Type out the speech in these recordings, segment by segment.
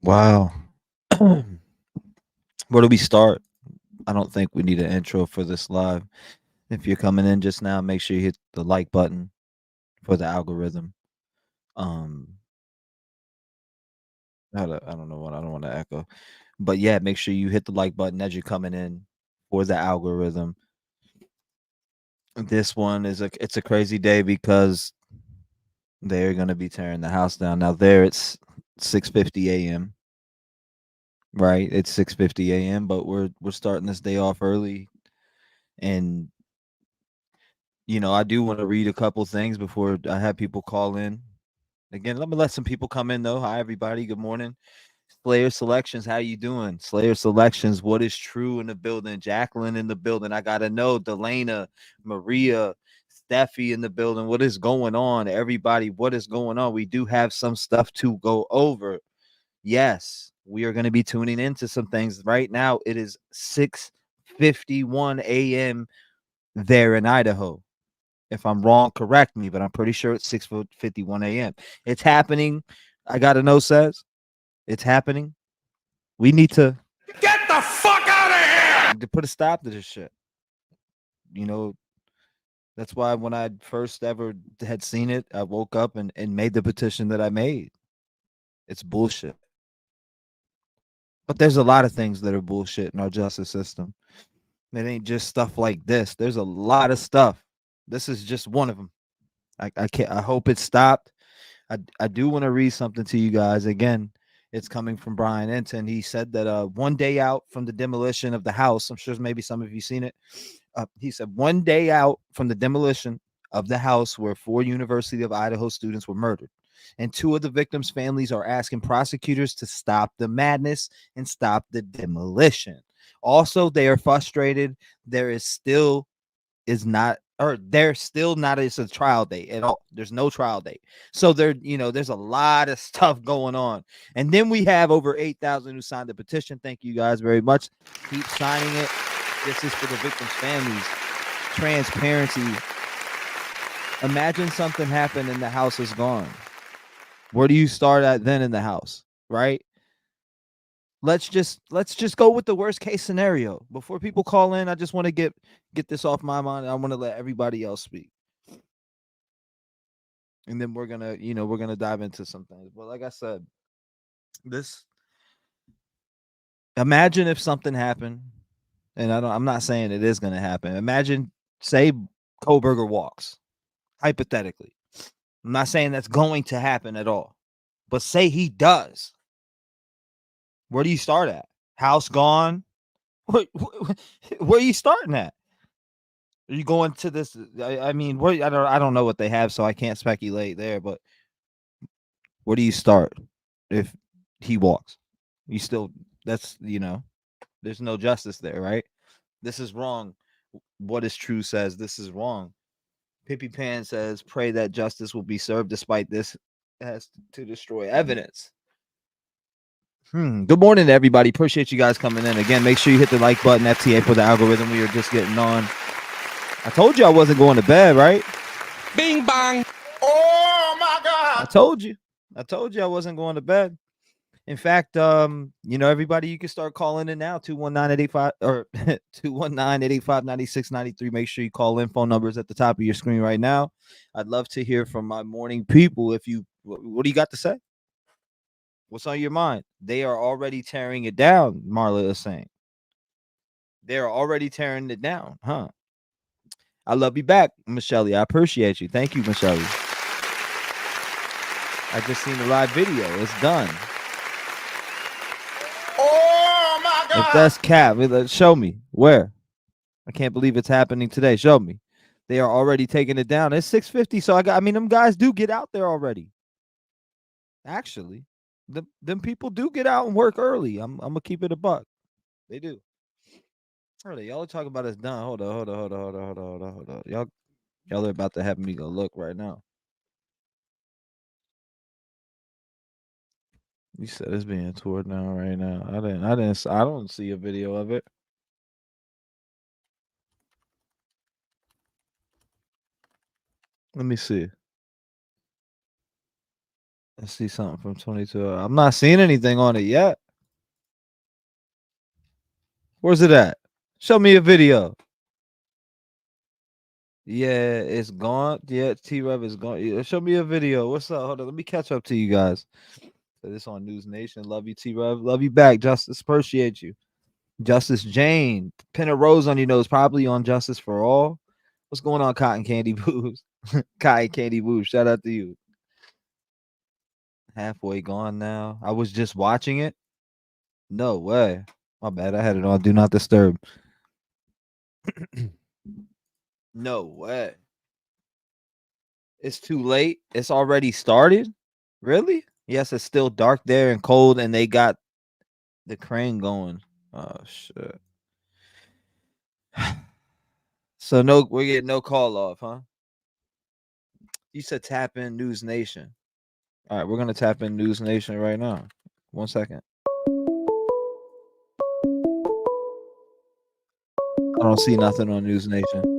Wow. Where do we start? I don't think we need an intro for this live. If you're coming in just now, make sure you hit the like button for the algorithm. Um, I don't know what I don't want to echo, but yeah, make sure you hit the like button as you're coming in for the algorithm. This one is it's a crazy day because they're gonna be tearing the house down. Now there it's 6:50 a.m. Right? It's 6:50 a.m. But we're starting this day off early, and I do want to read a couple things before I have people call in. Again, let me let some people come in though. Hi everybody, good morning. Slayer Selections, how you doing? Slayer Selections, what is true in the building? Jacqueline in the building. I gotta know. Delana, Maria, Steffi in the building. What is going on? Everybody, what is going on? We do have some stuff to go over. Yes, we are going to be tuning into some things. Right now, it is 6:51 a.m. there in Idaho. If I'm wrong, correct me, but I'm pretty sure it's 6:51 a.m. It's happening. I gotta know, says it's happening. We need to get the fuck out of here. to put a stop to this shit. You know, that's why when I first ever had seen it, I woke up and made the petition that I made. It's bullshit. But there's a lot of things that are bullshit in our justice system. It ain't just stuff like this. There's a lot of stuff. This is just one of them. I can't. I hope it stopped. I do want to read something to you guys. Again, it's coming from Brian Enton. He said that one day out from the demolition of the house, I'm sure maybe some of you seen it. He said one day out from the demolition of the house where 4 University of Idaho students were murdered. And 2 of the victims' families are asking prosecutors to stop the madness and stop the demolition. Also, they are frustrated. There is still is not, or there's still not a trial date at all. There's no trial date. So there's a lot of stuff going on. And then we have over 8,000 who signed the petition. Thank you guys very much. Keep signing it. This is for the victims' families. Transparency. Imagine something happened and the house is gone. Where do you start at then in the house, right? Let's just go with the worst case scenario. Before people call in, I just want to get this off my mind. I want to let everybody else speak. And then we're gonna dive into some things. But like I said, this imagine if something happened, and I'm not saying it is gonna happen. Imagine, say Kohberger walks, hypothetically. I'm not saying that's going to happen at all. But say he does. Where do you start at? House gone? Where are you starting at? Are you going to this? I mean, I don't know what they have, so I can't speculate there. But where do you start if he walks? You still there's no justice there, right? This is wrong. What is true says this is wrong. Pippi Pan says, pray that justice will be served despite this has to destroy evidence. Good morning to everybody. Appreciate you guys coming in. Again, make sure you hit the like button, FTA for the algorithm. We are just getting on. I told you I wasn't going to bed, right? Bing bang. Oh my God. I told you I wasn't going to bed. In fact, everybody, you can start calling in now, 219-885 or 219-885-9693. Make sure you call in. Phone numbers at the top of your screen right now. I'd love to hear from my morning people. What do you got to say? What's on your mind? They are already tearing it down, Marla is saying. They're already tearing it down, huh? I love you back, Michelle. I appreciate you. Thank you, Michelle. I just seen the live video. It's done. Oh my God. If that's cap, show me where. I can't believe it's happening today. Show me. They are already taking it down. It's 6:50, so them guys do get out there already. Actually, them people do get out and work early. I'm gonna keep it a buck. They do. Hold on, y'all are talking about it's done. Hold on. Y'all are about to have me go look right now. You said it's being toured now, right now. I don't see a video of it. Let me see. Let's see something from 22. I'm not seeing anything on it yet. Where's it at? Show me a video. Yeah, it's gone. Yeah, T-REV is gone. Yeah, show me a video. What's up? Hold on. Let me catch up to you guys. So this on News Nation. Love you, T-REV. Love you back, Justice. Appreciate you. Justice Jane. Pin a rose on your nose, probably on Justice for All. What's going on, Cotton Candy Boobs? Cotton Candy Boobs. Shout out to you. Halfway gone now. I was just watching it. No way. My bad. I had it on Do Not Disturb. No way. It's too late. It's already started. Really? Yes, it's still dark there and cold, and they got the crane going. Oh shit. So no, we're getting no call off, huh? You said tap in News Nation. All right, we're gonna tap in News Nation right now. 1 second. I don't see nothing on News Nation.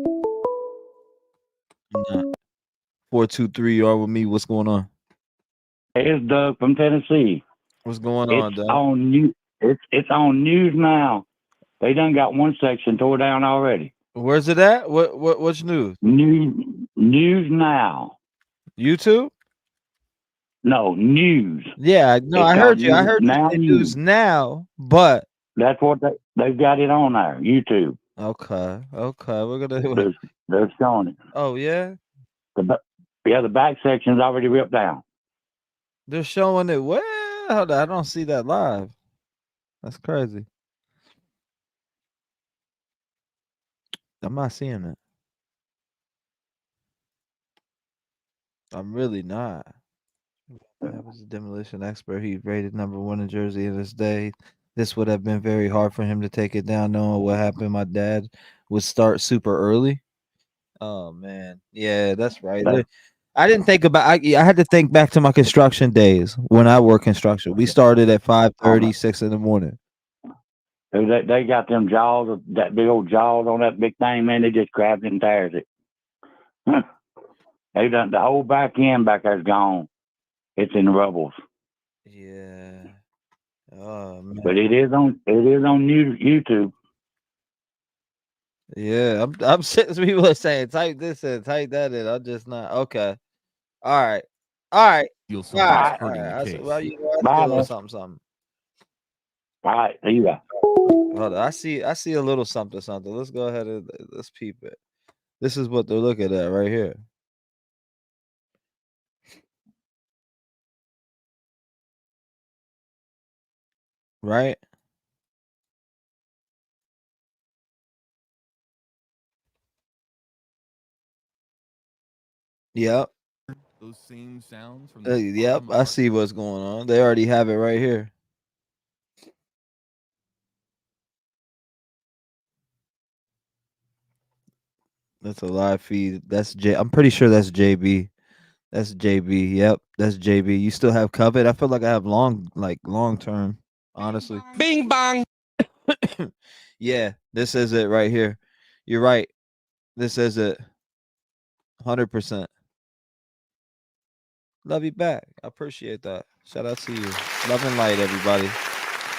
Nah. 423, you are with me. What's going on? It's Doug from Tennessee. What's going on, It's Doug? on new. It's on News Now. They done got one section tore down already. Where's it at? What's news? News Now. YouTube? No, news. Yeah, no, It's I heard called you. I News heard you Now say News. News Now, but That's what they've got it on there. YouTube. okay. We're gonna They're showing it. Oh yeah? The back section's already ripped down. They're showing it. Well, hold on, I don't see that live. That's crazy. I'm not seeing it. I'm really not. That was a demolition expert. He rated #1 in Jersey in his day. This would have been very hard for him to take it down, knowing what happened. My dad would start super early. Oh man, yeah, that's right. I didn't think about. I had to think back to my construction days when I worked construction. We started at 5:30, 6 in the morning. They got them jaws, that big old jaws on that big thing, man. They just grabs it and tears it. They done the whole back end back there's gone. It's in the rubbles. Yeah. Oh man. But it is on YouTube. Yeah, I'm sitting. People are saying type this in, type that in. I'm just not okay. All right. Feel All something's right. hurting the case. Well, you know, I Bye, see a little man. something. All right, see ya. Hold on. I see a little something. Let's go ahead and let's peep it. This is what they're looking at right here. Right? Yep. Those same sounds from Yep. I see what's going on. They already have it right here. That's a live feed. That's I'm pretty sure that's JB. That's JB. Yep, that's JB. You still have covet? I feel like I have long term. Honestly. Bing bang. Yeah, this is it right here. You're right. This is it. 100%. Love you back. I appreciate that. Shout out to you. Love and light, everybody.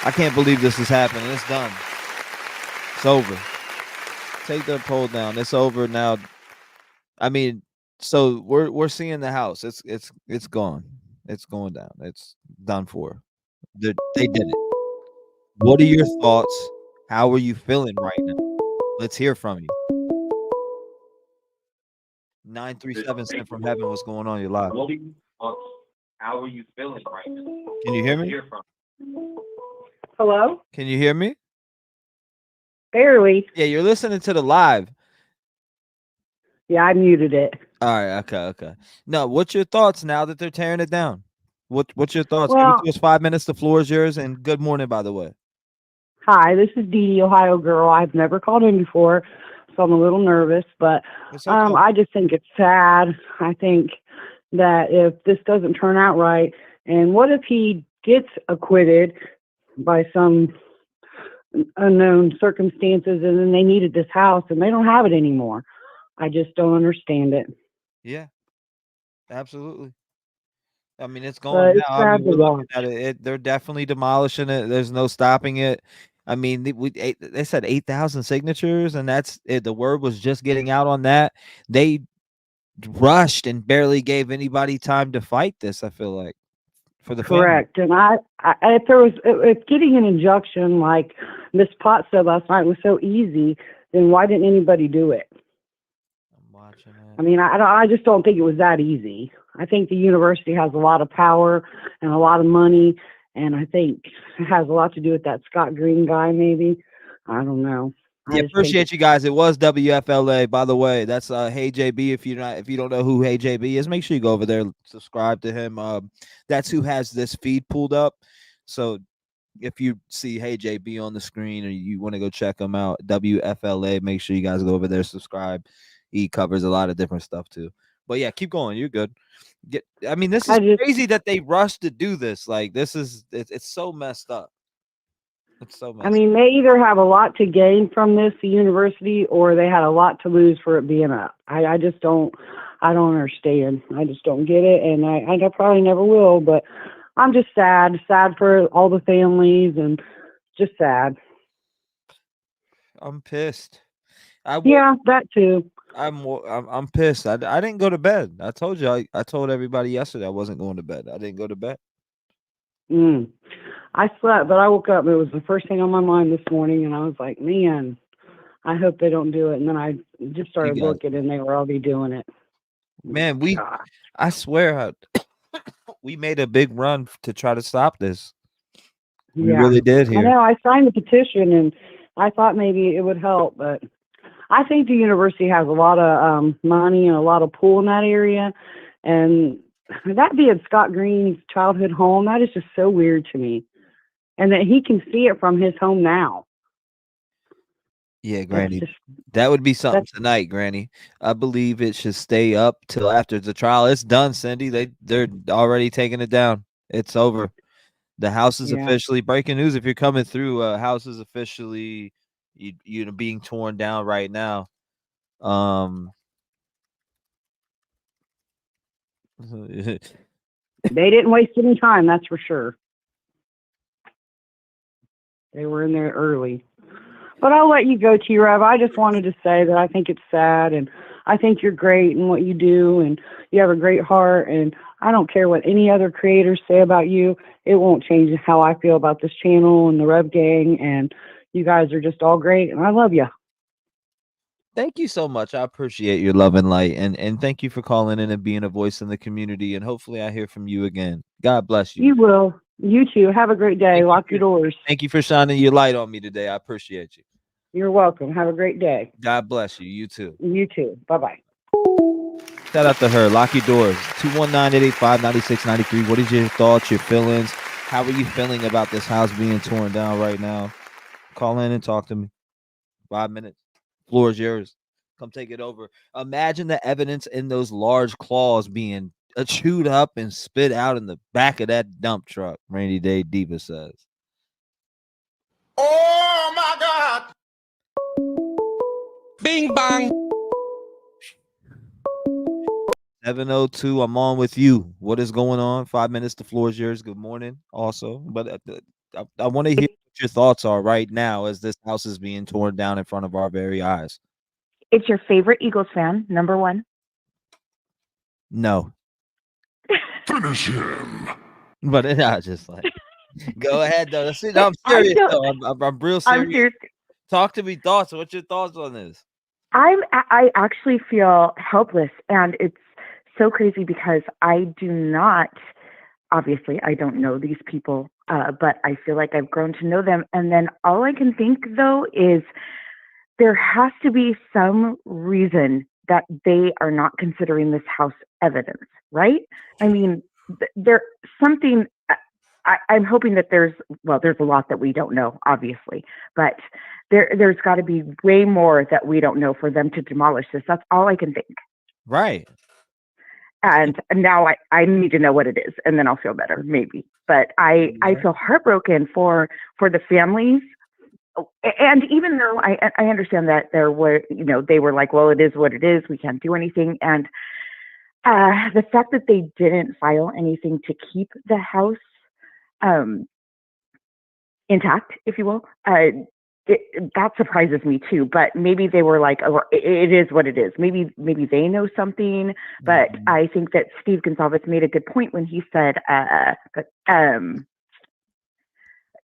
I can't believe this is happening. It's done. It's over. Take the poll down. It's over now. I mean, so we're seeing the house. It's gone. It's going down. It's done for. They did it. What are your thoughts? How are you feeling right now? Let's hear from you. 937 sent from heaven. What's going on? You're live. How are you feeling right now? Can you hear me? Hello? Can you hear me? Barely. Yeah, you're listening to the live. Yeah, I muted it. All right. Okay. Now, what's your thoughts now that they're tearing it down? What's your thoughts? Well, Give it to us 5 minutes. The floor is yours. And good morning, by the way. hi, this is Dee Dee, Ohio girl. I've never called in before, so I'm a little nervous, but It's okay. I just think it's sad. I think that if this doesn't turn out right, and what if he gets acquitted by some unknown circumstances and then they needed this house and they don't have it anymore? I just don't understand it. Yeah, absolutely. I mean, it's going But now. it's I sad mean, to we're looking watch. at it. They're definitely demolishing it. There's no stopping it. I mean, they said 8,000 signatures, and that's it. The word was just getting out on that. They rushed and barely gave anybody time to fight this. I feel like for the family. Correct. And if there was, if getting an injunction like Miss Potts said last night was so easy, then why didn't anybody do it? I'm watching I it. mean, I just don't think it was that easy. I think the university has a lot of power and a lot of money, and I think it has a lot to do with that Scott Green guy, maybe. I don't know. I Yeah, just think appreciate you guys. It was WFLA, by the way. That's Hey JB. If you don't know who Hey JB is, make sure you go over there, subscribe to him. That's who has this feed pulled up. So if you see Hey JB on the screen or you want to go check him out, WFLA, make sure you guys go over there, subscribe. He covers a lot of different stuff too. But yeah, keep going. You're good. I mean, this is I just crazy that they rushed to do this. Like, this is it's so messed up. It's so I messed up. mean, they either have a lot to gain from this, the university, or they had a lot to lose for it being up. I just don't, I don't understand. I just don't get it, and I probably never will. But I'm just sad for all the families, and just sad. I'm pissed. I woke Yeah, that too. I'm pissed. I didn't go to bed. I told you. I told everybody yesterday I wasn't going to bed. I didn't go to bed. Mm. I slept, but I woke up. It was the first thing on my mind this morning, and I was like, man, I hope they don't do it. And then I just You started guys, looking, and they were already doing it. man, God. I swear we made a big run to try to stop this. We Yeah, really did I here. know. I signed the petition, and I thought maybe it would help, but I think the university has a lot of money and a lot of pull in that area. And that being Scott Green's childhood home, that is just so weird to me. And that he can see it from his home now. Yeah, That's Granny. just, That would be something that's, tonight, Granny. I believe it should stay up till after the trial. It's done, Cindy. They're already taking it down. It's over. The house is yeah. officially breaking news. If you're coming through, house is officially you know being torn down right now. Um They didn't waste any time, that's for sure. They were in there early. But I'll let you go, T-REV. I just wanted to say that I think it's sad, and I think you're great in what you do, and you have a great heart, and I don't care what any other creators say about you. It won't change how I feel about this channel and the Rev Gang, and you guys are just all great, and I love you. Thank you so much. I appreciate your love and light, and thank you for calling in and being a voice in the community. And hopefully, I hear from you again. God bless you. You will. You too. Have a great day. Lock your doors. Thank you for shining your light on me today. I appreciate you. You're welcome. Have a great day. God bless you. You too. You too. Bye-bye. Shout out to her. Lock your doors. 219-885-9693. What is your thoughts, your feelings? How are you feeling about this house being torn down right now? Call in and talk to me. 5 minutes. Floor is yours. Come take it over. Imagine the evidence in those large claws being chewed up and spit out in the back of that dump truck, Rainy Day Diva says. Oh my God. Bing bang. 702, I'm on with you. What is going on? 5 minutes, the floor is yours. Good morning also. But I want to hear what your thoughts are right now as this house is being torn down in front of our very eyes. It's your favorite Eagles fan, number one. No. Finish him. But I just like, go ahead though. No, I'm I serious don't. though. I'm real I'm serious. serious. Talk to me. Thoughts. What's your thoughts on this? I actually feel helpless, and it's so crazy because I do not. Obviously, I don't know these people, but I feel like I've grown to know them. And then all I can think though is there has to be some reason that they are not considering this house evidence, right? I mean, there's something. I'm hoping that there's a lot that we don't know, obviously, but there's got to be way more that we don't know for them to demolish this. That's all I can think. Right. And now I need to know what it is, and then I'll feel better, maybe. But I feel heartbroken for the families. And even though I understand that there were, they were like, well, it is what it is. We can't do anything. And The fact that they didn't file anything to keep the house intact, if you will, that surprises me too. But maybe they were like, oh, it is what it is. Maybe they know something. But I think that Steve Gonsalves made a good point when he said,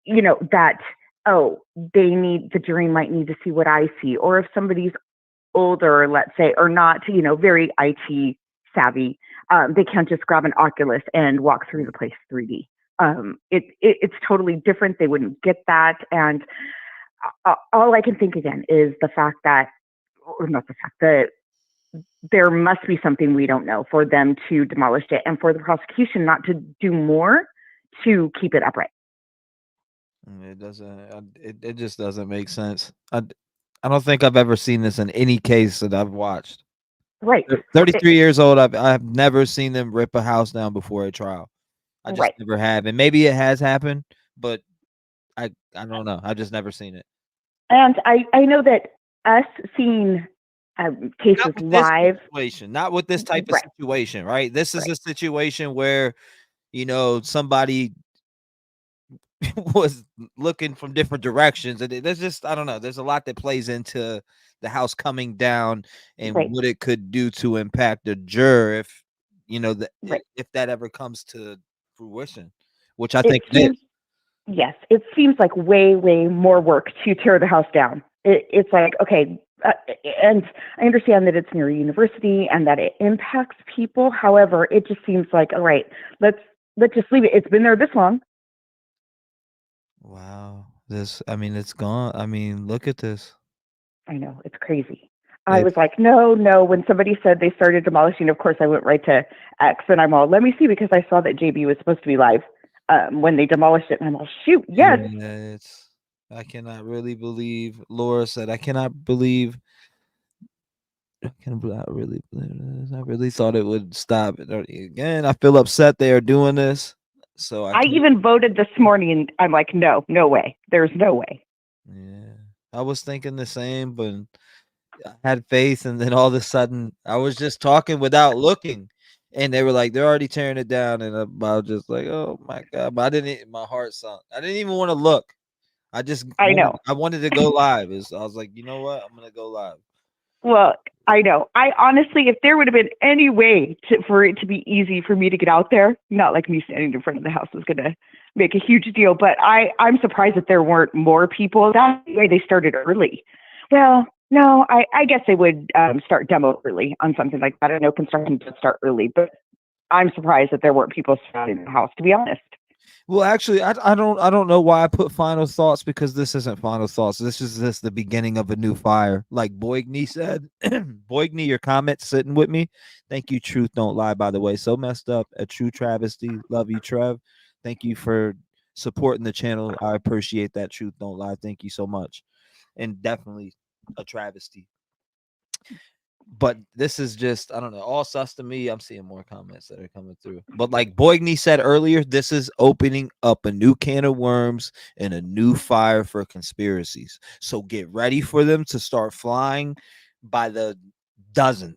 you know, that, oh, the jury might need to see what I see. Or if somebody's older, let's say, or not, you know, very IT savvy, they can't just grab an Oculus and walk through the place 3D. It's totally different. They wouldn't get that. And all I can think again is the fact that, or not the fact that, there must be something we don't know for them to demolish it and for the prosecution not to do more to keep it upright. It doesn't. It just doesn't make sense. I don't think I've ever seen this in any case that I've watched. Right. 33 years old. I've never seen them rip a house down before a trial. I just never have, and maybe it has happened, but I don't know. I've just never seen it. And I know that us seeing cases live, not with this type of situation, right? This is a situation where, you know, somebody was looking from different directions, and there's just, I don't know, there's a lot that plays into the house coming down and what it could do to impact a juror if, you know, if that ever comes to fruition, which I think it is. Yes, it seems like way more work to tear the house down. It's like, okay, and I understand that it's near a university and that it impacts people. However, it just seems like, all right, let's just leave it. It's been there this long. Wow. I mean, it's gone. I mean, look at this. I know, it's crazy. I was like, no. When somebody said they started demolishing, of course, I went right to X and I'm all, let me see, because I saw that JB was supposed to be live when they demolished it. And I'm all, shoot, yes. Yeah, I cannot really believe, Laura said, I cannot really believe this. I really thought it would stop it. Again, I feel upset they are doing this. So I even voted this morning and I'm like, no way. There's no way. Yeah. I was thinking the same, but I had faith, and then all of a sudden I was just talking without looking. And they were like, they're already tearing it down. And I was just like, oh my God. But my heart sunk. I didn't even want to look. I wanted to go live. I was like, you know what? I'm going to go live. Well, I know. I honestly, if there would have been any way for it to be easy for me to get out there, not like me standing in front of the house was going to make a huge deal, but I'm surprised that there weren't more people. That way they started early. Well, no, I guess they would start demo early on something like that. I know construction does start early, but I'm surprised that there weren't people surrounding the house, to be honest. Well, actually, I don't know why I put final thoughts, because this isn't final thoughts. This is just the beginning of a new fire. Like Boigny said, Boigny, your comments sitting with me. Thank you, Truth Don't Lie, by the way. So messed up, a true travesty. Love you, Trev. Thank you for supporting the channel. I appreciate that. Truth Don't Lie. Thank you so much. And definitely a travesty. But this is just, I don't know, all sus to me. I'm seeing more comments that are coming through. But like Boigny said earlier, this is opening up a new can of worms and a new fire for conspiracies. So get ready for them to start flying by the dozens,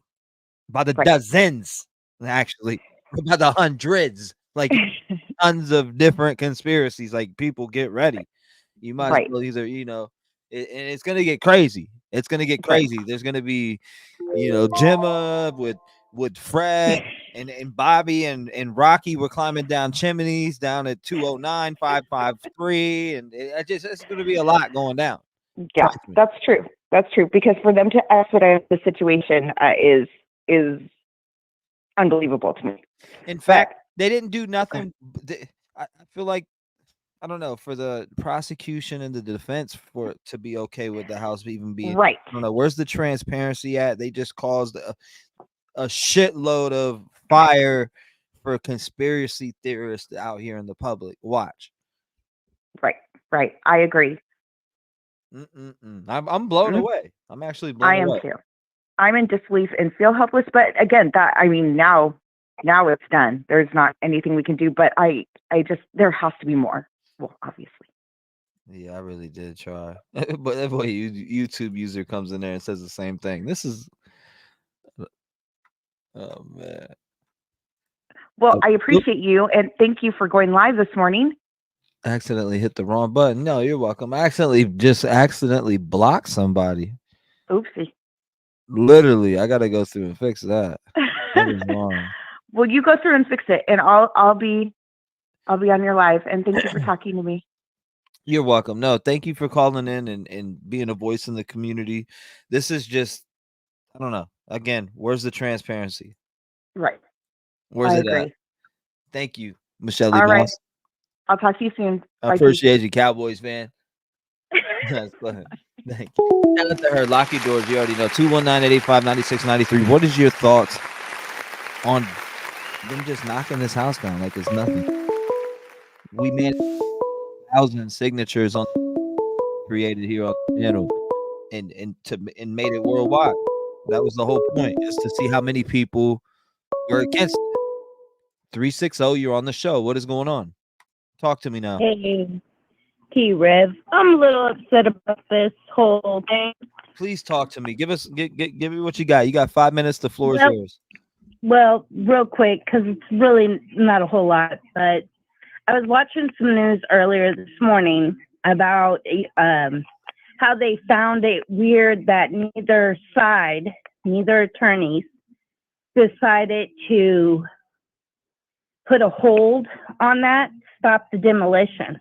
actually, by the hundreds, like tons of different conspiracies. Like, people get ready. You might as well either, you know, and it's going to get crazy. It's going to get crazy. There's going to be, you know, Gemma with Fred and Bobby and Rocky were climbing down chimneys down at 209, 553. And it's going to be a lot going down. Yeah, that's true. That's true. Because for them to expedite the situation is unbelievable to me. In fact, they didn't do nothing. I feel like, I don't know, for the prosecution and the defense for it to be okay with the house even being right. I don't know, where's the transparency at? They just caused a shitload of fire for conspiracy theorists out here in the public. Watch. Right. I agree. I'm blown away. I'm actually blown away. I am too. I'm in disbelief and feel helpless. But again, now it's done. There's not anything we can do. But I just, there has to be more. Well, obviously. Yeah, I really did try. But that way, YouTube user comes in there and says the same thing. This is, oh man. Well, I appreciate you, and thank you for going live this morning. Accidentally hit the wrong button. No, you're welcome. I accidentally blocked somebody. Oopsie. Literally, I gotta go through and fix that. That was wrong. Well, you go through and fix it, and I'll be on your live. And thank you for talking to me. You're welcome. No, thank you for calling in and being a voice in the community. This is just, I don't know. Again, where's the transparency? Right. Where's I it agree. at? Thank you, Michelle All right. Moss. I'll talk to you soon. I Bye, appreciate you, Cowboys fan. Yes, go ahead. Thank you. Shout out to her. Lock your doors. You already know. 219-885-9693. What is your thoughts on them just knocking this house down like it's nothing? We managed 1,000 signatures on created here on the channel and made it worldwide. That was the whole point, is to see how many people were against it. 360, you're on the show. What is going on? Talk to me now. Hey, T-REV. I'm a little upset about this whole thing. Please talk to me. Give me what you got. You got 5 minutes. The floor is yours. Well, real quick, because it's really not a whole lot, but I was watching some news earlier this morning about how they found it weird that neither attorneys decided to put a hold on that, stop the demolition.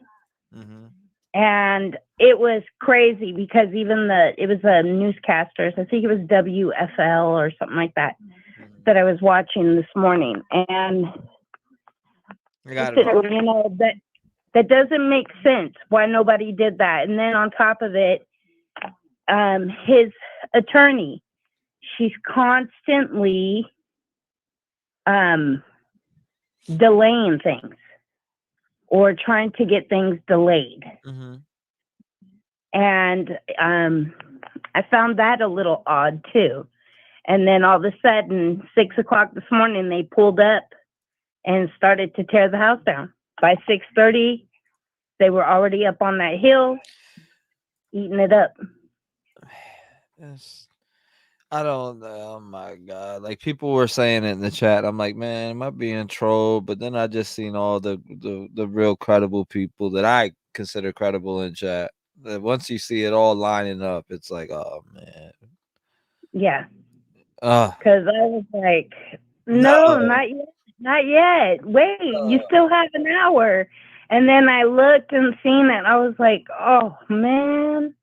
Mm-hmm. And it was crazy because it was a newscasters, I think it was WFL or something like that, that I was watching this morning. And I got it. you know, that doesn't make sense why nobody did that. And then on top of it, his attorney, she's constantly delaying things or trying to get things delayed. Mm-hmm. And I found that a little odd too. And then all of a sudden, 6 o'clock this morning, they pulled up and started to tear the house down. By 6:30, they were already up on that hill, eating it up. Yes. I don't know. Oh my God. Like, people were saying it in the chat. I'm like, man, am I being trolled? But then I just seen all the real credible people that I consider credible in chat. That once you see it all lining up, it's like, oh man. Yeah. Because I was like, no, not yet. Wait, you still have an hour. And then I looked and seen it. I was like, oh man,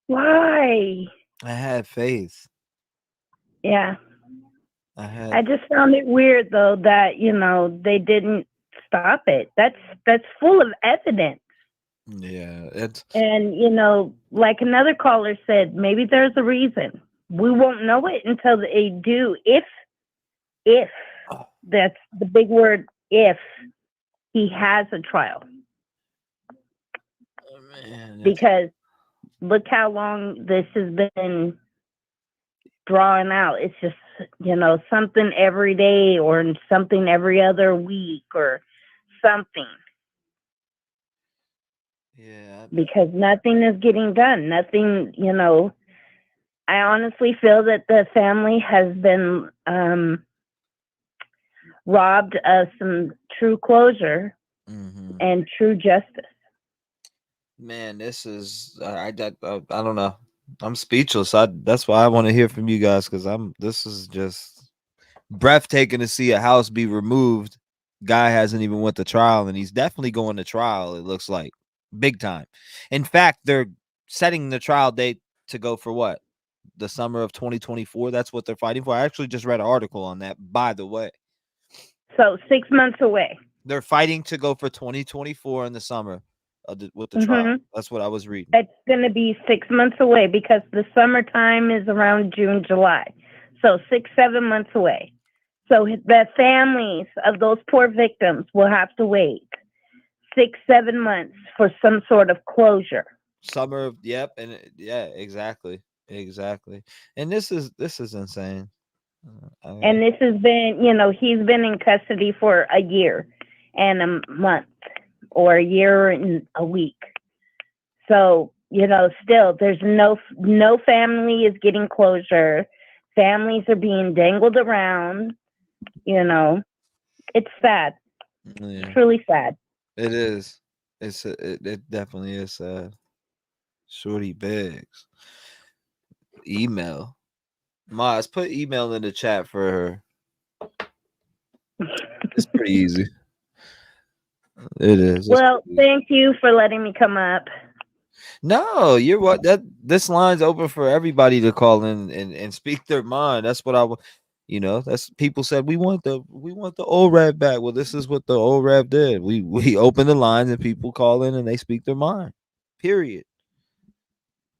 why? I had faith. Yeah. I I just found it weird though that, you know, they didn't stop it. That's full of evidence. Yeah. And, you know, like another caller said, maybe there's a reason. We won't know it until they do. If that's the big word, if he has a trial. Oh, man, because look how long this has been drawn out. It's just, you know, something every day or something every other week or something. Yeah. Because nothing is getting done. Nothing, you know. I honestly feel that the family has been robbed of some true closure and true justice. Man, this is I don't know. I'm speechless. That's why I want to hear from you guys, because this is just breathtaking to see a house be removed. Guy hasn't even went to trial, and he's definitely going to trial. It looks like big time. In fact, they're setting the trial date to go for what? The summer of 2024. That's what they're fighting for. I actually just read an article on that, by the way. So 6 months away. They're fighting to go for 2024 in the summer with the trial. That's what I was reading. It's going to be 6 months away because the summertime is around June, July. So 6-7 months away. So the families of those poor victims will have to wait 6-7 months for some sort of closure. Summer, yep, and yeah, exactly. And this is insane. And this has been, you know, he's been in custody for a year and a month or a year and a week. So, you know, still there's no family is getting closure. Families are being dangled around, you know, It's sad. Yeah, Truly sad. it is. It definitely is. Shorty Biggs. Email. Maz, put email in the chat for her. It's pretty easy. It is. It's Well, pretty easy. thank you for letting me come up. No, you're what that this line's open for everybody to call in and speak their mind. That's what I want. That's people said we want the OREV back. Well, this is what the OREV did. We open the lines and people call in and they speak their mind. Period.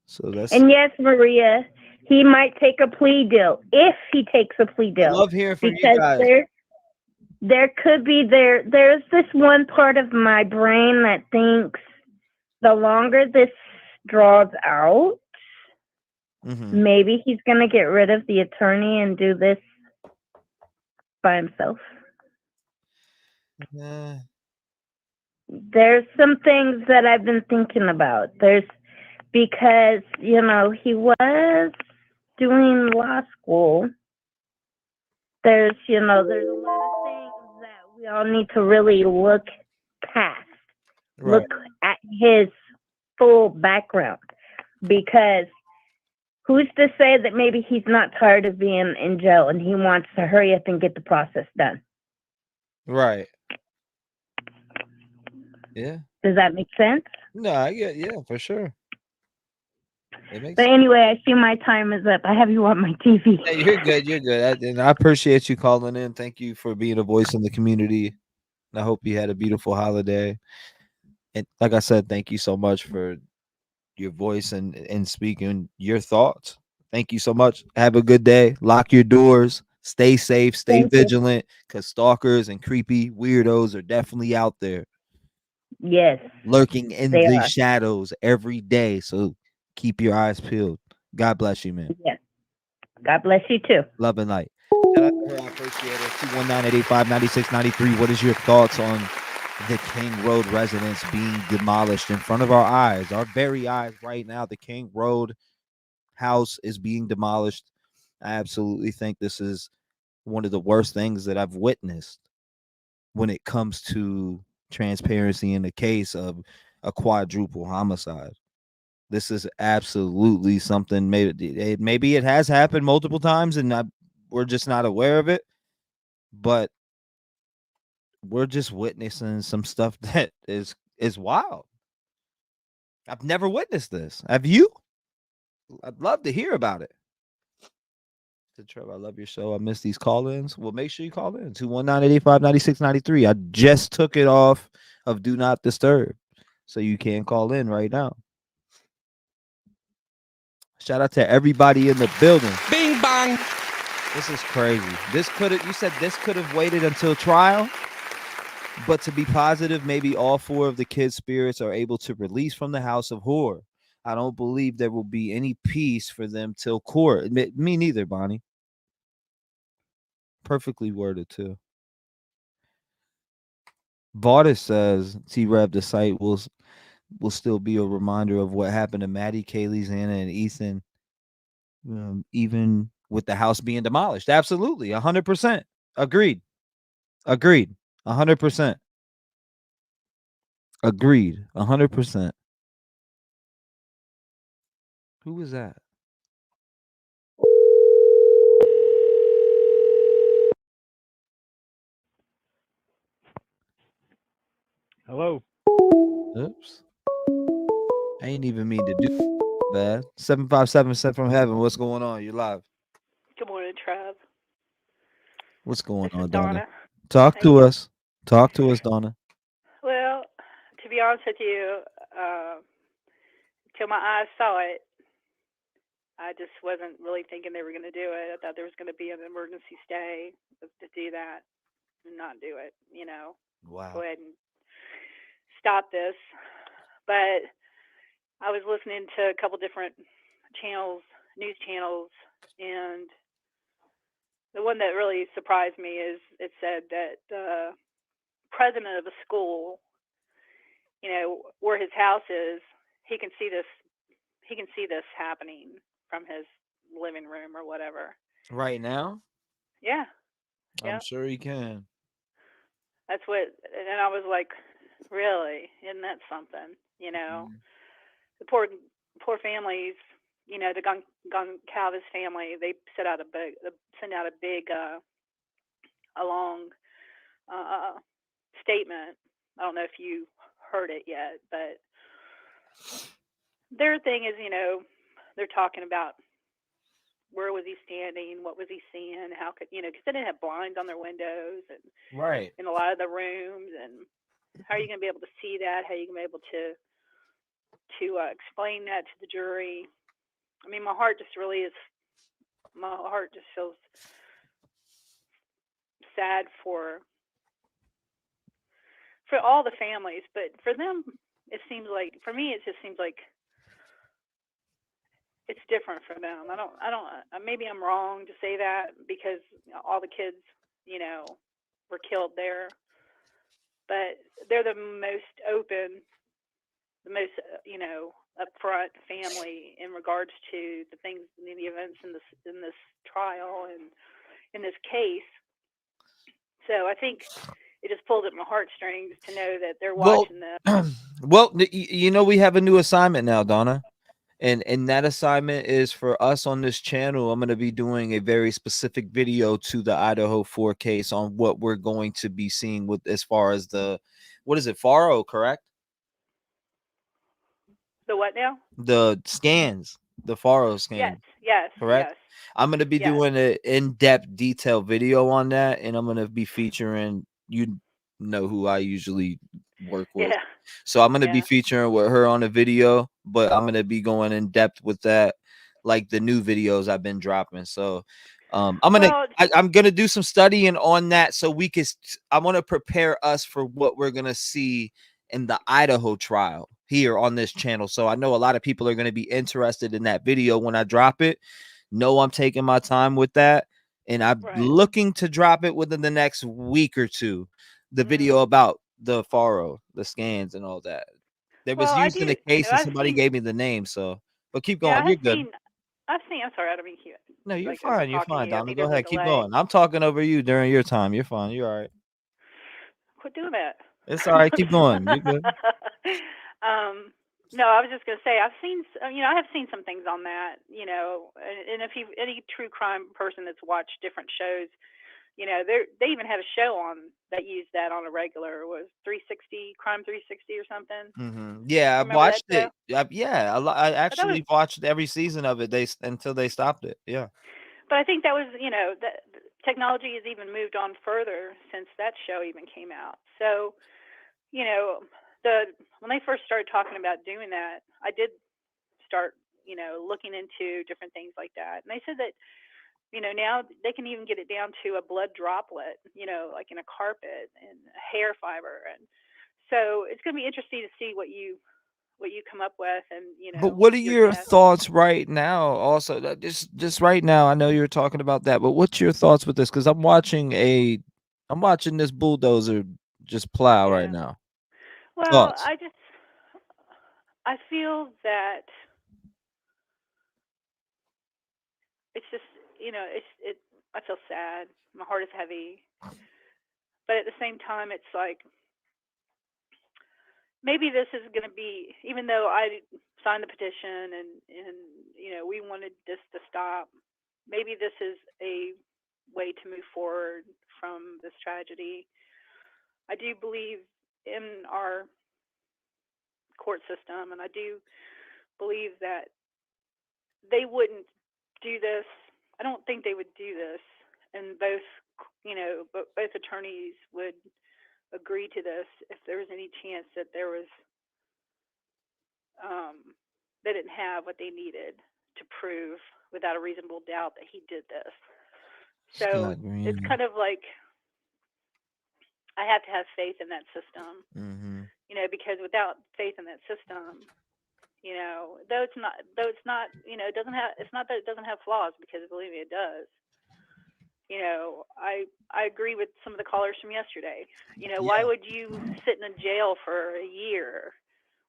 So that's And yes, Maria, he might take a plea deal if he takes a plea I deal. love hearing from you Because guys. there could be there's this one part of my brain that thinks the longer this draws out, Mm-hmm. maybe he's gonna get rid of the attorney and do this by himself. There's some things that I've been thinking about. Because, he was doing law school. There's a lot of things that we all need to really look past. Right. Look at his full background. Because who's to say that maybe he's not tired of being in jail and he wants to hurry up and get the process done? Right. Yeah. Does that make sense? No, I get for sure. It makes But anyway, I see my time is up. I have you on my TV. Hey, you're good. You're good. And I appreciate you calling in. Thank you for being a voice in the community. And I hope you had a beautiful holiday. And like I said, thank you so much for your voice and speaking your thoughts. Thank you so much. Have a good day. Lock your doors. Stay safe. Stay vigilant because stalkers and creepy weirdos are definitely out there. Yes. Lurking in the shadows every day. So keep your eyes peeled. God bless you, man. Yes. God bless you too. Love and light. Shout out to her. I appreciate it. 219-885-9693. What is your thoughts on the King Road residence being demolished in front of our eyes, our very eyes right now? The King Road house is being demolished. I absolutely think this is one of the worst things that I've witnessed when it comes to transparency in the case of a quadruple homicide. This is absolutely something. Maybe it has happened multiple times, and we're just not aware of it. But we're just witnessing some stuff that is wild. I've never witnessed this. Have you? I'd love to hear about it. To Trevor, I love your show. I miss these call-ins. Well, make sure you call in 219-885-9693. I just took it off of Do Not Disturb, so you can call in right now. Shout out to everybody in the building. Bing bang. This is crazy. You said this could have waited until trial, but to be positive, maybe all 4 of the kids' spirits are able to release from the house of horror. I don't believe there will be any peace for them till court. Me neither, Bonnie. Perfectly worded too. Vardis says T-REV, the site will still be a reminder of what happened to Maddie, Kaylee, Xana, and Ethan, even with the house being demolished. Absolutely, 100%. Agreed. 100%. Agreed. 100%. Who was that? Hello. Oops. I ain't even mean to do that. 757 sent from heaven. What's going on? You're live. Good morning, Trev. What's going This on, is Donna? Donna. Talk to us. Talk to us, Donna. Well, to be honest with you, till my eyes saw it, I just wasn't really thinking they were going to do it. I thought there was going to be an emergency stay to do that and not do it, Wow. Go ahead and stop this. But I was listening to a couple different channels, news channels, and the one that really surprised me is it said that the president of a school, where his house is, he can see this happening from his living room or whatever. Right now? Yeah. I'm sure he can. That's what, and I was like, really? Isn't that something? You know, the poor families. You know, the Goncalves family. They sent out a big, a long statement. I don't know if you heard it yet, but their thing is, you know, they're talking about where was he standing, what was he seeing, how could, you know, because they didn't have blinds on their windows and Right. in a lot of the rooms, and how are you going to be able to see that? How are you going to be able to explain that to the jury? I mean, my heart just feels sad for all the families, but for them, it seems like, for me, it just seems like it's different for them. I don't, maybe I'm wrong to say that because all the kids, you know, were killed there, but they're the most open, the most, you know, upfront family in regards to the things, the events in this trial and in this case. So I think it just pulls at my heartstrings to know that they're watching this. Well, you know, we have a new assignment now, Donna. And that assignment is for us on this channel. I'm going to be doing a very specific video to the Idaho 4 case on what we're going to be seeing with as far as the, what is it, FARO, correct? The what now? The scans, the FARO scan. Yes. Correct? I'm going to be doing an in-depth detailed video on that, and I'm going to be featuring, you know who I usually work with. Yeah. So I'm going to be featuring with her on a video, but I'm going to be going in depth with that, like the new videos I've been dropping. So I'm going to do some studying on that so we can, I want to prepare us for what we're going to see in the Idaho trial here on this channel. So I know a lot of people are going to be interested in that video when I drop it. No, I'm taking my time with that, and I'm looking to drop it within the next week or two. The video about the FARO, the scans, and all that. There was used in a case, and somebody gave me the name. So, but keep going. You're good. I've seen. I'm sorry, I don't mean to. No, you're like, fine. You're fine, I Donna. think Go there's a ahead. Keep delay. going. I'm talking over you during your time. You're fine. You're all right. Quit doing that. It's all right. Keep going. You're good. No, I was just gonna say I've seen, you know, I have seen some things on that, you know, and if you any true crime person that's watched different shows, you know, they even had a show on that used that on a regular, was 360 Crime 360 or something. Yeah, I watched it. Yeah, I actually was, watched every season of it. Until they stopped it. Yeah. But I think that was, you know, that technology has even moved on further since that show even came out. So, you know, when they first started talking about doing that, I did start, you know, looking into different things like that. And they said that, you know, now they can even get it down to a blood droplet, you know, like in a carpet and hair fiber. And so it's going to be interesting to see what you come up with, and, you know. But what are your thoughts right now? Also, just right now, I know you're talking about that, but what's your thoughts with this? Because I'm watching this bulldozer just plow right now. Well, Thoughts? I feel that it's just, you know, I feel sad. My heart is heavy, but at the same time, it's like, maybe this is going to be, even though I signed the petition and you know, we wanted this to stop, maybe this is a way to move forward from this tragedy. I do believe in our court system, and I do believe that they wouldn't do this. I don't think they would do this, and both, you know, both attorneys would agree to this if there was any chance that there was, they didn't have what they needed to prove without a reasonable doubt that he did this. So it's kind of like, I have to have faith in that system, you know, because without faith in that system, you know, though it's not, you know, it's not that it doesn't have flaws, because believe me, it does. You know, I agree with some of the callers from yesterday. You know, why would you sit in a jail for a year?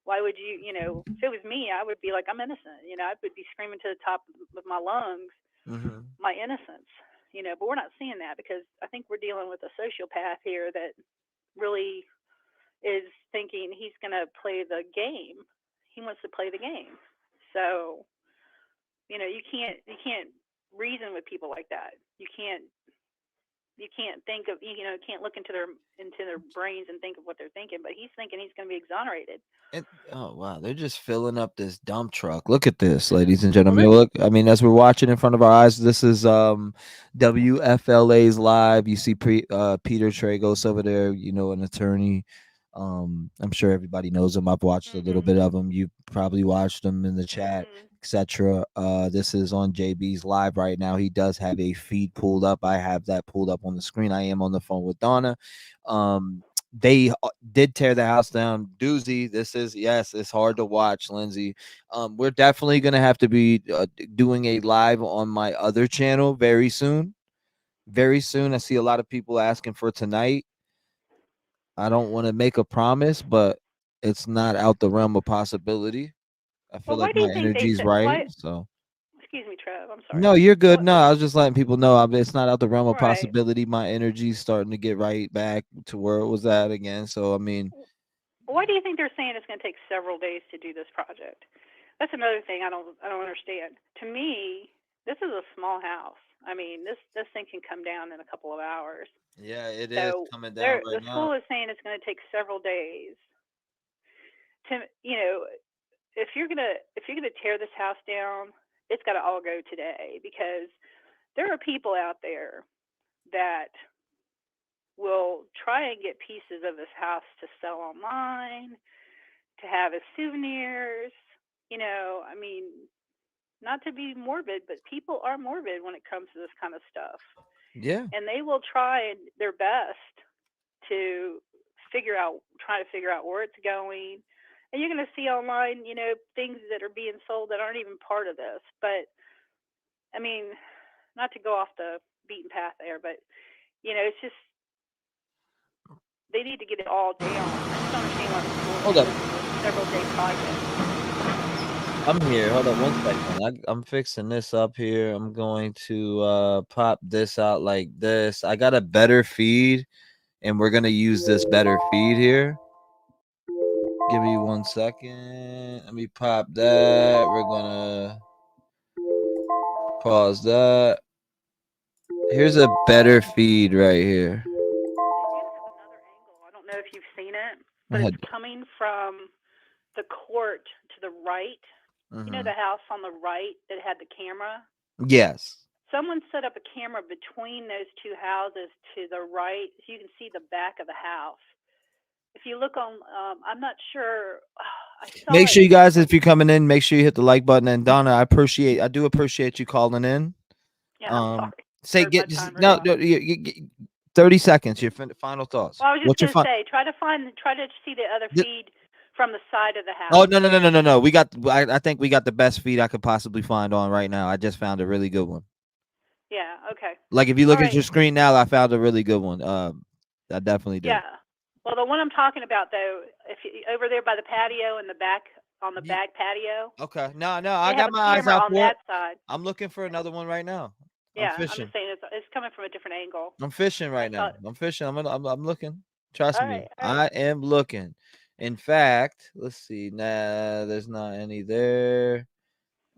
Why would you, you know, if it was me, I would be like, I'm innocent. You know, I would be screaming to the top of my lungs, my innocence. You know, but we're not seeing that, because I think we're dealing with a sociopath here that really is thinking he's going to play the game. He wants to play the game. So, you can't reason with people like that. You can't think of, can't look into their brains and think of what they're thinking, but he's thinking he's going to be exonerated. Oh wow, they're just filling up this dump truck. Look at this, ladies and gentlemen. Look, I mean, as we're watching in front of our eyes, this is WFLA's live. You see Peter Tragos over there, an attorney. I'm sure everybody knows him. I've watched a little bit of him. You probably watched him in the chat, etc. This is on JB's live right now. He does have a feed pulled up. I have that pulled up on the screen. I am on the phone with Donna. They did tear the house down. Doozy. This is, yes, it's hard to watch, Lindsay. We're definitely going to have to be doing a live on my other channel very soon. Very soon. I see a lot of people asking for tonight. I don't want to make a promise, but it's not out the realm of possibility. I feel like my energy's right. So, excuse me, Trev. I'm sorry. no, you're good. No, I was just letting people know. It's not out the realm of possibility. My energy's starting to get right back to where it was at again. So, I mean, why do you think they're saying it's going to take several days to do this project? That's another thing I don't understand. To me, this is a small house. I mean, this thing can come down in a couple of hours. Yeah, it is coming down right now. The school is saying it's going to take several days. If you're gonna tear this house down, it's got to all go today, because there are people out there that will try and get pieces of this house to sell online, to have as souvenirs. I mean, not to be morbid, but people are morbid when it comes to this kind of stuff. Yeah. And they will try their best to try to figure out where it's going. And you're going to see online, things that are being sold that aren't even part of this. But, I mean, not to go off the beaten path there, but, it's just, they need to get it all down. I just don't understand why the school Hold up. Several day project. I'm here. Hold on 1 second. I'm fixing this up here. I'm going to pop this out like this. I got a better feed, and we're going to use this better feed here. Give me 1 second. Let me pop that. We're going to pause that. Here's a better feed right here. I don't know if you've seen it, but it's coming from the court to the right. You know the house on the right that had the camera? Yes. Someone set up a camera between those two houses to the right, so you can see the back of the house. If you look on, I'm not sure. Make sure you guys, if you're coming in, make sure you hit the like button. And Donna, I do appreciate you calling in. Yeah, I'm sorry. Say get no 30 seconds. Your final thoughts. Well, I was just going to say, try to see the other feed from the side of the house. Oh no. We got. I think we got the best feed I could possibly find on right now. I just found a really good one. Yeah. Okay. Like if you look at your screen now, I found a really good one. I definitely did. Yeah. Well, the one I'm talking about though, over there by the patio in the back on the back patio. Okay. No, I got my eyes out for it. Side. I'm looking for another one right now. Yeah, I'm just saying it's coming from a different angle. I'm fishing right now. I'm fishing. I'm looking. Trust me. I am looking. In fact, let's see. Nah, there's not any there.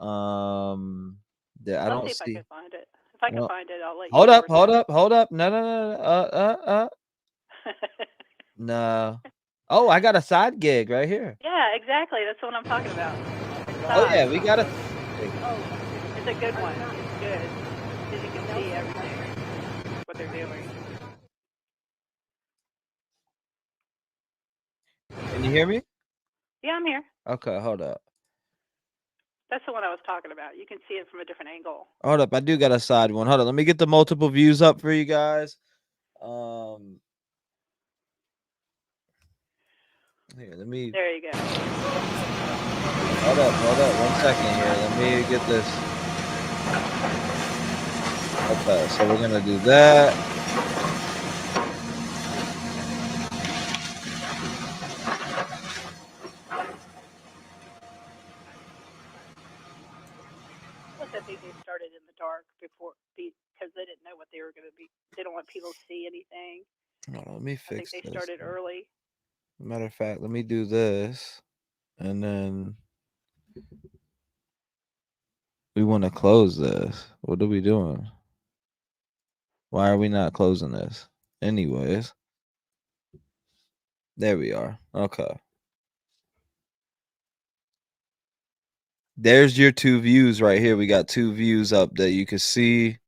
I don't see. If I can find it. If I can find it, I'll let you. Hold up. No. No. Oh, I got a side gig right here. Yeah, exactly. That's what I'm talking about. Oh yeah, we got a. Oh, it's a good one. It's good. Because you can see everything. What they're doing. Can you hear me? Yeah, I'm here. Okay, hold up. That's the one I was talking about. You can see it from a different angle. Hold up, I do got a side one. Hold on, let me get the multiple views up for you guys. Here, let me. There you go. Hold up. 1 second here. Let me get this. Okay, so we're gonna do that. I think they started in the dark because they didn't know what they were going to be. They don't want people to see anything. Hold on, let me I think fix they this. started early. Matter of fact, let me do this, and then we want to close this. What are we doing? Why are we not closing this? Anyways, there we are. Okay. There's your 2 views right here. We got 2 views up that you can see.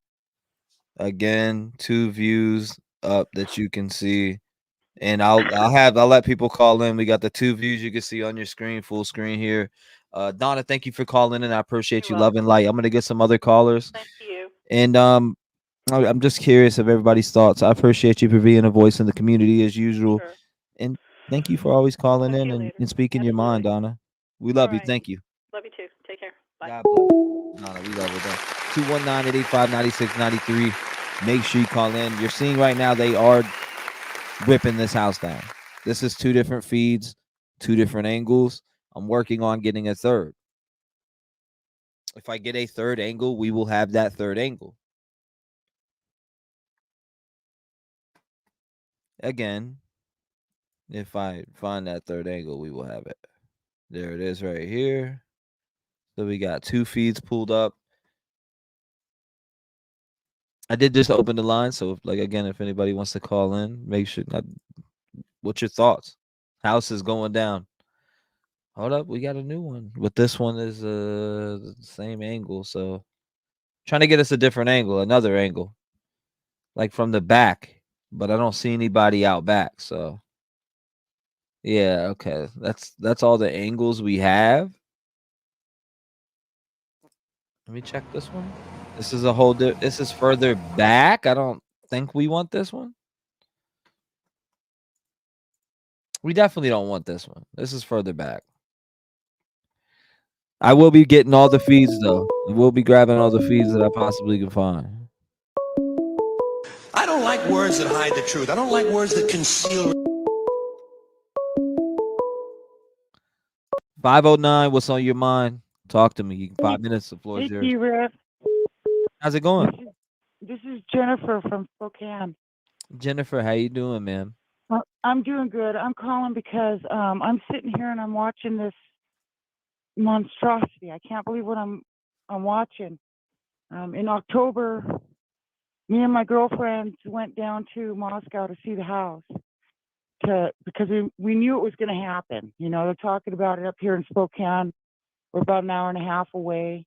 Again, 2 views up that you can see. And I'll let people call in. We got the 2 views you can see on your screen, full screen here. Donna, thank you for calling in. I appreciate you. Love and light. I'm gonna get some other callers. Thank you. And I'm just curious of everybody's thoughts. I appreciate you for being a voice in the community as usual. Sure. And thank you for always calling Talk to in you and, later. and speaking your mind, Donna. We All love you. right. Thank you. Love you too. Take care. Bye. God bless. Donna, we love her. 219-885-9693. Make sure you call in. You're seeing right now they are ripping this house down. This is 2 different feeds, 2 different angles. I'm working on getting a third. If I get a third angle, we will have that third angle. Again, if I find that third angle, we will have it. There it is right here. So we got 2 feeds pulled up. I did just open the line, so if anybody wants to call in, make sure. What's your thoughts? House is going down. Hold up, we got a new one, but this one is the same angle. So trying to get us a different angle, another angle, like from the back, but I don't see anybody out back. So yeah, okay, that's all the angles we have. Let me check this one. This is a whole. This is further back. I don't think we want this one. We definitely don't want this one. This is further back. I will be getting all the feeds though. I will be grabbing all the feeds that I possibly can find. I don't like words that hide the truth. I don't like words that conceal. 509, what's on your mind? Talk to me. 5 minutes, the floor is Hey, yours. T-REV. How's it going? This is Jennifer from Spokane. Jennifer, how you doing, ma'am? I'm doing good. I'm calling because I'm sitting here and I'm watching this monstrosity. I can't believe what I'm watching. In October, me and my girlfriends went down to Moscow to see the house because we knew it was going to happen. You know, they're talking about it up here in Spokane. We're about an hour and a half away.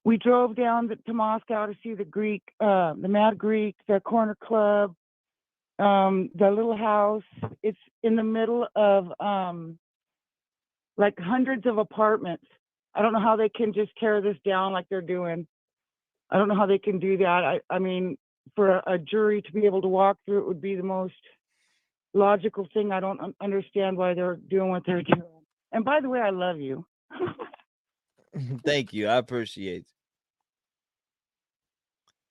We drove down to Moscow to see the Greek, the Mad Greek, the Corner Club, the little house. It's in the middle of like hundreds of apartments. I don't know how they can just tear this down like they're doing. I don't know how they can do that. I mean, for a jury to be able to walk through it would be the most logical thing. I don't understand why they're doing what they're doing. And by the way, I love you. Thank you. I appreciate it.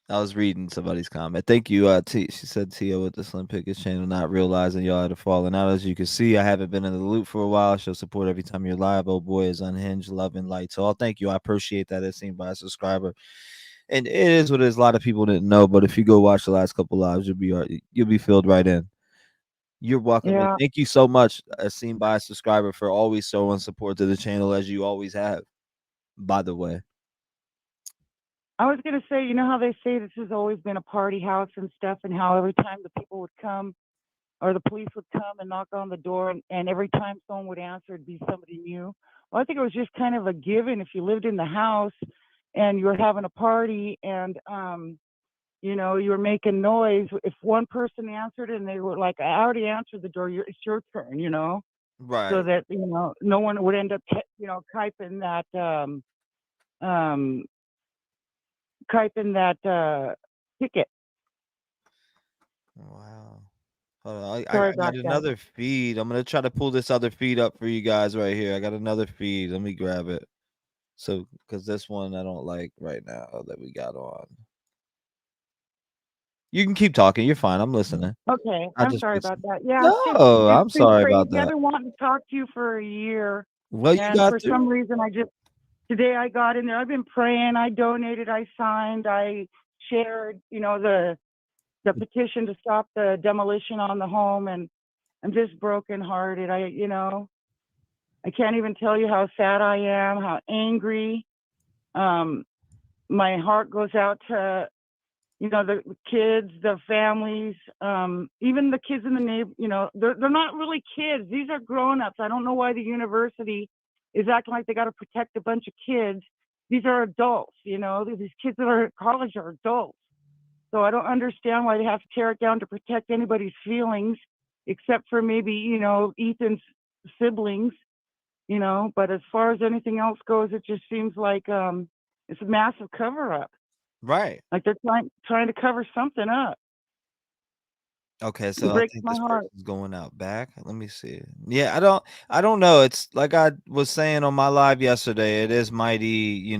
I was reading somebody's comment. Thank you. She said Tia with the Slim Pickens channel, not realizing y'all had fallen out. As you can see, I haven't been in the loop for a while. Show support every time you're live. Oh boy, is unhinged, love and light. So thank you. I appreciate that. It's seen by a subscriber. And it is what it is. A lot of people didn't know, but if you go watch the last couple lives, you'll be filled right in. You're welcome. Yeah. Thank you so much, as seen by a subscriber, for always showing support to the channel as you always have. By the way. I was going to say, you know how they say this has always been a party house and stuff, and how every time the people would come or the police would come and knock on the door, and every time someone would answer, it'd be somebody new. Well, I think it was just kind of a given. If you lived in the house and you were having a party and, you know, you were making noise, if one person answered and they were like, I already answered the door, it's your turn, you know? Right. So that, you know, no one would end up, you know, typing that ticket. Wow. Hold on. Sorry I got about another feed. I'm gonna try to pull this other feed up for you guys right here. I got another feed. Let me grab it. So, because this one I don't like right now that we got on. You can keep talking. You're fine. I'm listening. Okay, I'm sorry about that. Yeah, No, I'm it's been sorry crazy. about that. I've been wanting to talk to you for a year. Well, you and got for through. some reason I just today I got in there. I've been praying. I donated. I signed. I shared, the petition to stop the demolition on the home, and I'm just brokenhearted. I can't even tell you how sad I am, how angry. My heart goes out to, the kids, the families, even the kids in the they're not really kids. These are grown-ups. I don't know why the university is acting like they got to protect a bunch of kids. These are adults, these kids that are at college are adults. So I don't understand why they have to tear it down to protect anybody's feelings, except for maybe, Ethan's siblings, but as far as anything else goes, it just seems like it's a massive cover-up. Right. Like they're trying to cover something up. Okay, so It I breaks think my this heart. person's going out back. Let me see. Yeah, I don't know. It's like I was saying on my live yesterday, it is mighty,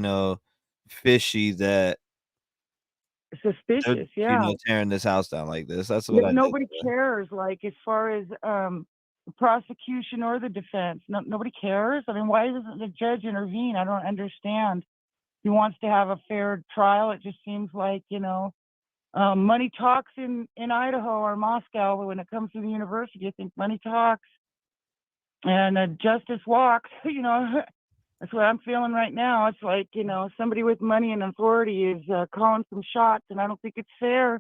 fishy that they're, Suspicious, yeah. tearing this house down like this. That's what I think. Nobody cares, like, as far as the prosecution or the defense. Nobody cares. I mean, why doesn't the judge intervene? I don't understand. He wants to have a fair trial. It just seems like, money talks in Idaho or Moscow, but when it comes to the university, I think money talks and justice walks. That's what I'm feeling right now. It's like, somebody with money and authority is calling some shots, and I don't think it's fair.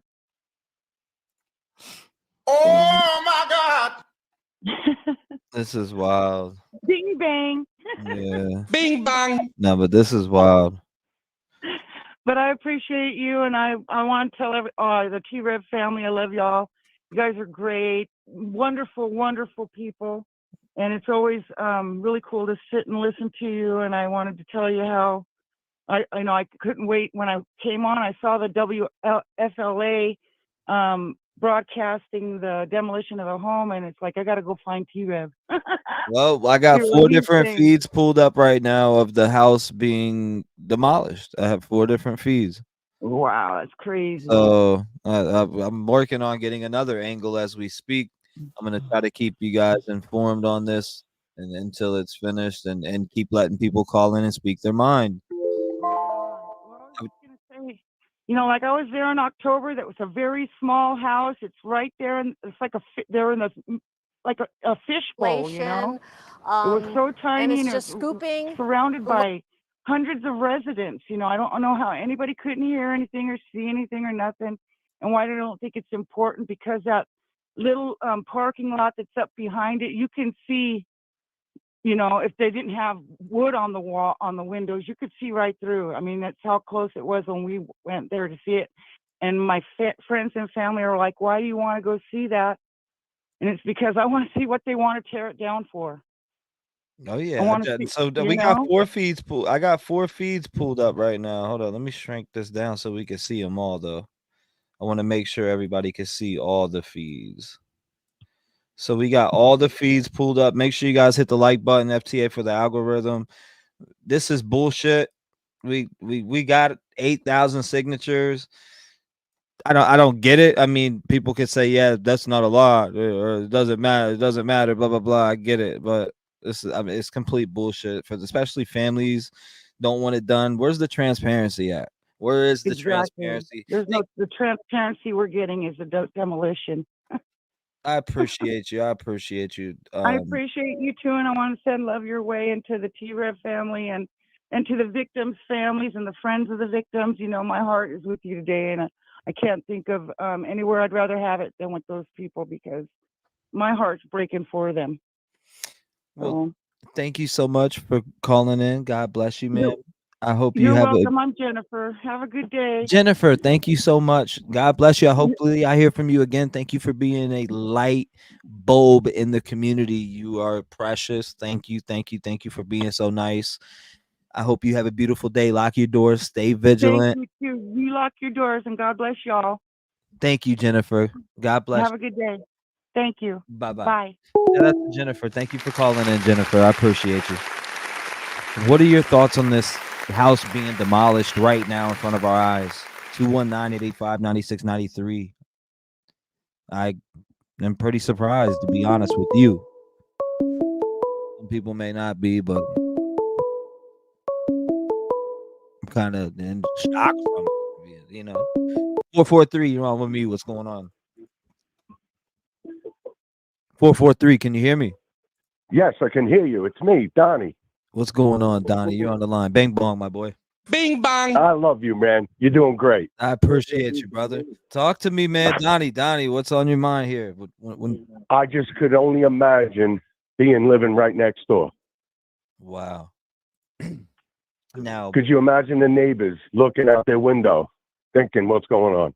Oh my God! This is wild. Bing bang. Yeah. Bing bang. No, but this is wild. But I appreciate you, and I want to tell the T-REV family, I love y'all. You guys are great, wonderful, wonderful people, and it's always really cool to sit and listen to you. And I wanted to tell you how I couldn't wait when I came on. I saw the WFLA broadcasting the demolition of a home, and it's like I got to go find T-REV. Well, I got 4 different feeds pulled up right now of the house being demolished. I have 4 different feeds. Wow, that's crazy. So I'm working on getting another angle as we speak. I'm going to try to keep you guys informed on this and until it's finished, and keep letting people call in and speak their mind. Well, I was going to say, like I was there in October. That was a very small house. It's right there, and it's like they're in the like a fishbowl. It was so tiny, and it's just surrounded by hundreds of residents. I don't know how anybody couldn't hear anything or see anything or nothing, and why they don't think it's important, because that little parking lot that's up behind it, you can see. If they didn't have wood on the wall, on the windows, you could see right through. I mean, that's how close it was when we went there to see it. And my friends and family are like, why do you want to go see that? And it's because I want to see what they want to tear it down for. Oh yeah. We got 4 feeds pulled. I got 4 feeds pulled up right now. Hold on. Let me shrink this down so we can see them all, though. I want to make sure everybody can see all the feeds. So we got all the feeds pulled up. Make sure you guys hit the like button, FTA, for the algorithm. This is bullshit. We got 8,000 signatures. I don't get it. I mean, people could say, yeah, that's not a lot, or it doesn't matter. It doesn't matter. Blah blah blah. I get it, but it's complete bullshit. For especially families don't want it done. Where's the transparency at? Where is the transparency? There's the transparency we're getting is the demolition. I appreciate you. I appreciate you. I appreciate you too, and I want to send love your way into the T-REV family and to the victims' families and the friends of the victims. My heart is with you today, and I can't think of anywhere I'd rather have it than with those people, because my heart's breaking for them. Well, thank you so much for calling in. God bless you, man. I hope you You're have welcome. I'm Jennifer. Have a good day. Jennifer, thank you so much. God bless you. Hopefully I hear from you again. Thank you for being a light bulb in the community. You are precious. Thank you. Thank you. Thank you for being so nice. I hope you have a beautiful day. Lock your doors. Stay vigilant. Thank you too. You lock your doors, and God bless y'all. Thank you, Jennifer. God bless. Have a good day. Thank you. Bye-bye. Bye. Shout out to Jennifer. Thank you for calling in, Jennifer. I appreciate you. What are your thoughts on this house being demolished right now in front of our eyes? 219-885-9693. I am pretty surprised, to be honest with you. Some people may not be, but kind of in shock from it, you know. 443, you're on with me. What's going on? 443, can you hear me? Yes, I can hear you. It's me, Donnie. What's going on, Donnie? You're on the line. Bang bong, my boy. Bing bang. I love you, man. You're doing great. I appreciate you, brother. Talk to me, man. Donnie, what's on your mind here? I just could only imagine living right next door. Wow. Now, could you imagine the neighbors looking out their window, thinking, "What's going on?"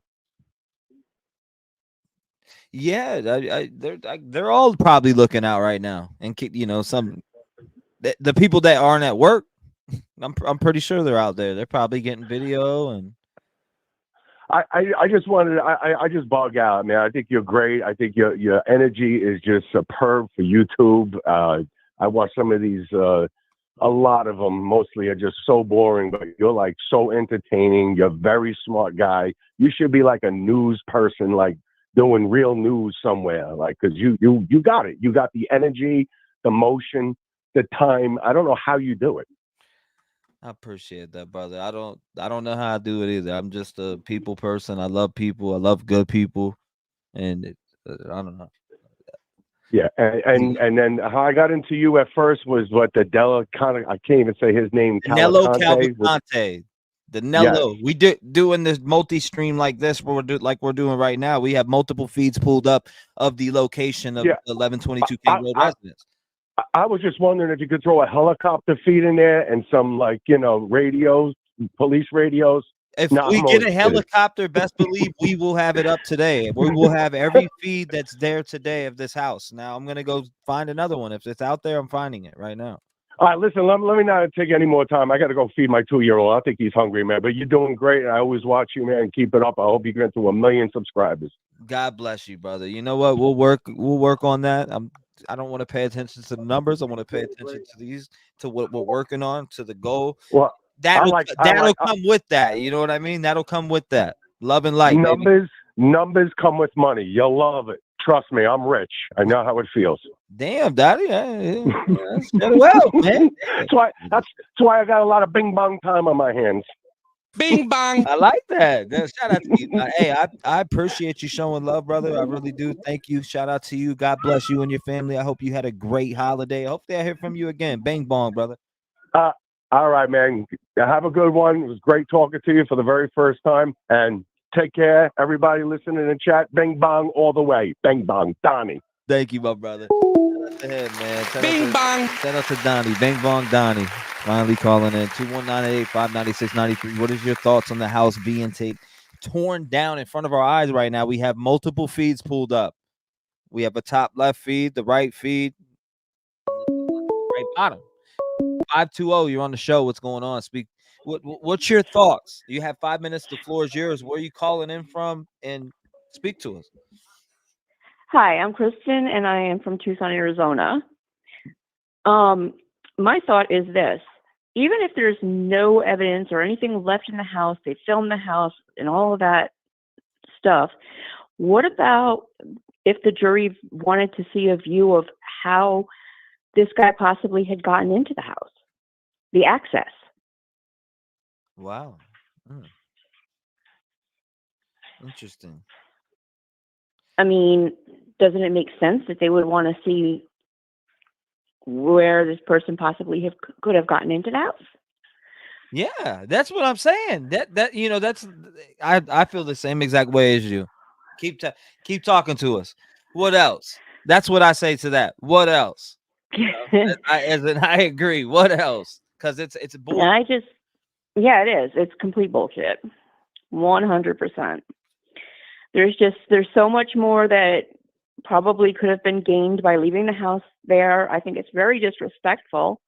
Yeah, they're all probably looking out right now, and you know, some the people that aren't at work, I'm pretty sure they're out there. They're probably getting video and. I just wanted I just bug out, man. I think you're great. I think your energy is just superb for YouTube. I watch some of these. A lot of them mostly are just so boring, but you're like so entertaining. You're a very smart guy. You should be like a news person, like doing real news somewhere, like, because you got it. You got the energy, the motion, the time. I don't know how you do it. I appreciate that, brother. I don't know how I do it either. I'm just a people person. I love people. I love good people, and I don't know. Yeah, and then how I got into you at first was what the I can't even say his name. Danilo Cavalcante. Danilo. Yes. We doing this multi-stream like this where we're doing right now. We have multiple feeds pulled up of the location of the 1122 King Road residence. I was just wondering if you could throw a helicopter feed in there and some, like, you know, radios, police radios. If we get a helicopter, best believe we will have it up today. We will have every feed that's there today of this house. Now I'm gonna go find another one. If it's out there, I'm finding it right now. All right, listen, let me not take any more time. I got to go feed my 2-year-old. I think he's hungry, man. But you're doing great. I always watch you, man. Keep it up. I hope you get to 1 million subscribers. God bless you, brother. You know what? We'll work on that. I don't want to pay attention to the numbers. I want to pay attention to what we're working on, to the goal. Well, that'll come with that. You know what I mean? That'll come with that. Love and light. Numbers come with money. You'll love it. Trust me, I'm rich. I know how it feels. Damn, Daddy. Well, man. That's why I got a lot of bing bong time on my hands. Bing bong. I like that. Shout out to you. Hey, I appreciate you showing love, brother. I really do. Thank you. Shout out to you. God bless you and your family. I hope you had a great holiday. Hopefully I hear from you again. Bang bong, brother. All right, man. Have a good one. It was great talking to you for the very first time. And take care. Everybody listening in the chat. Bing bong all the way. Bang bong. Donnie. Thank you, my brother. Shout out to him, man. Bing bong. Shout out to Donnie. Bang bong Donnie. Finally calling in. 219-885-9693. What is your thoughts on the house being torn down in front of our eyes right now? We have multiple feeds pulled up. We have a top left feed, the right feed, right bottom. 520, you're on the show. What's going on? What's your thoughts? You have 5 minutes. The floor is yours. Where are you calling in from? And speak to us. Hi, I'm Kristen, and I am from Tucson, Arizona. My thought is this. Even if there's no evidence or anything left in the house, they filmed the house and all of that stuff, what about if the jury wanted to see a view of how this guy possibly had gotten into the house? The access. Wow. Interesting. I mean, doesn't it make sense that they would want to see where this person possibly could have gotten into the house? Yeah, that's what I'm saying. That you know, that's I feel the same exact way as you. Keep talking to us. What else? That's what I say to that. What else? I agree. What else? Because it's bullshit. Yeah, it is. It's complete bullshit. 100%. There's so much more that probably could have been gained by leaving the house there. I think it's very disrespectful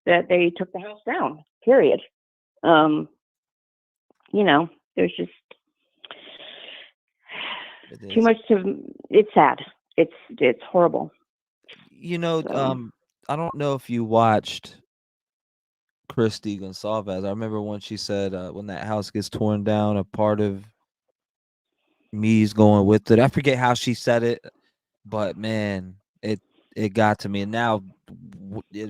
that they took the house down, period. You know, there's just too much it's sad. It's horrible. You know, I don't know if you watched Christy Gonsalves. I remember when she said, when that house gets torn down, a part of me's going with it. I forget how she said it, but man, it got to me. And now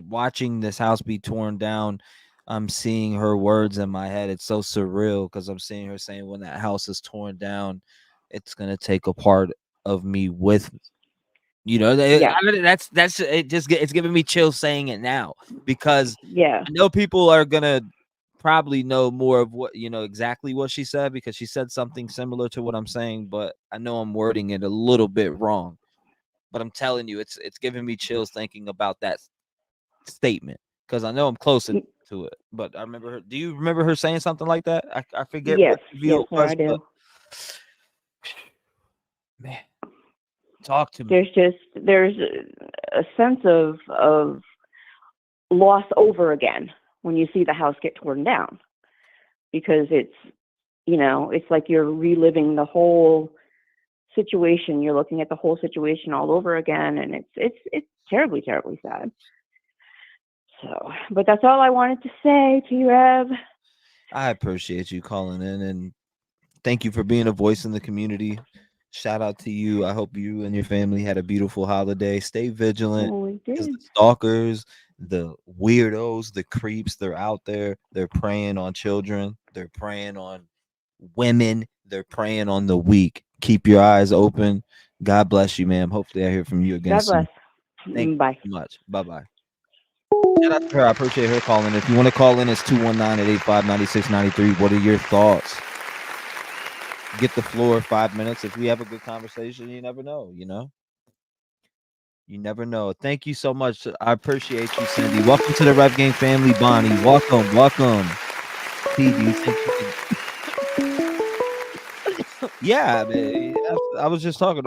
watching this house be torn down, I'm seeing her words in my head. It's so surreal because I'm seeing her saying when that house is torn down, it's gonna take a part of me with me. You know, Yeah. that's it. It's giving me chills saying it now because Yeah. I know people are gonna probably know more of what exactly what she said because she said something similar to what I'm saying, but I know I'm wording it a little bit wrong. But I'm telling you, it's giving me chills thinking about that statement because I know I'm closer to it. But I remember her. Do you remember her saying something like that? I forget Yes. what Yes, review it sir, was, I but do. man, talk to me. There's a sense of loss over again when you see the house get torn down, because it's like you're reliving the whole situation. You're looking at the whole situation all over again, and it's terribly, terribly sad. So, but that's all I wanted to say to you, Rev. I appreciate you calling in and thank you for being a voice in the community. Shout out to you. I hope you and your family had a beautiful holiday. Stay vigilant Oh, we because did. the stalkers, the weirdos, the creeps, they're out there. They're preying on children. They're preying on women. They're preying on the weak. Keep your eyes open. God bless you, ma'am. Hopefully, I hear from you again God soon. bless. Thank you Bye. so much. Bye bye. Shout out to her. I appreciate her calling. If you want to call in, it's 219-885-9693. What are your thoughts? Get the floor 5 minutes. If we have a good conversation, you never know, You never know. Thank you so much. I appreciate you, Cindy. Welcome to the Rev Game family, Bonnie. Welcome, welcome. T, do you think you can Yeah, man. I was just talking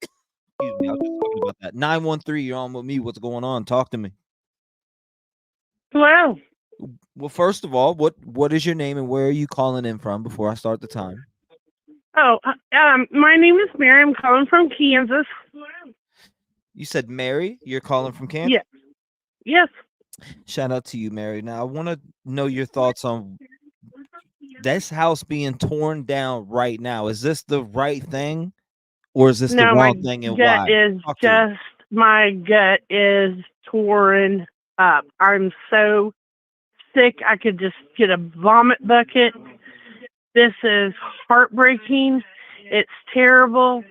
excuse me, I was just talking about that. 913, you're on with me. What's going on? Talk to me. Hello. Well, first of all, what is your name and where are you calling in from before I start the time? Oh, my name is Mary. I'm calling from Kansas. You said Mary. You're calling from Kansas? Yeah. Yes. Shout out to you, Mary. Now, I want to know your thoughts on this house being torn down right now. Is this the right thing or is this the No, my wrong thing and gut why? is Talk to me. my gut is torn up. I'm so sick. I could just get a vomit bucket. This is heartbreaking. It's terrible.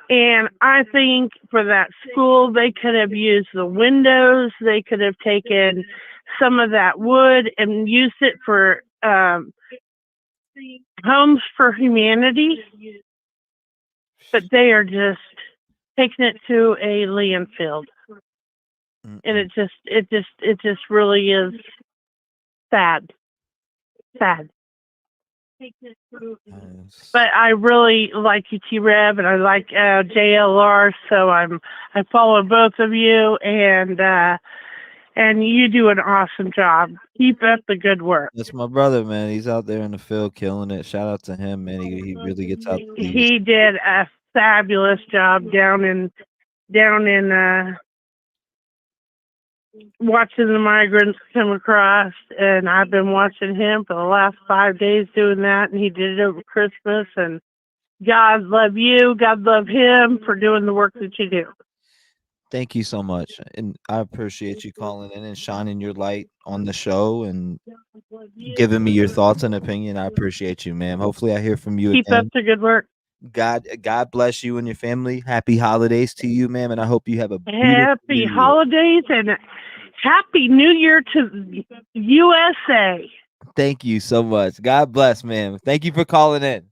And I think for that school, they could have used the windows. They could have taken some of that wood and used it for homes for humanity. But they are just taking it to a landfill. And it just really is sad. Sad. But I really like you, T-REV, and I like JLR, so I follow both of you, and you do an awesome job. Keep up the good work. That's my brother, man. He's out there in the field killing it. Shout out to him, man. He really gets out the leaves. He did a fabulous job down in watching the migrants come across, and I've been watching him for the last 5 days doing that, and he did it over Christmas, and God love you, God love him for doing the work that you do. Thank you so much. And I appreciate you calling in and shining your light on the show and giving me your thoughts and opinion. I appreciate you, ma'am. Hopefully I hear from you Keep up again. the good work. God bless you and your family. Happy holidays to you, ma'am, and I hope you have a beautiful Happy New Year. holidays and Happy New Year to USA. Thank you so much. God bless, ma'am. Thank you for calling in.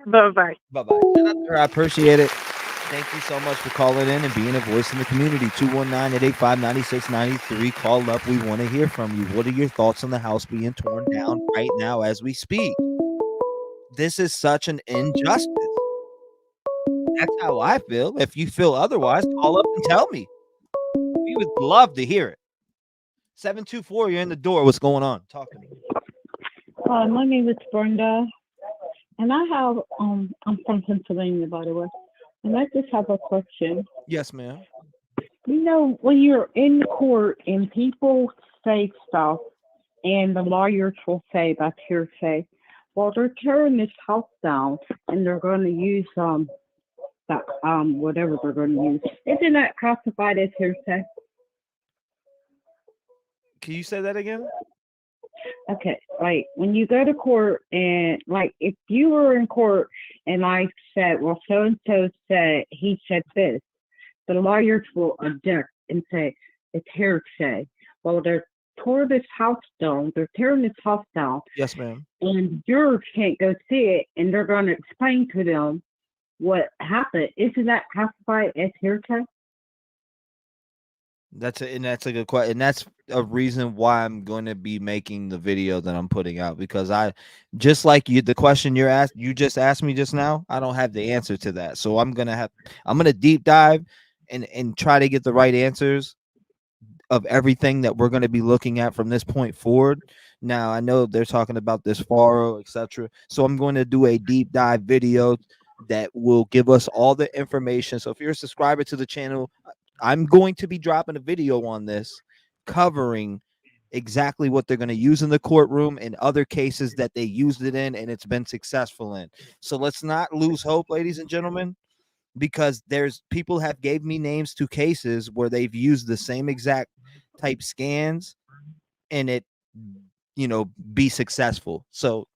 Bye-bye. Bye-bye. Shout out to her. I appreciate it. Thank you so much for calling in and being a voice in the community. 219-885-9693. Call up. We want to hear from you. What are your thoughts on the house being torn down right now as we speak? This is such an injustice. That's how I feel. If you feel otherwise, call up and tell me. We would love to hear it. 724, you're in the door. What's going on? Talk to me. Hi, my name is Brenda, and I have I'm from Pennsylvania, by the way, and I just have a question. Yes, ma'am. You know, when you're in court and people say stuff, and the lawyers will say that's hearsay. Well, they're tearing this house down, and they're going to use that whatever they're going to use. Isn't that classified as hearsay? Can you say that again? Okay, like when you go to court and like if you were in court and I said, well, so and so said he said this, the lawyers will object and say it's hearsay. Well, they're tore this house down. They're tearing this house down, Yes, ma'am. and jurors can't go see it, and they're going to explain to them what happened. Isn't that classified as hearsay? That's a good question, and that's a reason why I'm going to be making the video that I'm putting out, because I just like you, the question you just asked me just now, I don't have the answer to that. So I'm gonna deep dive and try to get the right answers of everything that we're going to be looking at from this point forward. Now I know they're talking about this faro, etc. So I'm going to do a deep dive video that will give us all the information. So if you're a subscriber to the channel, I'm going to be dropping a video on this covering exactly what they're going to use in the courtroom and other cases that they used it in and it's been successful in. So let's not lose hope, ladies and gentlemen, because there's people have gave me names to cases where they've used the same exact type scans and it, be successful. So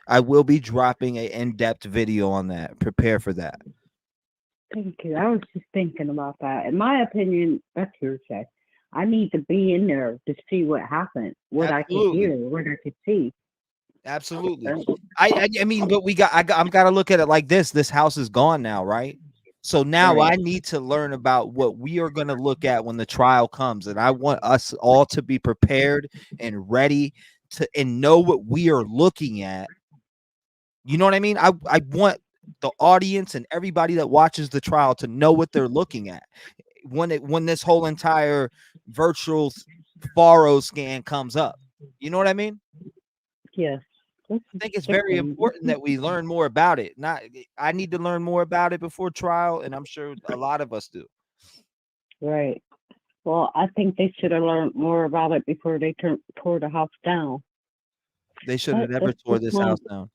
I will be dropping a in-depth video on that. Prepare for that. Thank you. I was just thinking about that. In my opinion, that's hearsay. I need to be in there to see what happened, what I could hear, what I could see. Absolutely. I mean, but I'm gotta look at it like this. This house is gone now, right? So now Right. I need to learn about what we are going to look at when the trial comes. And I want us all to be prepared and ready and know what we are looking at. You know what I mean? I want the audience and everybody that watches the trial to know what they're looking at when this whole entire virtual faro scan comes up. You know what I mean? Yes. I think it's very important that we learn more about it. I need to learn more about it before trial, and I'm sure a lot of us do. Right. Well, I think they should have learned more about it before they tore the house down. They should have never tore this house down.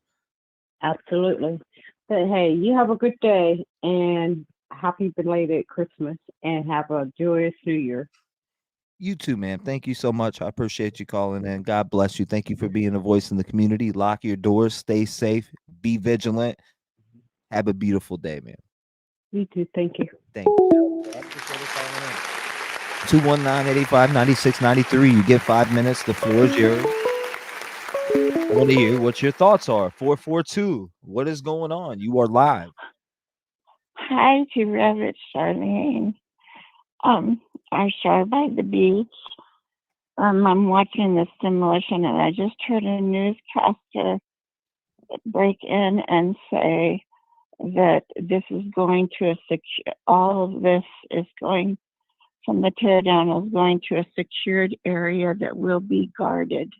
Absolutely. But hey, you have a good day and happy belated Christmas and have a joyous New Year. You too, man. Thank you so much. I appreciate you calling in. God bless you. Thank you for being a voice in the community. Lock your doors. Stay safe. Be vigilant. Have a beautiful day, man. You too. Thank you. Thank you. 219-885-9693. You get 5 minutes. The floor is yours. I want to hear what your thoughts are. 442. What is going on? You are live. Hi, T-REV. It's Charlene. I share by the beach. I'm watching this demolition, and I just heard a newscaster break in and say that this is going to all of this is going from the teardown is going to a secured area that will be guarded.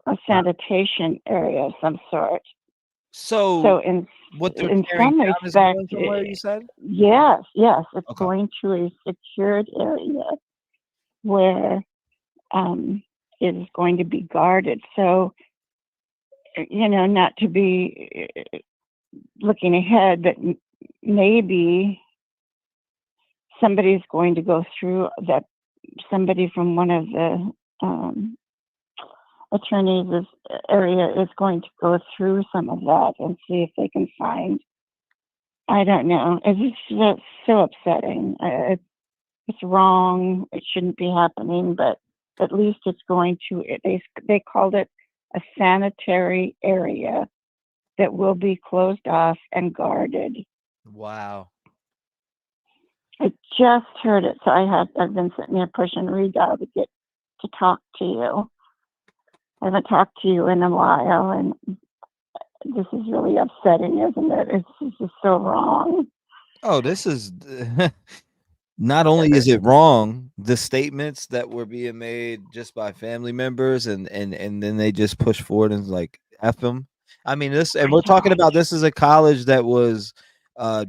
A sanitation area of some sort. So in what they're in tearing some down is respect, going somewhere, you said? yes, it's Okay. going to a secured area where it is going to be guarded. So, not to be looking ahead, but maybe somebody's going to go through that. Somebody from one of the attorneys' area is going to go through some of that and see if they can find. I don't know. It's just so upsetting. It's wrong. It shouldn't be happening, but at least it's going to. They called it a sanitary area that will be closed off and guarded. Wow. I just heard it, so I've been sitting here pushing redial to get to talk to you. I haven't talked to you in a while, and this is really upsetting, isn't it? It's just so wrong. Oh, this is not only is it wrong, the statements that were being made just by family members and then they just push forward and like F them. I mean, and we're talking about this is a college that was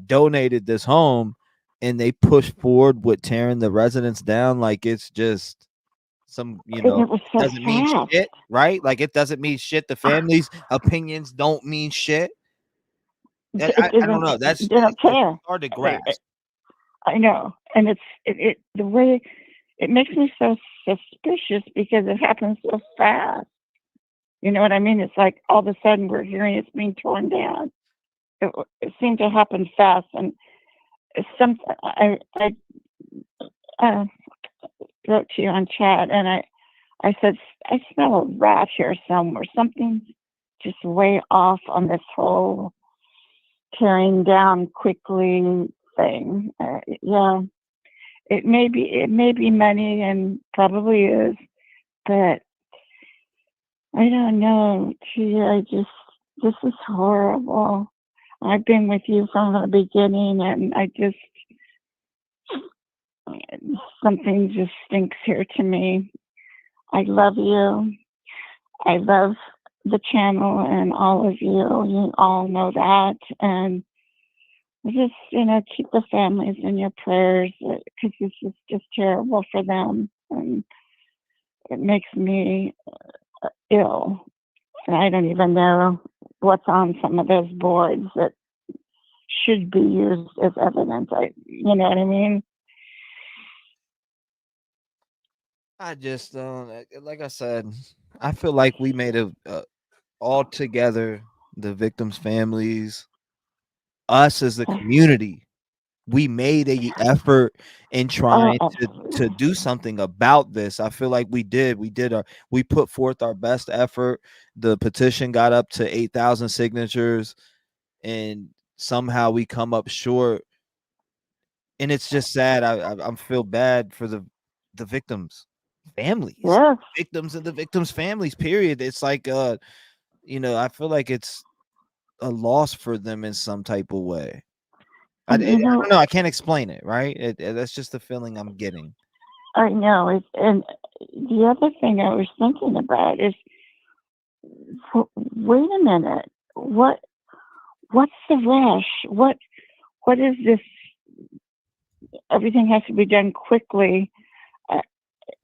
donated this home and they pushed forward with tearing the residents down like it's just some, And it was so doesn't mean fast. shit, right? Like it doesn't mean shit. The family's opinions don't mean shit. I don't know. They don't care. Hard to grasp. I know, and it's the way it makes me so suspicious because it happens so fast. You know what I mean? It's like all of a sudden we're hearing it's being torn down. It seemed to happen fast, and I wrote to you on chat, and I said I smell a rat here somewhere. Something's just way off on this whole tearing down quickly thing. Yeah, it may be money, and probably is, but I don't know. Gee, this is horrible. I've been with you from the beginning, and something just stinks here to me. I love you. I love the channel and all of you. You all know that. And just, keep the families in your prayers, because this is just terrible for them. And it makes me ill. And I don't even know what's on some of those boards that should be used as evidence. You know what I mean? I just like I said, I feel like we made a all together, the victims' families, us as a community, we made a effort in trying to do something about this. I feel like we did. We put forth our best effort. The petition got up to 8,000 signatures, and somehow we come up short. And it's just sad. I feel bad for the victims' families, yes. victims and the victims' families. Period. It's like I feel like it's a loss for them in some type of way. I don't know. I can't explain it. Right? That's just the feeling I'm getting. I know. And the other thing I was thinking about is, wait a minute. What's the rush? What is this? Everything has to be done quickly.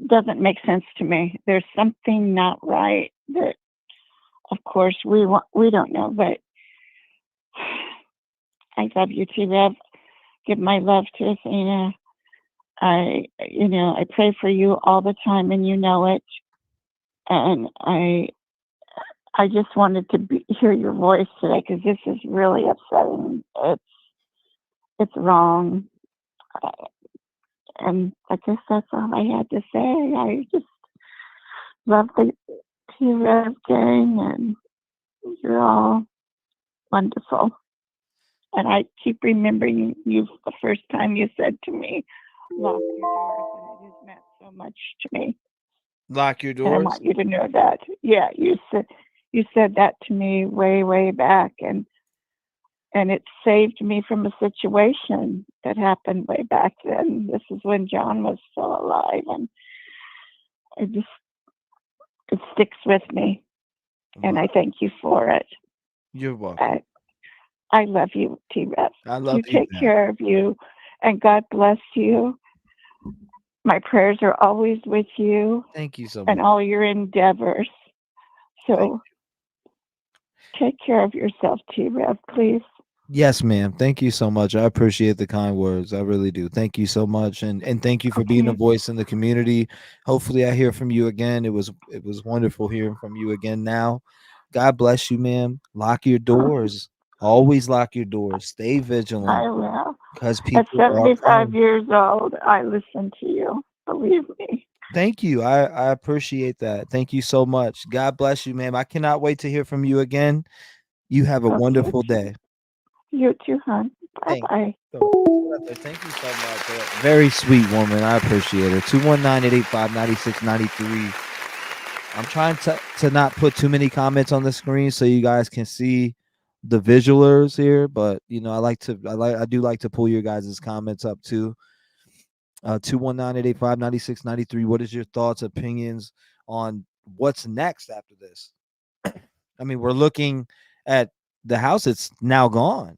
Doesn't make sense to me. There's something not right that, of course, we don't know, but I love you, T-REV. Give my love to Athena. I pray for you all the time, and you know it. And I just wanted to hear your voice today, because this is really upsetting. It's wrong. And I guess that's all I had to say. I just love the T-REV gang, and you're all wonderful. And I keep remembering you the first time you said to me, lock your doors, and it has meant so much to me. Lock your And I doors? want you to know that. Yeah, you said that to me way, way back, and it saved me from a situation that happened way back then. This is when John was still alive, and it sticks with me, and I thank you for it. You're welcome. I love you, T-REV. I love you. you. Take care of you, and God bless you. My prayers are always with you. Thank you so much. And all your endeavors. So take care of yourself, T-REV, please. Yes, ma'am. Thank you so much. I appreciate the kind words. I really do. Thank you so much, and thank you for being a voice in the community. Hopefully, I hear from you again. It was wonderful hearing from you again. Now, God bless you, ma'am. Lock your doors. Always lock your doors. Stay vigilant. I will. Because people At are 75 years old, I listen to you. Believe me. Thank you. I appreciate that. Thank you so much. God bless you, ma'am. I cannot wait to hear from you again. You have a wonderful day. You too, hon. Bye-bye. Thank you so much. Very sweet woman. I appreciate her. 219-885-9693. I'm trying to not put too many comments on the screen so you guys can see the visualers here, but I do like to pull your guys' comments up too. 219-885-9693. What is your thoughts, opinions on what's next after this? I mean, we're looking at the house. It's now gone.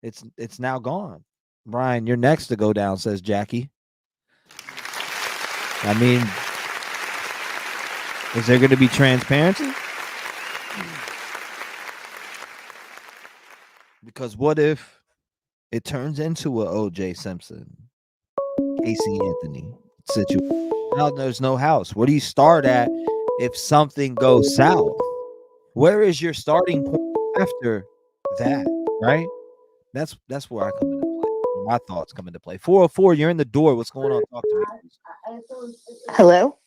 It's now gone. Brian, you're next to go down, says Jackie. I mean, is there going to be transparency? Because what if it turns into a O.J. Simpson, Casey Anthony, situation. Now there's no house. Where do you start at if something goes south? Where is your starting point after that? Right? That's where I come into play. Where my thoughts come into play. 404, you're in the door. What's going on? Talk to me, please. Hello?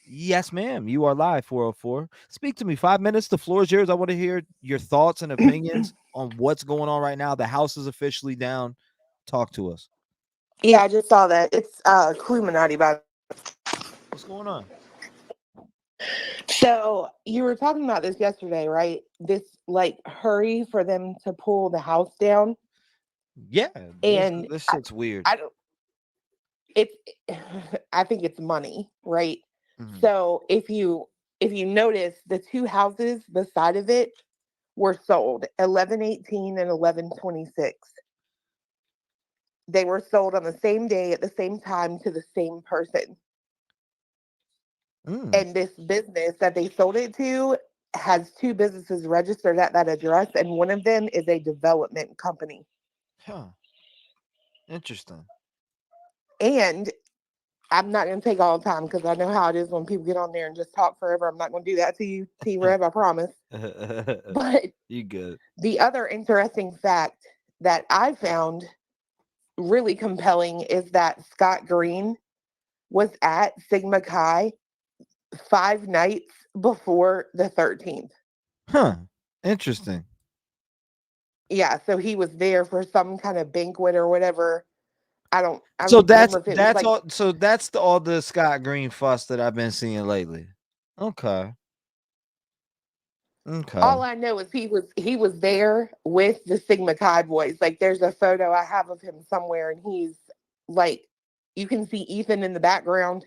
Yes, ma'am. You are live, 404. Speak to me. 5 minutes. The floor is yours. I want to hear your thoughts and opinions on what's going on right now. The house is officially down. Talk to us. Yeah, I just saw that. It's Illuminati by. What's going on? So you were talking about this yesterday, right? This like hurry for them to pull the house down. Yeah, And this shit's weird. I don't. It's. I think it's money, right? Mhm. So if you notice, the two houses beside of it were sold 1118 and 1126. They were sold on the same day at the same time to the same person. And this business that they sold it to has two businesses registered at that address, and one of them is a development company. Huh. Interesting. And I'm not going to take all the time because I know how it is when people get on there and just talk forever. I'm not going to do that to you, T-REV, I promise. But You good. the other interesting fact that I found really compelling is that Scott Green was at Sigma Chi 5 nights before the 13th. Huh. Interesting. Yeah, so he was there for some kind of banquet or whatever. I don't So remember if it was like all. So that's all the Scott Green fuss that I've been seeing lately. Okay. Okay. all I know is he was there with the Sigma Chi boys. Like there's a photo I have of him somewhere, and he's like, you can see Ethan in the background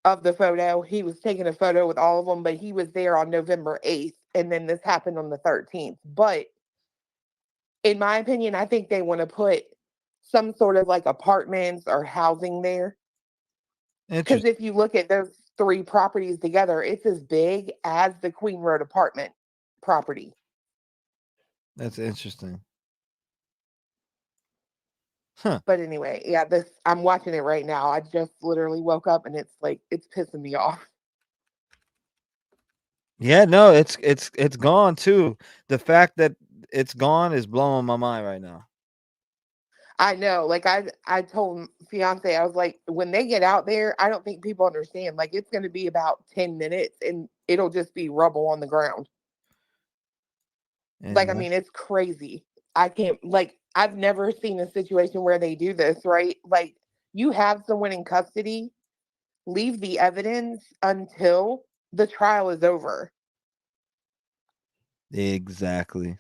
of the photo. He was taking a photo with all of them, but he was there on November 8th, and then this happened on the 13th. But in my opinion, I think they want to put some sort of like apartments or housing there. Because if you look at those three properties together, it's as big as the Queen Road apartment property. That's interesting. Huh. But anyway, yeah, I'm watching it right now. I just literally woke up and it's like it's pissing me off. Yeah, no, it's gone too. The fact that it's gone is blowing my mind right now. I know. Like I told fiance, I was like, when they get out there, I don't think people understand. Like it's gonna be about 10 minutes and it'll just be rubble on the ground. And Like, I mean, it's crazy. I can't, like, I've never seen a situation where they do this, right? Like, you have someone in custody, leave the evidence until the trial is over. exactly.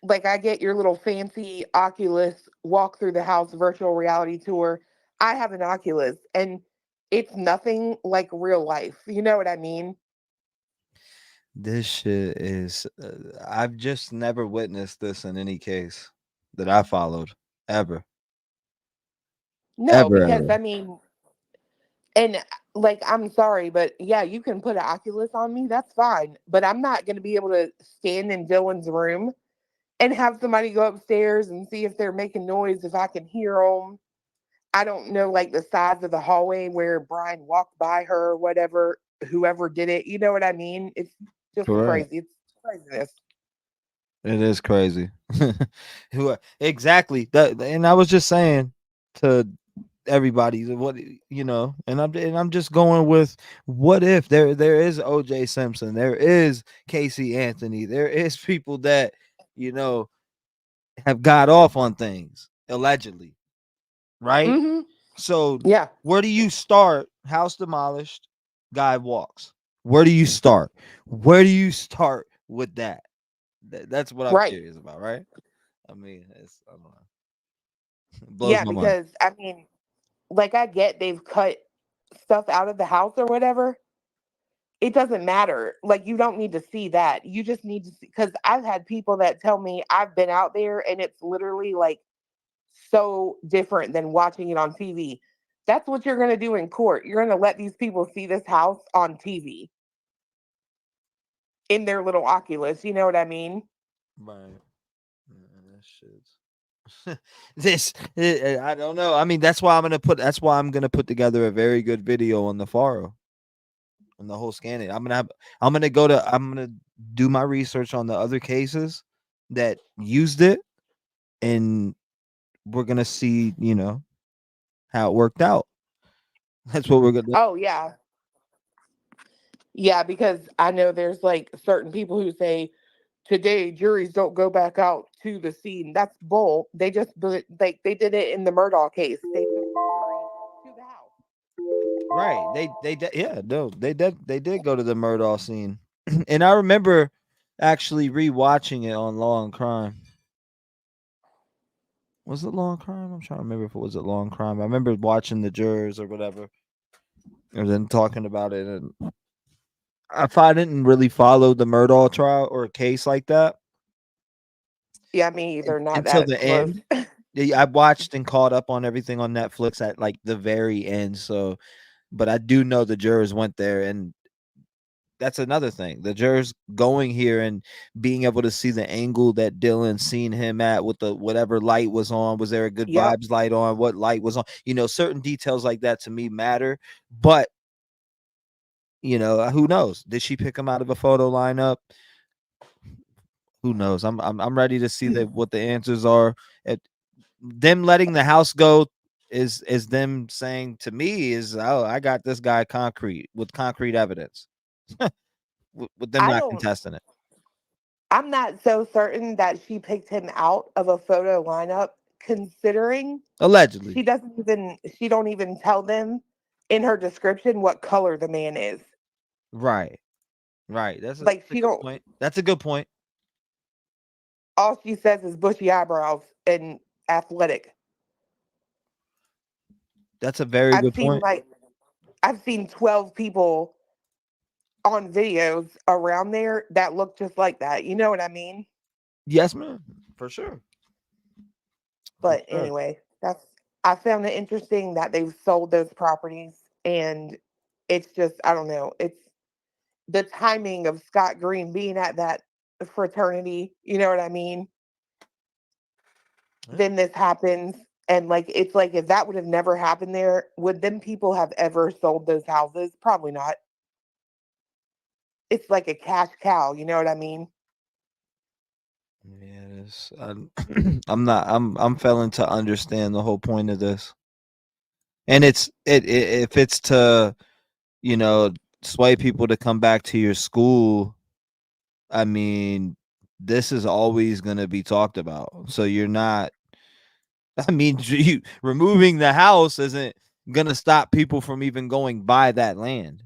Like, I get your little fancy Oculus walk through the house virtual reality tour. I have an Oculus and it's nothing like real life. You know what I mean? This shit is. I've just never witnessed this in any case that I followed ever. No, Ever, because ever. I mean, and like, I'm sorry, but yeah, you can put an Oculus on me. That's fine. But I'm not going to be able to stand in Dylan's room and have somebody go upstairs and see if they're making noise, if I can hear them. I don't know, like the size of the hallway where Brian walked by her or whatever, whoever did it. You know what I mean? It's just Correct. crazy. It's craziness. It is crazy. Exactly. And I was just saying to everybody what and I'm just going with what if there is OJ Simpson, there is Casey Anthony, there is people that have got off on things allegedly, right? Mm-hmm. So yeah, where do you start? House demolished, guy walks. Where do you start? Where do you start with that? That's what I'm right. curious about, right? I mean, I don't know. It blows Yeah, my mind. because I mean, like I get they've cut stuff out of the house or whatever. It doesn't matter. Like you don't need to see that. You just need to see because I've had people that tell me I've been out there and it's literally like so different than watching it on TV. That's what you're going to do in court. You're going to let these people see this house on TV in their little Oculus. You know what I mean? Right. Yeah, that shit's I don't know. I mean, that's why I'm gonna put together a very good video on the Faro, on the whole scanning. I'm gonna do my research on the other cases that used it, and we're gonna see, how it worked out. That's what we're gonna. Oh yeah. Yeah, because I know there's like certain people who say today juries don't go back out to the scene. That's bull. They just like they did it in the Murdaugh case. They took the jury to the house. Right. They did go to the Murdaugh scene. And I remember actually rewatching it on Law and Crime. Was it Law and Crime? I'm trying to remember if it was at Law and Crime. I remember watching the jurors or whatever, and then talking about it. And if I didn't really follow the Murdaugh trial or a case like that Yeah, me either. Not until that the close. end, I watched and caught up on everything on Netflix at like the very end. So, but I do know the jurors went there, and that's another thing. The jurors going here and being able to see the angle that Dylan seen him at with the whatever light was on. Was there a good Yep. vibes light on? What light was on? Certain details like that to me matter. But who knows? Did she pick him out of a photo lineup? Who knows? I'm ready to see what the answers are. Them letting the house go is them saying to me is, oh, I got this guy with concrete evidence. with them I not don't. contesting it. I'm not so certain that she picked him out of a photo lineup, considering Allegedly. she don't even tell them in her description what color the man is. Right. That's Like a good point. That's a good point. All she says is bushy eyebrows and athletic. That's a very good point. I've seen 12 people on videos around there that look just like that. You know what I mean? Yes, ma'am. For sure. But anyway, I found it interesting that they've sold those properties, and it's just, I don't know, it's the timing of Scott Green being at that fraternity, you know what I mean? Then this happens, and it's like if that would have never happened there, would them people have ever sold those houses? Probably not. It's like a cash cow, you know what I mean? Yes. I'm failing to understand the whole point of this. And if it's to, sway people to come back to your school, I mean, this is always going to be talked about. So you're not, removing the house isn't going to stop people from even going by that land.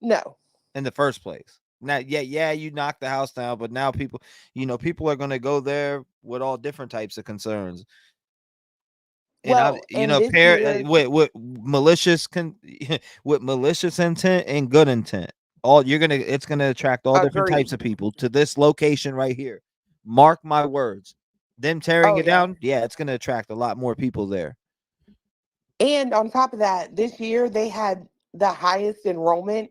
No. In the first place. Now, you knock the house down, but now people are going to go there with all different types of concerns. Well, with malicious with malicious intent and good intent. It's gonna attract all different types of people to this location right here. Mark my words. Them tearing it down, it's gonna attract a lot more people there. And on top of that, this year they had the highest enrollment.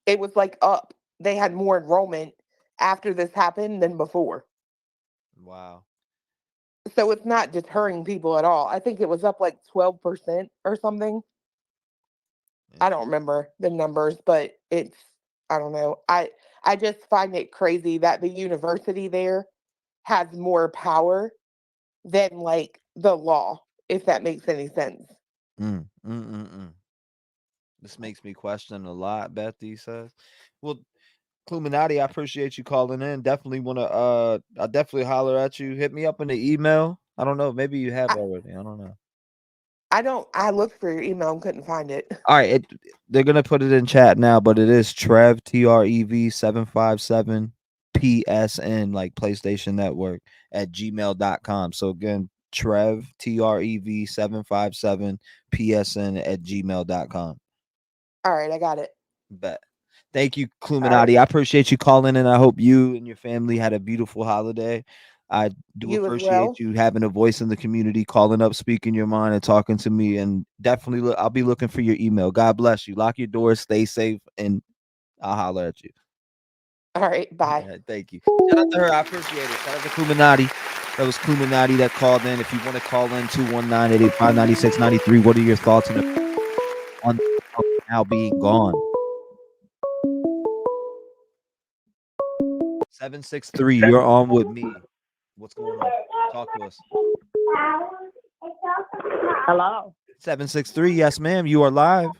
It was up. They had more enrollment after this happened than before. Wow. So it's not deterring people at all. I think it was up 12% or something. I don't remember the numbers, but I don't know. I just find it crazy that the university there has more power than the law, if that makes any sense. This makes me question a lot, Bethy says. Well, Cluminati, I appreciate you calling in. Definitely want to I'll definitely holler at you. Hit me up in the email. I don't know, maybe you have already. I don't know. I looked for your email and couldn't find it. All right, they're gonna put it in chat now, but it is TREV TREV 757 PSN, like PlayStation Network, at gmail.com. So again, TREV TREV 757 PSN at gmail.com. All right, I got it. Bet. Thank you, Cluminati. I appreciate you calling in. I hope you and your family had a beautiful holiday. I do appreciate you having a voice in the community, calling up, speaking your mind, and talking to me. And definitely, I'll be looking for your email. God bless you. Lock your doors, stay safe, and I'll holler at you. All right, bye. Thank you. Shout out to her. I appreciate it. Shout out to Cluminati. That was Kuminati that called in. If you want to call in, 219-885-9693. What are your thoughts on now being gone? 763, you're on with me. What's going on? Talk to us. Hello. 763, yes, ma'am. You are live.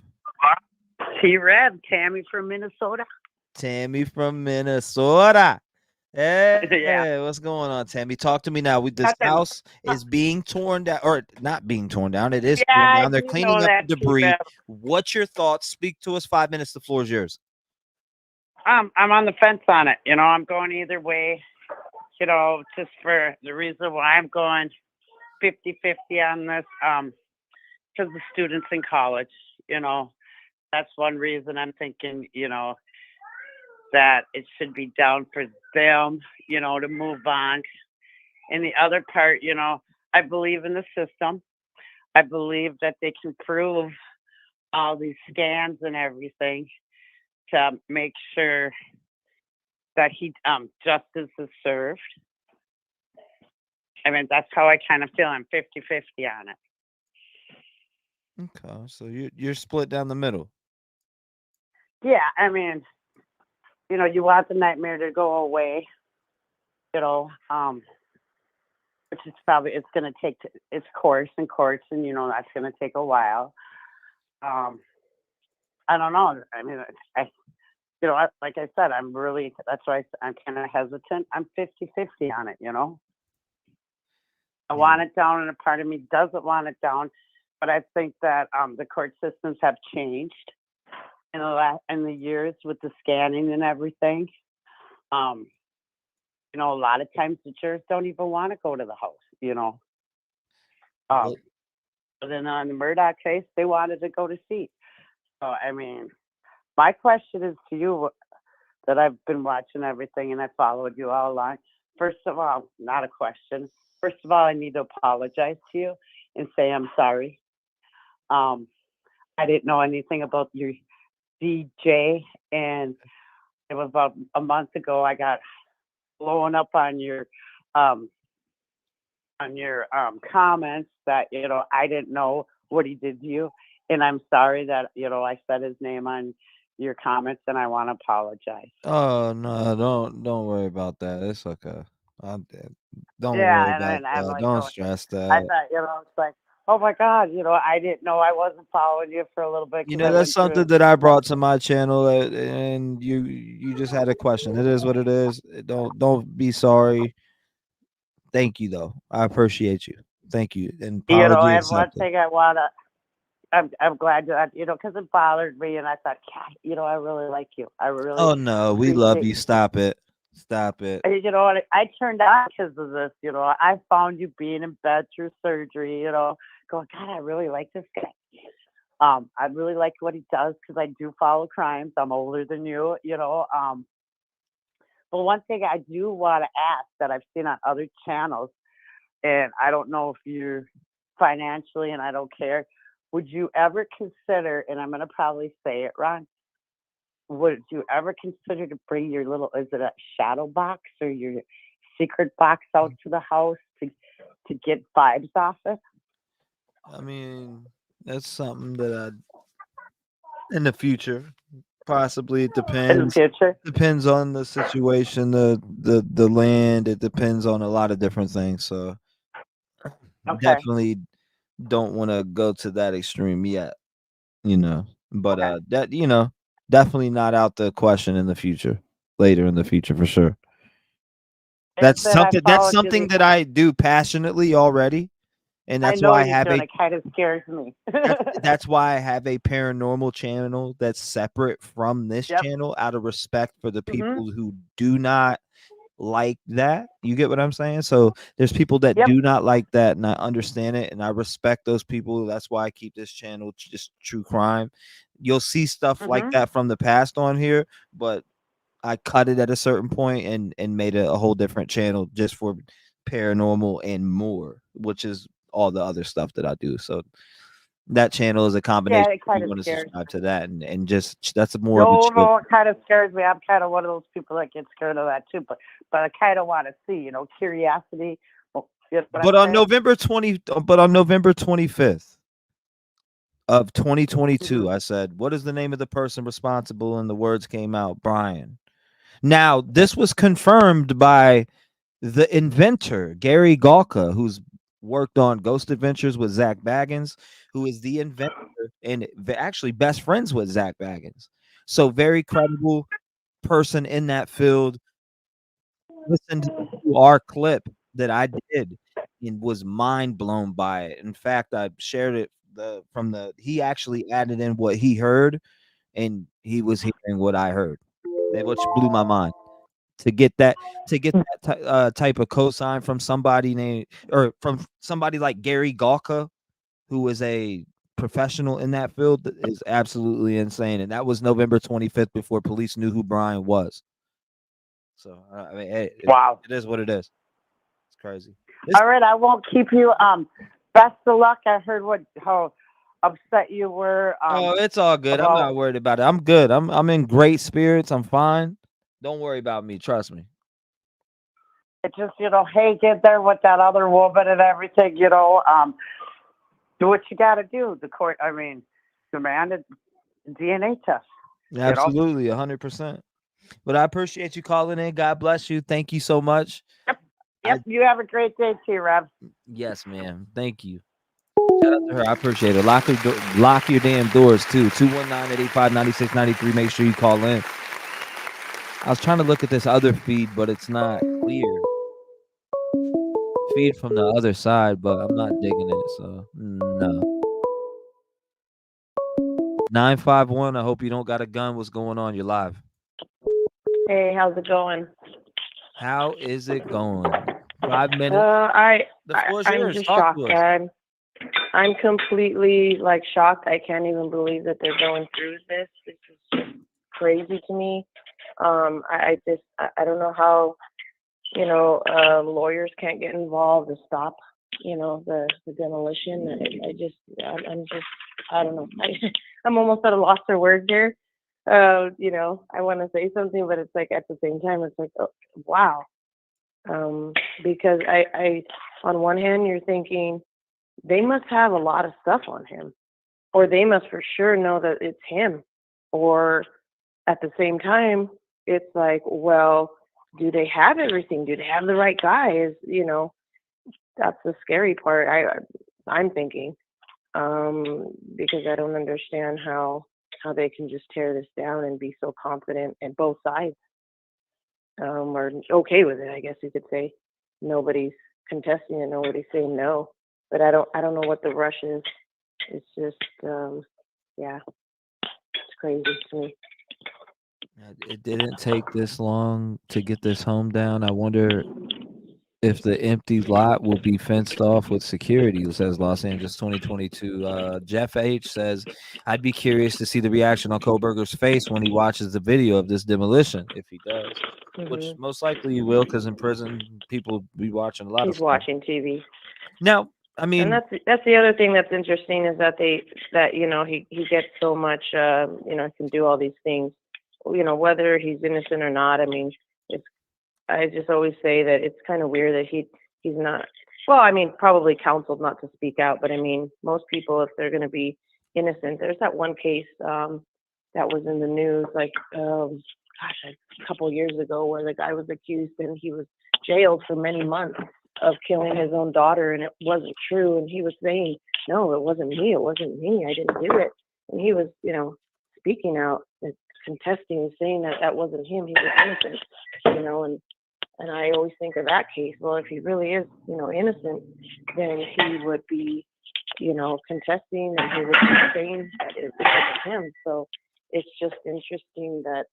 T-REV, Tammy from Minnesota. Tammy from Minnesota. Hey, Yeah. what's going on, Tammy? Talk to me now. This house is being torn down, or not being torn down. It is torn Yeah, I down. They're do cleaning know up that, the debris. T-REV. What's your thoughts? Speak to us. 5 minutes. The floor is yours. I'm on the fence on it. You know, I'm going either way, you know, just for the reason why I'm going 50-50 on this, because the students in college, you know, that's one reason I'm thinking, you know, that it should be down for them, you know, to move on. And the other part, you know, I believe in the system. I believe that they can prove all these scans and everything to make sure that justice is served. I mean, that's how I kind of feel. I'm 50-50 on it. Okay, so you're split down the middle. Yeah, I mean, you know, you want the nightmare to go away, you know, which is probably, it's going to take its course in courts, and, you know, that's going to take a while. I don't know. I mean, you know, like I said, that's why I'm kind of hesitant. I'm 50-50 on it, you know. I want it down, and a part of me doesn't want it down, but I think that the court systems have changed in the years with the scanning and everything. You know, a lot of times the jurors don't even want to go to the house, you know. But then on the Murdoch case, they wanted to go to see. So, I mean, my question is to you, that I've been watching everything and I followed you all along. First of all, not a question. First of all, I need to apologize to you and say I'm sorry. I didn't know anything about your DJ, and it was about a month ago I got blown up on your comments that, you know, I didn't know what he did to you, and I'm sorry that, you know, I said his name on your comments, and I want to apologize. Oh no, don't worry about that. It's okay. Don't Yeah, worry about and I'm that. like, Don't oh, stress I that. thought, you know, it's like, oh my God, you know, I didn't know. I wasn't following you for a little bit You because know, I that's went something through. that I brought to my channel, and you just had a question. It is what it is. Don't be sorry. Thank you though. I appreciate you. Thank you. And You know, apology and one accepted. thing I'm glad that, you know, because it bothered me, and I thought, God, you know, I really like you. I really Oh no, we love appreciate you. Stop it. Stop it. And, you know, I turned on because of this. You know, I found you being in bed through surgery. You know, going, God, I really like this guy. I really like what he does because I do follow crimes. I'm older than you. You know, but one thing I do want to ask that I've seen on other channels, and I don't know if you're financially, and I don't care. Would you ever consider, and I'm going to probably say it wrong, would you ever consider to bring your little, is it a shadow box or your secret box out to the house to get vibes off it? I mean, that's something that in the future, possibly. It depends. In the future? Depends on the situation, the land. It depends on a lot of different things. So Okay. definitely don't want to go to that extreme yet. You know, but that, you know, definitely not out the question in the future. Later in the future, for sure. That's That I something. That's followed you something the that I do passionately already, and I that's know why I you have do, and a. it kind of scares me. That's why I have a paranormal channel that's separate from this Yep. channel, out of respect for the Mhm. people who do not like that. You get what I'm saying? So there's people that Yep. do not like that, and I understand it, and I respect those people. That's why I keep this channel just true crime. You'll see stuff like Mhm. that from the past on here, but I cut it at a certain point and made a whole different channel just for paranormal and more, which is all the other stuff that I do. So that channel is a combination. Yeah, it If kind you of want to scares subscribe to that, and just that's more of a No, chill. it kind of scares me. I'm kind of one of those people that get scared of that too. But I kind of want to see, you know, curiosity. Well, You know what But I'm on saying? November 25th of 2022, Mhm. I said, "What is the name of the person responsible?" And the words came out, Brian. Now, this was confirmed by the inventor, Gary Galka, who's worked on Ghost Adventures with Zach Baggins, who is the inventor and actually best friends with Zach Baggins. So very credible person in that field. Listened to our clip that I did and was mind blown by it. In fact, I shared it he actually added in what he heard, and he was hearing what I heard, which blew my mind. To get that type of cosign from somebody named or from somebody like Gary Galka, who is a professional in that field, is absolutely insane. And that was November 25th before police knew who Brian was. So I mean, hey, Wow. it is what it is. It's crazy. All right, I won't keep you. Best of luck. I heard how upset you were. Oh, it's all good. I'm About not worried about it. I'm good. I'm in great spirits. I'm fine. Don't worry about me. Trust me. it. Just hey, get there with that other woman and everything. Do what you got to do. The court, demanded DNA test. Absolutely, 100%. But I appreciate you calling in. God bless you. Thank you so much. Yep. You have a great day, T-REV. Yes, ma'am. Thank you. Shout out to her. I appreciate it. Lock your damn doors too. 219-885-9693. Make sure you call in. I was trying to look at this other feed, but it's not clear. Feed from the other side, but I'm not digging it. So no. 951. I hope you don't got a gun. What's going on? You're live. Hey, how's it going? How is it going? 5 minutes. The floor's I'm yours. just Talk shocked, to us. Dad. I'm completely shocked. I can't even believe that they're going through this. This is just crazy to me. I don't know how lawyers can't get involved to stop the demolition. I don't know. I'm almost at a loss for words here. I want to say something, but it's at the same time, it's oh, wow. Because I on one hand, you're thinking they must have a lot of stuff on him, or they must for sure know that it's him, or at the same time, it's well, do they have everything? Do they have the right guy? That's the scary part. I'm thinking, because I don't understand how they can just tear this down and be so confident at both sides, or okay with it. I guess you could say nobody's contesting it, nobody's saying no. But I don't know what the rush is. It's just, yeah, it's crazy to me. It didn't take this long to get this home down. I wonder if the empty lot will be fenced off with security, says Los Angeles 2022. Jeff H says, I'd be curious to see the reaction on Kohberger's face when he watches the video of this demolition, if he does, which most likely he will, because in prison, people be watching a lot of He's stuff. watching TV. Now, I mean, and that's the other thing that's interesting is that he gets so much, can do all these things, whether he's innocent or not. I mean, I just always say that it's kind of weird that he's not. Well, I mean, probably counseled not to speak out, but I mean, most people, if they're going to be innocent, there's that one case that was in the news, a couple years ago, where the guy was accused and he was jailed for many months of killing his own daughter, and it wasn't true. And he was saying, "No, it wasn't me. I didn't do it." And he was, speaking out, contesting, saying that wasn't him. He was innocent, and I always think of that case. Well, if he really is, innocent, then he would be, contesting, and he would be saying that it wasn't him. So it's just interesting that,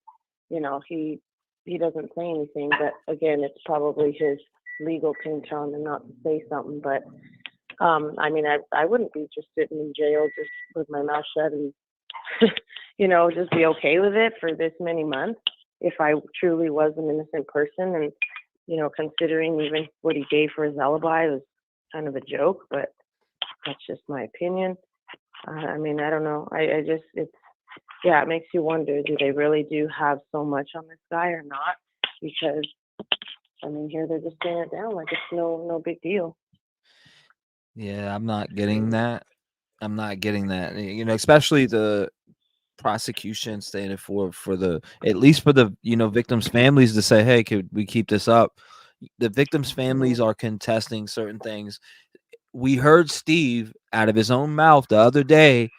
he doesn't say anything. But again, it's probably his legal team telling him not to say something. But I mean, I wouldn't be just sitting in jail just with my mouth shut and just be okay with it for this many months if I truly was an innocent person. And considering even what he gave for his alibi was kind of a joke, but that's just my opinion. I mean, I don't know. It makes you wonder, do they really do have so much on this guy or not? Because I mean, here they're just tearing it down like it's no big deal. Yeah, I'm not getting that. I'm not getting that. You know, especially the prosecution standing for the at least for the victims' families to say, hey, could we keep this up? The victims' families are contesting certain things. We heard Steve out of his own mouth the other day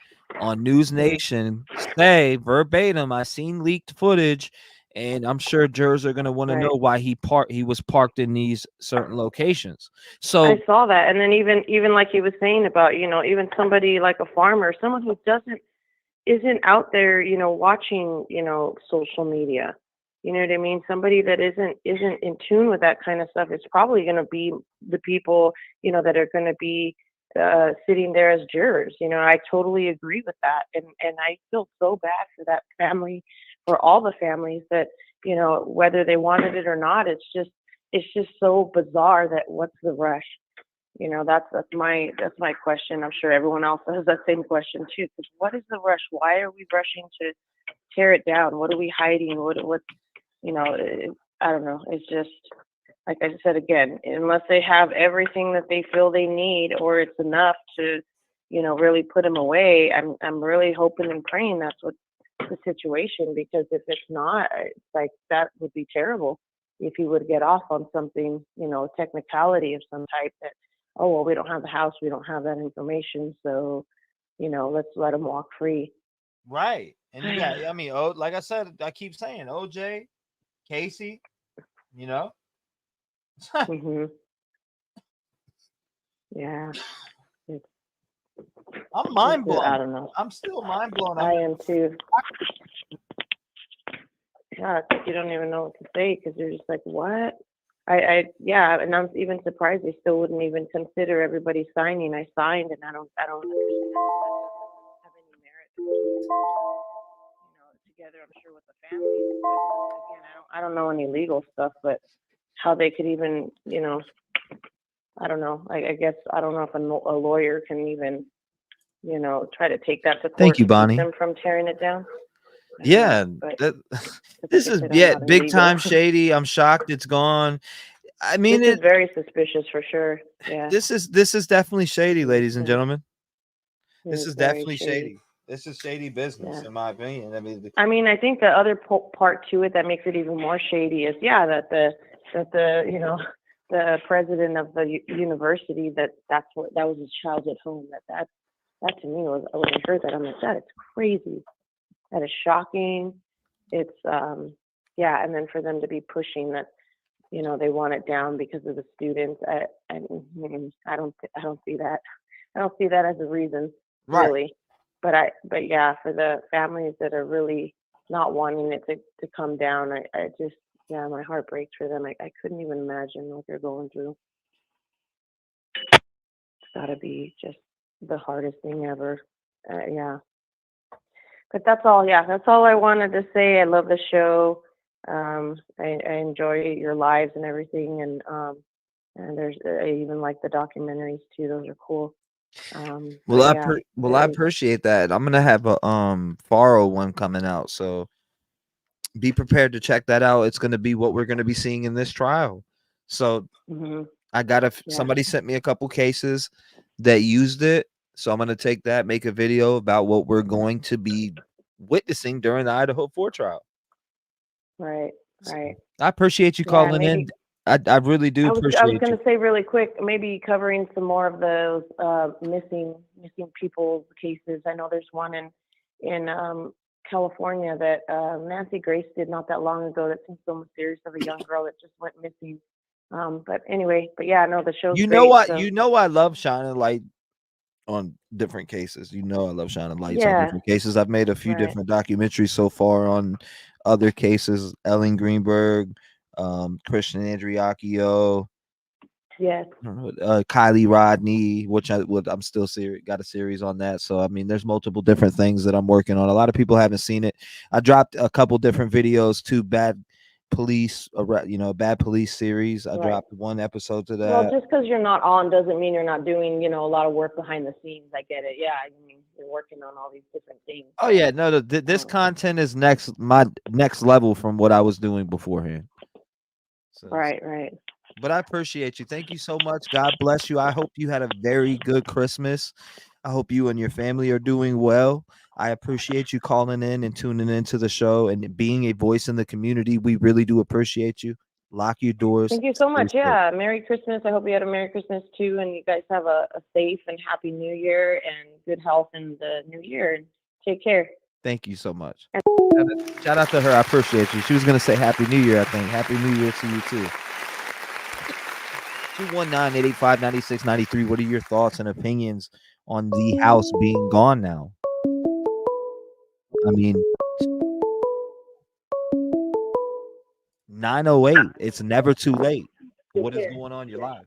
on News Nation say verbatim, I seen leaked footage, and I'm sure jurors are going to want to know Right. why he was parked in these certain locations. I So saw that, and then even like he was saying about, even somebody like a farmer, someone who isn't out there, watching, social media. You know what I mean? Somebody that isn't in tune with that kind of stuff is probably going to be the people, that are going to be sitting there as jurors. I totally agree with that, and I feel so bad for that family, for all the families that, whether they wanted it or not. It's just so bizarre that what's the rush? That's my question. I'm sure everyone else has that same question too. Because what is the rush? Why are we rushing to tear it down? What are we hiding? I don't know. It's just like I said again. Unless they have everything that they feel they need, or it's enough to, really put them away. I'm really hoping and praying that's what the situation. Because if it's not, it's like that would be terrible. If he would get off on something, technicality of some type that, oh, well, we don't have the house, we don't have that information, so, let's let him walk free. right, and you got, I mean, like I said, I keep saying OJ, Casey, you know. hmm Yeah. It's, I'm mind blown. I don't know. I'm still mind blown. I am too. Yeah, it's like you don't even know what to say because you're just like, what? Yeah, and I'm even surprised they still wouldn't even consider everybody signing. I signed, and I don't understand have any merit. Together, I'm sure with the families. But again, I don't know any legal stuff, but how they could even, I don't know. I guess I don't know if a lawyer can even, try to take that to court Thank you, to keep Bonnie. them from tearing it down. Yeah, But this like I is said, I'm not in big legal. time shady. I'm shocked it's gone. I mean, This is very suspicious for sure. Yeah. this is definitely shady, ladies and Yeah. gentlemen. This It's is very definitely shady. shady. This is shady business, Yeah. in my opinion. I mean, I think the other part to it that makes it even more shady is, that the president of the university that was his childhood home. That to me was, when I heard that, I'm like, that is crazy. That is shocking. It's and then for them to be pushing that, they want it down because of the students. I don't see that. I don't see that as a reason, Right. really. But for the families that are really not wanting it to come down, I just, my heart breaks for them. I couldn't even imagine what they're going through. It's got to be just the hardest thing ever. Yeah. But that's all. Yeah, that's all I wanted to say. I love the show. I enjoy your lives and everything, and there's I even like the documentaries too. Those are cool. Well, I it- appreciate that. I'm gonna have a Faro one coming out, so be prepared to check that out. It's gonna be what we're gonna be seeing in this trial. So mhm. I got Yeah. somebody sent me a couple cases that used it, so I'm gonna take that, make a video about what we're going to be witnessing during the Idaho 4 trial. Right. Right. I appreciate you Yeah, calling maybe in. I really do I was appreciate going you. to say really quick, maybe covering some more of those missing people cases. I know there's one in California that Nancy Grace did not that long ago. That seems so mysterious, of a young girl that just went missing. But anyway, yeah, no, the show's You know great. what? So You know I love shining light on different cases. You know I love shining lights on yeah, different cases. I've made a few right. different documentaries so far on other cases. Ellen Greenberg, Christian Andriacchio, Yes. Kylie Rodney, which I'm still got a series on that. So I mean, there's multiple different things that I'm working on. A lot of people haven't seen it. I dropped a couple different videos to Bad Police, Bad Police series. I Right. dropped one episode to Well, that. just because you're not on doesn't mean you're not doing, a lot of work behind the scenes. I get it. Yeah, I mean, you're working on all these different things. Oh yeah, no, this content is my next level from what I was doing beforehand. So, Right, right. But I appreciate you. Thank you so much. God bless you. I hope you had a very good Christmas. I hope you and your family are doing well. I appreciate you calling in and tuning into the show and being a voice in the community. We really do appreciate you. Lock your doors. Thank you so Stay much. safe. Yeah. Merry Christmas. I hope you had a Merry Christmas too, and you guys have a safe and happy New Year and good health in the new year. Take care. Thank you so much. Shout out to her. I appreciate you. She was going to say Happy New Year, I think. Happy New Year to you, too. 219-885-9693. What are your thoughts and opinions on the house being gone now? I mean, 9:08. It's never too late. What is going on? You're live.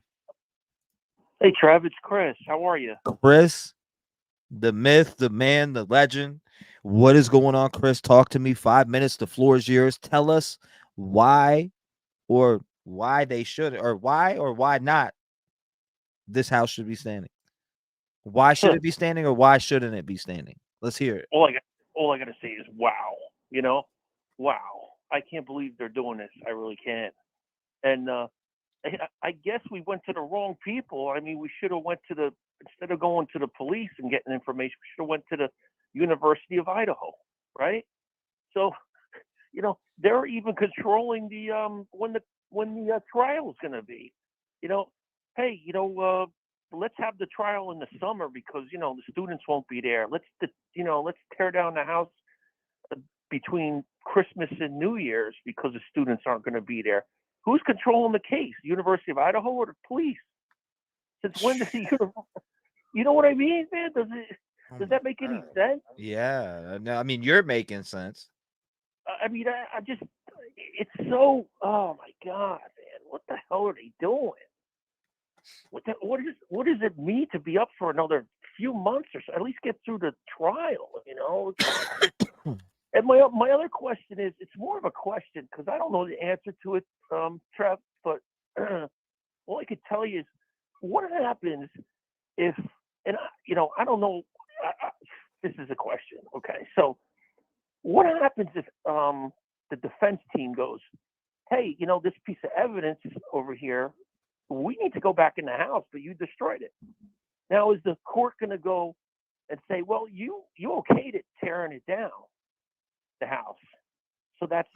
Hey, Trev, it's Chris. How are you? Chris, the myth, the man, the legend. What is going on, Chris? Talk to me. 5 minutes. The floor is yours. Tell us why they should, or why not this house should be standing. Why should it be standing, or why shouldn't it be standing? Let's hear it. All I got to say is wow. You know, wow. I can't believe they're doing this. I really can't. And I guess we went to the wrong people. I mean, we should have went to instead of going to the police and getting information, we should have went to the University of Idaho, right? So, you know, they're even controlling the when the trial is going to be. You know, hey, let's have the trial in the summer because the students won't be there. Let's tear down the house between Christmas and New Year's because the students aren't going to be there. Who's controlling the case? The University of Idaho or the police? Since when does you know what I mean, man? Does that make any sense? Yeah, no, I mean, you're making sense. I mean, I just, it's so, oh my God, man, what the hell are they doing? What does it mean to be up for another few months or so? At least get through the trial, And my other question is, it's more of a question because I don't know the answer to it, Trev, but all I could tell you is what happens if, I don't know, this is a question, okay? So what happens if the defense team goes, hey, this piece of evidence over here, we need to go back in the house, but you destroyed it. Now, is the court going to go and say, well, you okayed it tearing it down, the house, so that's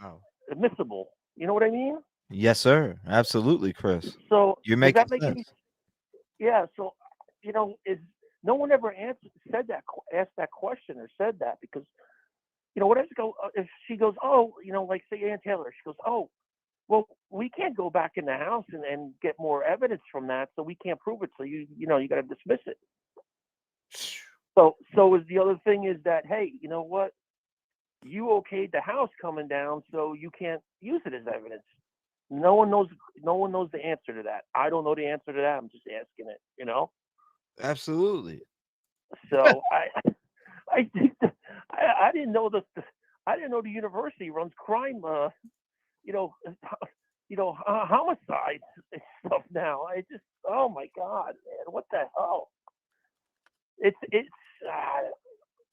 admissible? You know what I mean? Yes, sir. Absolutely, Chris. So you're does making that make sense. Yeah. So is no one ever asked that question or said that because what if if she goes, oh, like say Ann Taylor, she goes, oh, well, we can't go back in the house and get more evidence from that, so we can't prove it. So you got to dismiss it. So is the other thing is that, hey, you know what? You okayed the house coming down, so you can't use it as evidence. No one knows the answer to that. I don't know the answer to that. I'm just asking it. Absolutely. So I think I didn't know I didn't know the university runs crime. Homicides and stuff now. Oh my God, man, what the hell? It's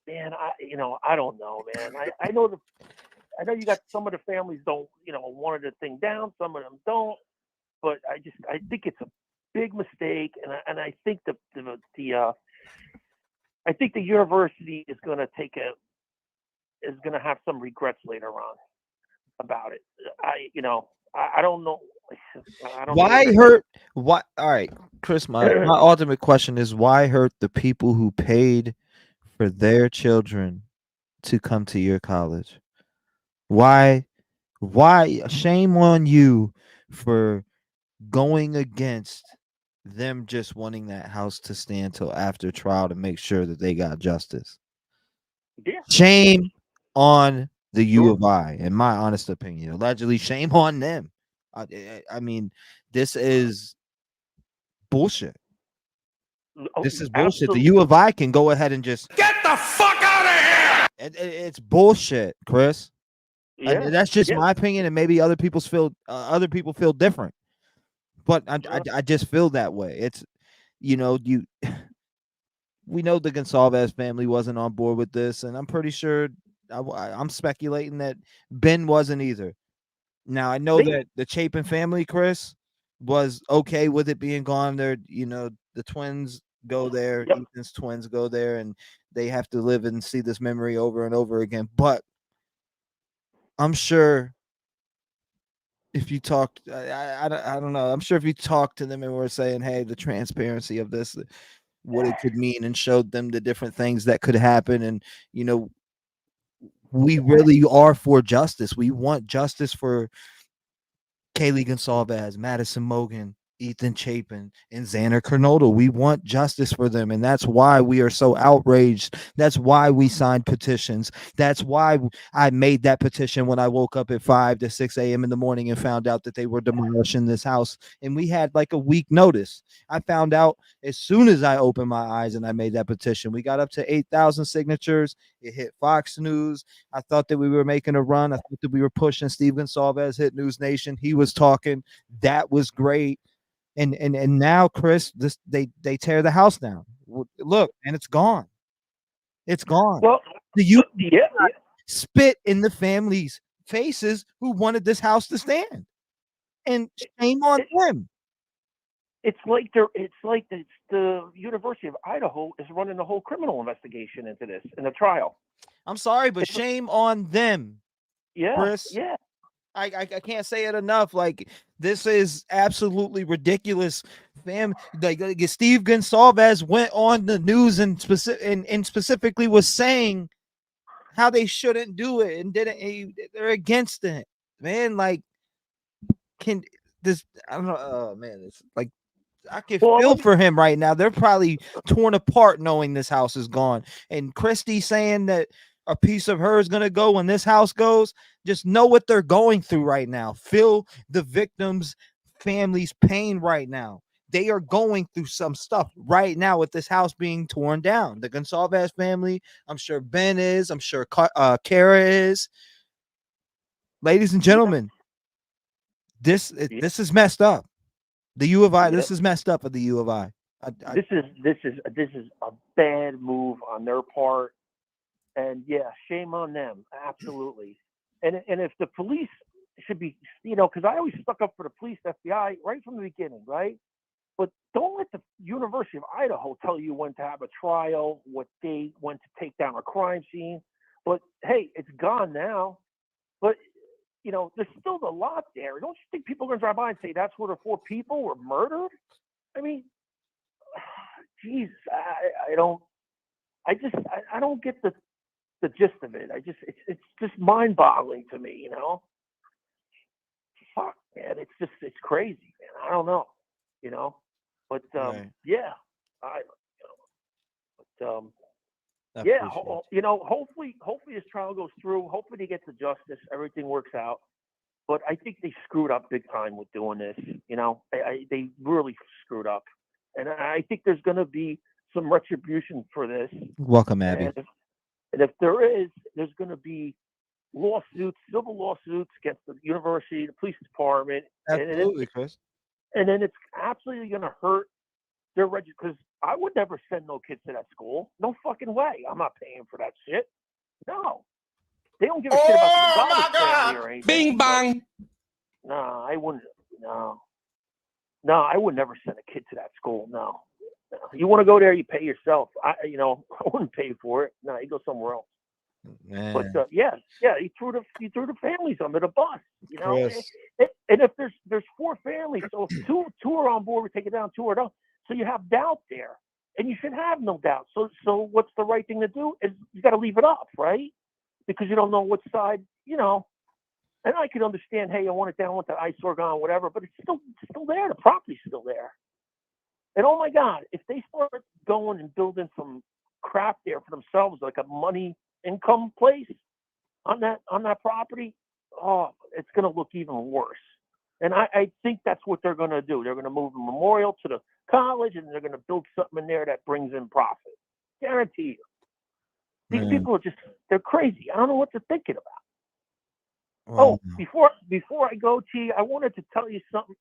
man, I don't know, man. I know you got some of the families don't, wanted the thing down, some of them don't, but I think it's a big mistake, and I think I think the university is going to have some regrets later on about it. I don't know. Why hurt? What? All right, Chris. My ultimate question is: why hurt the people who paid for their children to come to your college? Why? Shame on you for going against them just wanting that house to stand till after trial to make sure that they got justice. Yeah. Shame on the U of I, in my honest opinion. Allegedly, shame on them. I mean, this is bullshit. This is bullshit. Absolutely. The U of I can go ahead and just get the fuck out of here. It's bullshit, Chris. Yeah. And that's just my opinion, and maybe other people feel different. But I just feel that way. It's we know the Gonsalves family wasn't on board with this, and I'm pretty sure I'm speculating that Ben wasn't either. Now I know that the Chapin family, Chris, was okay with it being gone. There, the twins go there, Ethan's twins go there, and they have to live and see this memory over and over again. But I'm sure if you talked, I don't know. I'm sure if you talked to them and were saying, "Hey, the transparency of this, what it could mean," and showed them the different things that could happen, and we really are for justice. We want justice for Kaylee Gonsalves, Madison Mogan, Ethan Chapin, and Xander Kernodle. We want justice for them, and that's why we are so outraged. That's why we signed petitions. That's why I made that petition when I woke up at 5 to 6 a.m. in the morning and found out that they were demolishing this house. And we had like a week notice. I found out as soon as I opened my eyes and I made that petition. We got up to 8,000 signatures. It hit Fox News. I thought that we were making a run. I thought that we were pushing. Steve Gonsalves hit News Nation. He was talking. That was great. And now, Chris, they tear the house down. Look, and it's gone. It's gone. Well, you yeah. spit in the families' faces who wanted this house to stand, and shame on them. It's like the University of Idaho is running the whole criminal investigation into this in the trial. I'm sorry, but shame on them. Yeah, Chris. yeah. I can't say it enough. Like, this is absolutely ridiculous, fam. Like Steve Gonsalves went on the news and specifically was saying how they shouldn't do it and they're against it, man. Like, can this? I don't know. Oh man, it's like I can feel for him right now. They're probably torn apart knowing this house is gone. And Christy saying that a piece of her is going to go when this house goes. Just know what they're going through right now. Feel the victims' families' pain right now. They are going through some stuff right now with this house being torn down. The Gonsalves family, I'm sure Ben is. I'm sure Kara is. Ladies and gentlemen, this is messed up. The U of I. This is messed up at the U of I. This is a bad move on their part, and yeah, shame on them. Absolutely. And if the police should be, because I always stuck up for the police, FBI, right from the beginning, right? But don't let the University of Idaho tell you when to have a trial, what day, when to take down a crime scene. But hey, it's gone now. But there's still a lot there. Don't you think people are going to drive by and say that's where the 4 people were murdered? I mean, Jesus, I don't get the gist of it. It's just mind-boggling to me, Fuck, man, it's crazy, man. I don't know, but yeah, yeah, hopefully this trial goes through. Hopefully they get to justice. Everything works out. But I think they screwed up big time with doing this. They really screwed up. And I think there's going to be some retribution for this. Welcome, Abby. And if there is, there's going to be civil lawsuits against the university, the police department. Absolutely, Chris. And then it's absolutely going to hurt their register, because I would never send no kids to that school. No fucking way. I'm not paying for that shit. No. They don't give a shit about the family or anything. Bing bang. No, I wouldn't. No, I would never send a kid to that school. No. You want to go there, you pay yourself. I wouldn't pay for it. No, you go somewhere else. Man. But yeah, he threw the families under the bus. Chris. And if there's 4 families, so if two are on board, we take it down. 2 are not. So you have doubt there, and you should have no doubt. So what's the right thing to do? Is you got to leave it up, right? Because you don't know what side, And I can understand, hey, I want it down, I want the eyesore gone, whatever. But it's still there. The property's still there. And oh my God, if they start going and building some crap there for themselves, like a money income place on that property, it's going to look even worse. And I think that's what they're going to do. They're going to move a memorial to the college, and they're going to build something in there that brings in profit. Guarantee you. These people are they're crazy. I don't know what they're thinking about. Well, before I go, T, I wanted to tell you something.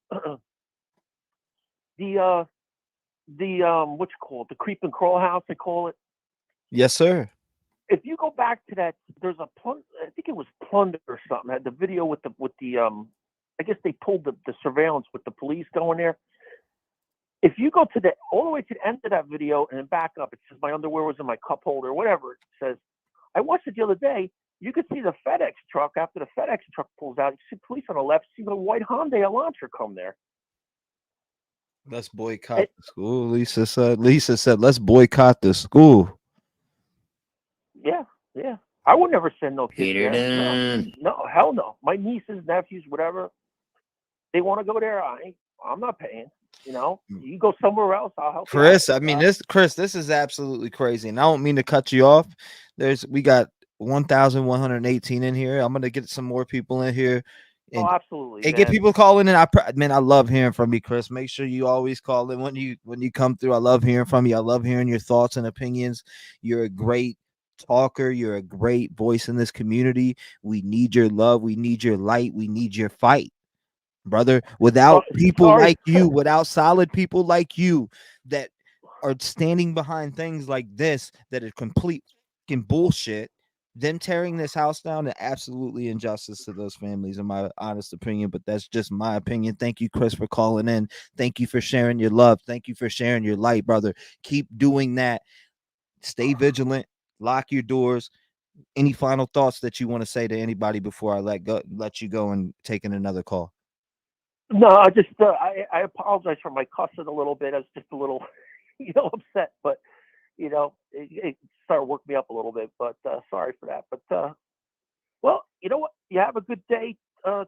The what's it called? The creep and crawl house, they call it. Yes, sir. If you go back to that, there's I think it was Plunder or something. Had the video with the I guess they pulled the surveillance with the police going there. If you go to all the way to the end of that video and then back up, it says my underwear was in my cup holder, whatever it says. I watched it the other day. You could see the FedEx truck after the FedEx truck pulls out. You see police on the left, see the white Hyundai Elantra come there. Let's boycott the school. Lisa said, let's boycott the school. Yeah. I would never send no kids there. No, hell no. My nieces, nephews, whatever, they want to go there. I'm not paying. You know, you go somewhere else, I'll help you Chris, out. I mean, this is absolutely crazy. And I don't mean to cut you off. We got 1,118 in here. I'm gonna get some more people in here. And, oh, absolutely. And get people calling in. I love hearing from you, Chris. Make sure you always call in when you come through. I love hearing from you. I love hearing your thoughts and opinions. You're a great talker. You're a great voice in this community. We need your love. We need your light. We need your fight, brother. Without people like you, without solid people like you that are standing behind things like this that are complete fucking bullshit, them tearing this house down is absolutely injustice to those families, in my honest opinion. But that's just my opinion. Thank you, Chris, for calling in. Thank you for sharing your love. Thank you for sharing your light, brother. Keep doing that. Stay vigilant. Lock your doors. Any final thoughts that you want to say to anybody before I let you go and take in another call? No, I just I apologize for my cussing a little bit. I was just a little, upset, but it started to work me up a little bit. But sorry for that. But well, you know what? You have a good day,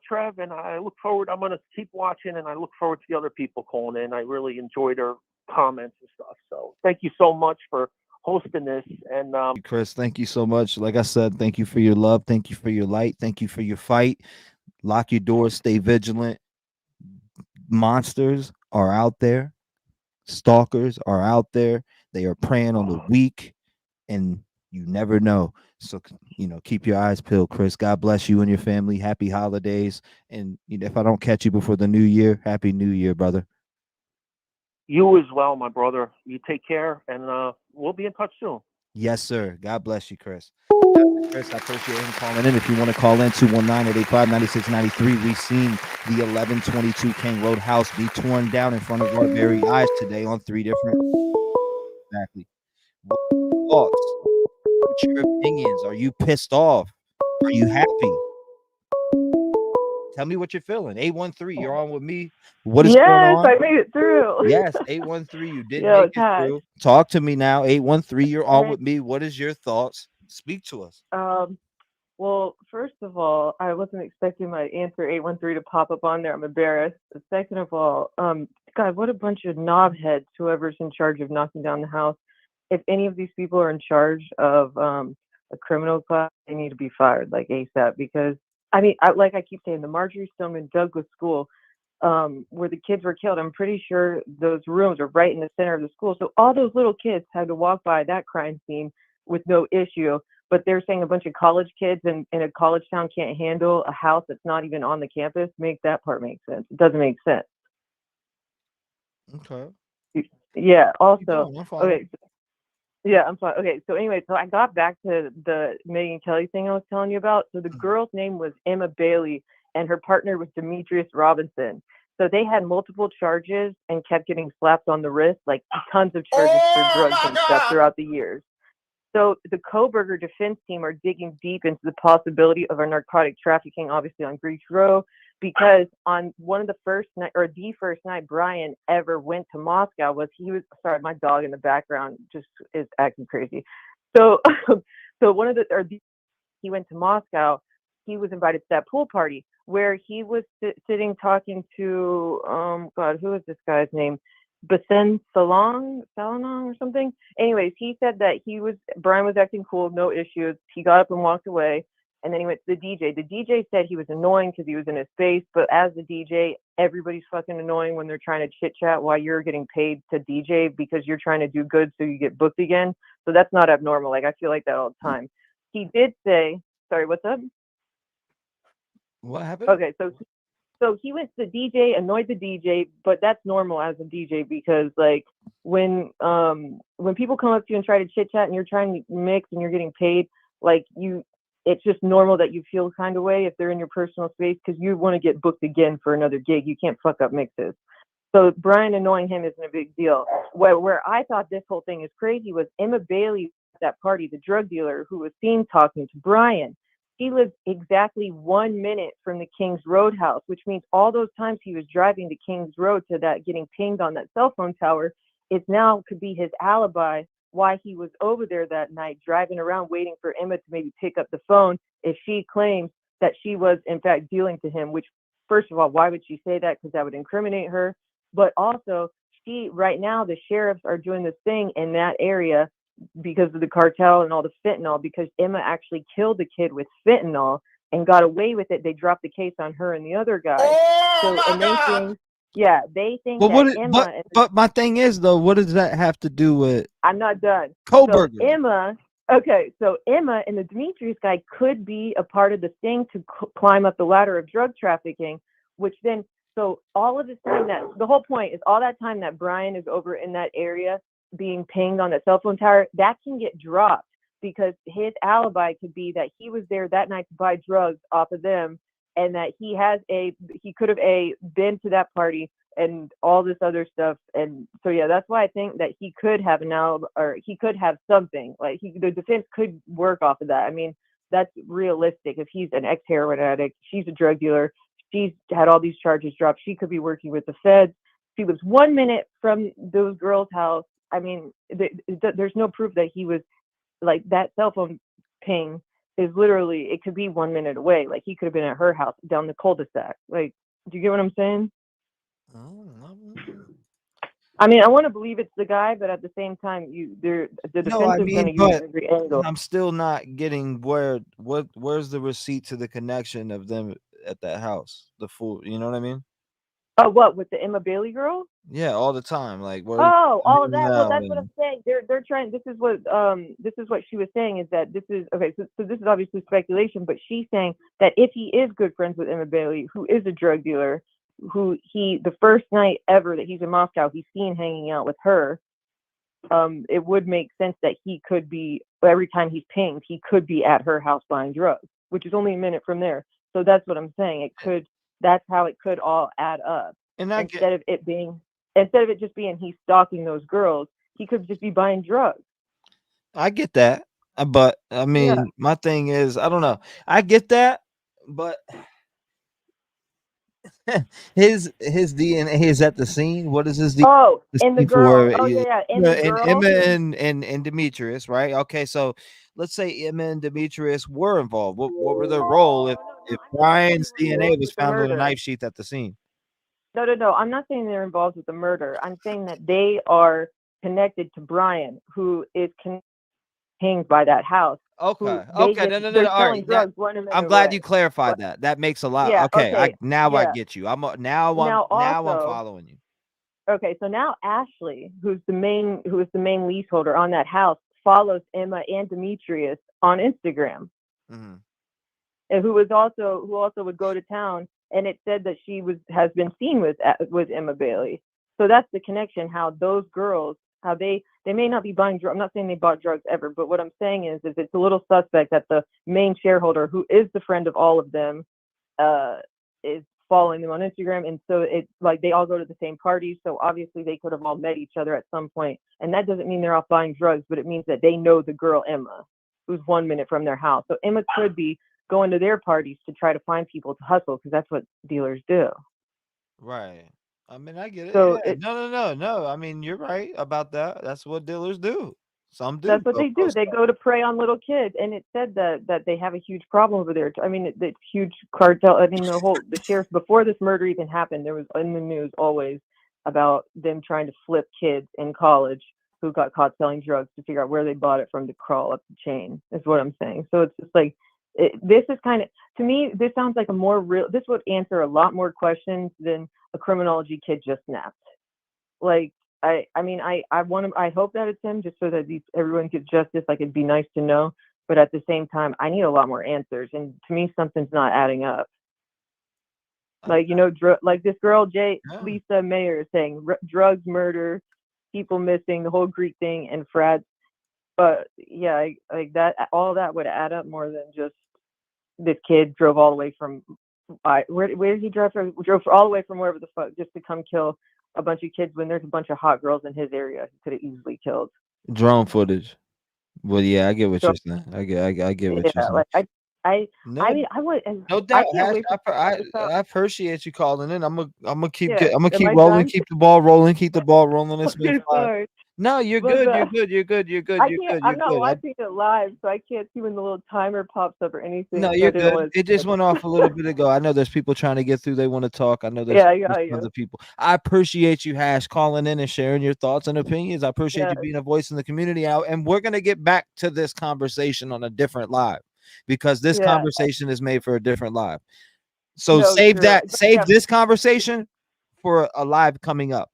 Trev, and I look forward. I'm gonna keep watching, and I look forward to the other people calling in. I really enjoyed their comments and stuff. So thank you so much for hosting this. And Chris, thank you so much. Like I said, thank you for your love. Thank you for your light. Thank you for your fight. Lock your doors. Stay vigilant. Monsters are out there. Stalkers are out there. They are preying on the weak, and you never know. So, keep your eyes peeled, Chris. God bless you and your family. Happy holidays. And if I don't catch you before the new year, happy new year, brother. You as well, my brother. You take care, and we'll be in touch soon. Yes, sir. God bless you, Chris. Chris, I appreciate him calling in. If you want to call in, 219-885-9693. We've seen the 1122 King Road house be torn down in front of our very eyes today on 3 different. Exactly. What thoughts? What's your opinions? Are you pissed off? Are you happy? Tell me what you're feeling. 813, you're on with me. What is going on? Yes, I made it through. Yes, 813, you did Yo, make it Todd. through. Talk to me now. 813, you're on with me. What is your thoughts? Speak to us. Well, first of all, I wasn't expecting my answer 813 to pop up on there. I'm embarrassed. Second of all, God, what a bunch of knobheads, whoever's in charge of knocking down the house. If any of these people are in charge of a criminal class, they need to be fired like ASAP, because I keep saying, the Marjorie Stoneman Douglas School, where the kids were killed, I'm pretty sure those rooms are right in the center of the school. So all those little kids had to walk by that crime scene with no issue. But they're saying a bunch of college kids in a college town can't handle a house that's not even on the campus. Make that part make sense. It doesn't make sense. Okay. Yeah. Also, I'm fine. okay. Yeah, I'm fine. Okay. So anyway, so I got back to the Megyn Kelly thing I was telling you about. So the girl's name was Emma Bailey, and her partner was Demetrius Robinson. So they had multiple charges and kept getting slapped on the wrist, like tons of charges for drugs and stuff throughout the years. So the Kohberger defense team are digging deep into the possibility of a narcotic trafficking, obviously on Greece Row, because on one of the first night, or the first night Brian ever went to Moscow sorry, my dog in the background just is acting crazy. So, he went to Moscow. He was invited to that pool party where he was sitting talking to, who is this guy's name? Basen Salong or something. Anyways, he said that Brian was acting cool, no issues. He got up and walked away, and then he went to the DJ. The DJ said he was annoying because he was in his space, but as the DJ, everybody's fucking annoying when they're trying to chit chat while you're getting paid to DJ because you're trying to do good so you get booked again. So that's not abnormal. Like, I feel like that all the time. He did say, sorry, what's up? What happened? Okay, so he went to the DJ, annoyed the DJ, but that's normal as a DJ, because like when people come up to you and try to chit chat and you're trying to mix and you're getting paid, like it's just normal that you feel kind of way if they're in your personal space because you want to get booked again for another gig. You can't fuck up mixes. So Brian annoying him isn't a big deal. Where I thought this whole thing is crazy was Emma Bailey at that party, the drug dealer who was seen talking to Brian. He lives exactly 1 minute from the Kings Road house, which means all those times he was driving to Kings Road to that getting pinged on that cell phone tower, it now could be his alibi why he was over there that night, driving around waiting for Emma to maybe pick up the phone if she claims that she was in fact dealing to him, which first of all, why would she say that? Because that would incriminate her. But also, right now, the sheriffs are doing this thing in that area because of the cartel and all the fentanyl, because Emma actually killed the kid with fentanyl and got away with it. They dropped the case on her and the other guy. They think Well, that Emma. but my thing is though, what does that have to do with I'm not done. Kohberger? So Emma and the Demetrius guy could be a part of the thing to climb up the ladder of drug trafficking, which then. So all of this time the whole point is all that time that Brian is over in that area being pinged on that cell phone tower, that can get dropped because his alibi could be that he was there that night to buy drugs off of them and that he could have been to that party and all this other stuff. And so, yeah, that's why I think that he could have an alibi or he could have something like the defense could work off of that. I mean, that's realistic. If he's an ex-heroin addict, she's a drug dealer. She's had all these charges dropped. She could be working with the feds. She was 1 minute from those girls' house. I mean, there's no proof that he was like that cell phone ping is literally, it could be 1 minute away. Like he could have been at her house down the cul-de-sac. Like, do you get what I'm saying? I mean, I want to believe it's the guy, but at the same time, the defense is going to use every angle. I'm still not getting where's the receipt to the connection of them at that house? The full, you know what I mean? Oh, what with the Emma Bailey girl? Yeah, all the time. Like, all of that. Well, that's what I'm saying. They're trying. This is what she was saying is that this is okay. So this is obviously speculation, but she's saying that if he is good friends with Emma Bailey, who is a drug dealer, who the first night ever that he's in Moscow, he's seen hanging out with her. It would make sense that he could be every time he's pinged, he could be at her house buying drugs, which is only a minute from there. So that's what I'm saying. It could. That's how it could all add up. And instead of it just being he's stalking those girls, he could just be buying drugs. I get that, but I mean, my thing is, I don't know. I get that, but his DNA is at the scene. What is his DNA? Oh, and the girl. Oh yeah, and the girl. Emma and Demetrius, right? Okay, so let's say Emma and Demetrius were involved. What were their role if Brian's DNA was found on a knife sheath at the scene? No. I'm not saying they're involved with the murder. I'm saying that they are connected to Brian, who is hanged by that house. Okay. No. All right. I'm glad you clarified that. That makes a lot. Yeah, okay. okay. I get you. I'm following you. Okay. So now Ashley, who is the main leaseholder on that house, follows Emma and Demetrius on Instagram. Mm-hmm. And who also would go to town, and it said that she has been seen with Emma Bailey. So that's the connection. How those girls, how they may not be buying drugs. I'm not saying they bought drugs ever, but what I'm saying is it's a little suspect that the main shareholder, who is the friend of all of them, is following them on Instagram, and so it's like they all go to the same parties. So obviously they could have all met each other at some point, and that doesn't mean they're all buying drugs, but it means that they know the girl Emma, who's 1 minute from their house. So Emma could be going to their parties to try to find people to hustle, because that's what dealers do. Right. I mean, I get it. So yeah. No. I mean, you're right about that. That's what dealers do. Some do. That's what they do. They go to prey on little kids, and it said that they have a huge problem over there. I mean, the huge cartel. I mean, the sheriff, before this murder even happened, there was in the news always about them trying to flip kids in college who got caught selling drugs to figure out where they bought it from to crawl up the chain. Is what I'm saying. So it's just like. This is kind of, to me, this sounds like a more real, this would answer a lot more questions than a criminology kid just snapped. Like, I hope that it's him just so that everyone gets justice. Like, it'd be nice to know, but at the same time, I need a lot more answers. And to me, something's not adding up. Like, like this girl, Lisa Mayer, is saying drugs, murder, people missing, the whole Greek thing, and frats. But yeah, like that, all that would add up more than just this kid drove all the way from where did he drive from? Drove all the way from wherever the fuck just to come kill a bunch of kids when there's a bunch of hot girls in his area he could have easily killed. Drone footage. Well, yeah, I get what So, you're saying. I get what you're yeah, saying. like I No, mean, I would. no I doubt. can't wait for I appreciate you calling in. I'm gonna keep yeah. I'm gonna Am keep I rolling, done? keep the ball rolling, keep the ball rolling. It's been Okay, 5. sorry. No, you're But good. You're good. You're good. You're good. I You're can't. good. You're I'm not good. watching it live, so I can't see when the little timer pops up or anything. No, So I you're didn't good. want It just went off a little bit ago. I know there's people trying to get through. They want to talk. I know there's, Yeah, there's yeah, yeah. other people. I appreciate you, Hash, calling in and sharing your thoughts and opinions. I appreciate Yeah. you being a voice in the community out. And we're gonna get back to this conversation on a different live because this Yeah. conversation is made for a different live. So No, save sure. that, But save yeah. this conversation for a live coming up.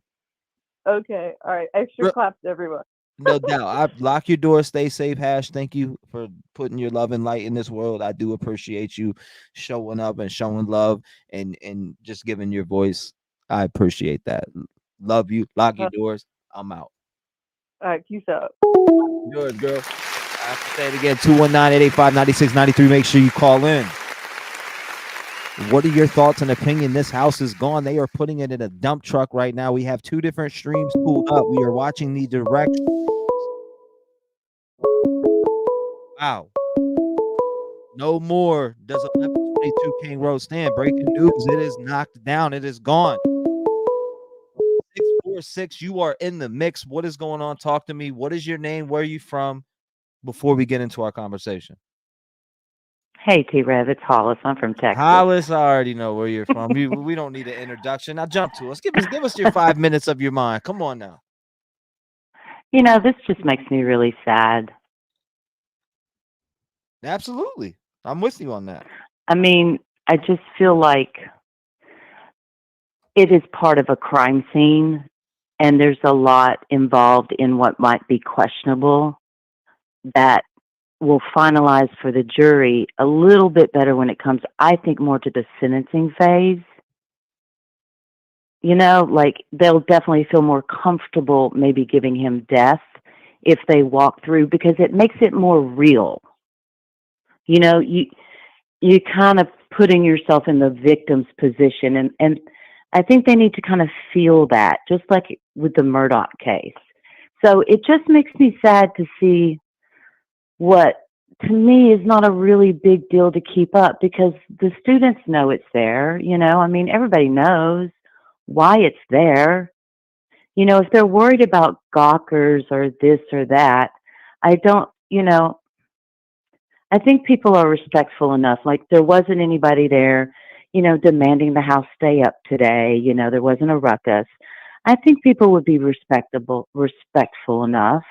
Okay. All right. Extra Re- claps to everyone. No doubt. I lock your door, stay safe, Hash. Thank you for putting your love and light in this world. I do appreciate you showing up and showing love and just giving your voice. I appreciate that. Love you. Lock your doors. I'm out. All right. Peace out. Good, girl. I have to say it again. 219-885-9693. Make sure you call in. What are your thoughts and opinion? This house is gone. They are putting it in a dump truck right now. We have 2 different streams pulled up. We are watching the direct. Wow. No more does 1122 King Road stand. Breaking news. It is knocked down. It is gone. 646, you are in the mix. What is going on? Talk to me. What is your name? Where are you from? Before we get into our conversation. Hey, T-REV, it's Hollis. I'm from Texas. Hollis, I already know where you're from. We don't need an introduction. Now jump to us. Give us your 5 minutes of your mind. Come on now. You know, this just makes me really sad. Absolutely. I'm with you on that. I mean, I just feel like it is part of a crime scene, and there's a lot involved in what might be questionable that will finalize for the jury a little bit better when it comes, I think, more to the sentencing phase. You know, like they'll definitely feel more comfortable maybe giving him death if they walk through, because it makes it more real. You know, you kind of putting yourself in the victim's position, and I think they need to kind of feel that, just like with the Murdoch case. So it just makes me sad to see what to me is not a really big deal to keep up, because the students know it's there. You know, I mean, everybody knows why it's there. You know, if they're worried about gawkers or this or that, I don't, you know, I think people are respectful enough. Like, there wasn't anybody there, you know, demanding the house stay up today. You know, there wasn't a ruckus. I think people would be respectful enough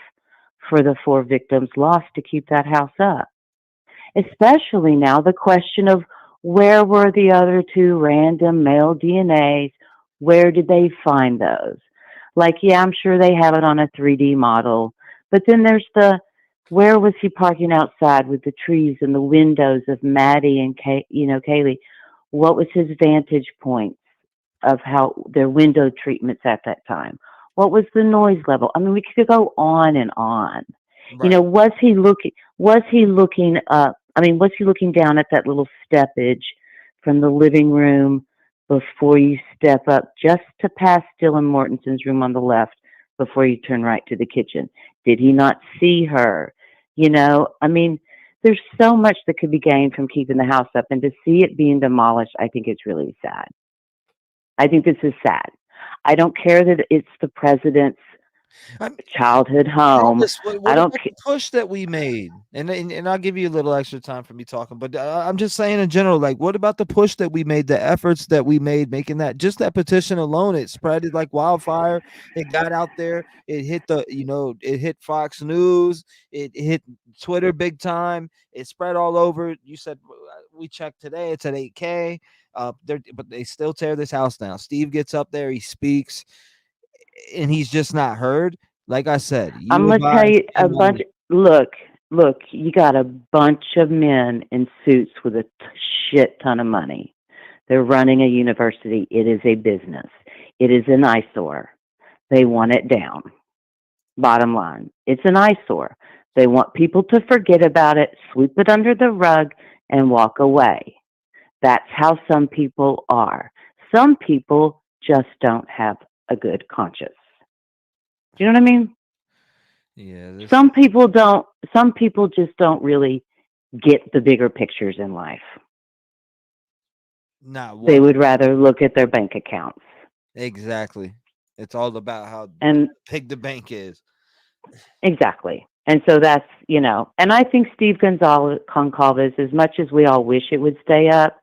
for the 4 victims lost to keep that house up. Especially now, the question of where were the other 2 random male DNAs? Where did they find those? Like, yeah, I'm sure they have it on a 3D model, but then there's the, where was he parking outside with the trees and the windows of Maddie and Kaylee? What was his vantage point of how their window treatments at that time? What was the noise level? I mean, we could go on and on. Right. You know, was he looking up? I mean, was he looking down at that little steppage from the living room before you step up just to pass Dylan Mortensen's room on the left before you turn right to the kitchen? Did he not see her? You know, I mean, there's so much that could be gained from keeping the house up, and to see it being demolished, I think it's really sad. I think this is sad. I don't care that it's the president's childhood home. Hollis, what I don't about the push that we made? And I'll give you a little extra time for me talking, but I'm just saying in general, like, what about the push that we made, the efforts that we made, making that, just that petition alone, it spread it like wildfire. It got out there. It hit it hit Fox News. It hit Twitter big time. It spread all over. You said we checked today. It's at 8K. But they still tear this house down. Steve gets up there. He speaks. And he's just not heard. Like I said, I'm gonna tell you a bunch. Look, you got a bunch of men in suits with a shit ton of money. They're running a university. It is a business. It is an eyesore. They want it down. Bottom line, it's an eyesore. They want people to forget about it, sweep it under the rug, and walk away. That's how some people are. Some people just don't have a good conscience. Do you know what I mean? Yeah. Some people don't, some people just don't really get the bigger pictures in life. Not They one. would rather look at their bank accounts. Exactly. It's all about how And big the bank is. exactly. And so that's, you know, and I think Steve Goncalves, as much as we all wish it would stay up,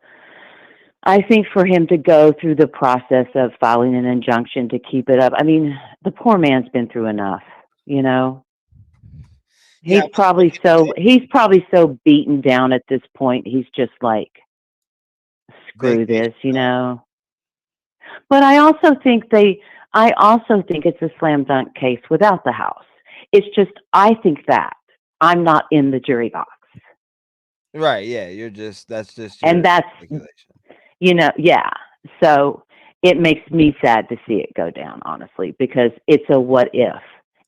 I think for him to go through the process of filing an injunction to keep it up, I mean, the poor man's been through enough, you know. Yeah, He's probably so beaten down at this point. He's just like, screw this, you know. But I also think it's a slam dunk case without the house. It's just I think that I'm not in the jury box. Right. Yeah. That's just your And that's, speculation. you know, yeah. So it makes me sad to see it go down, honestly, because it's a what if.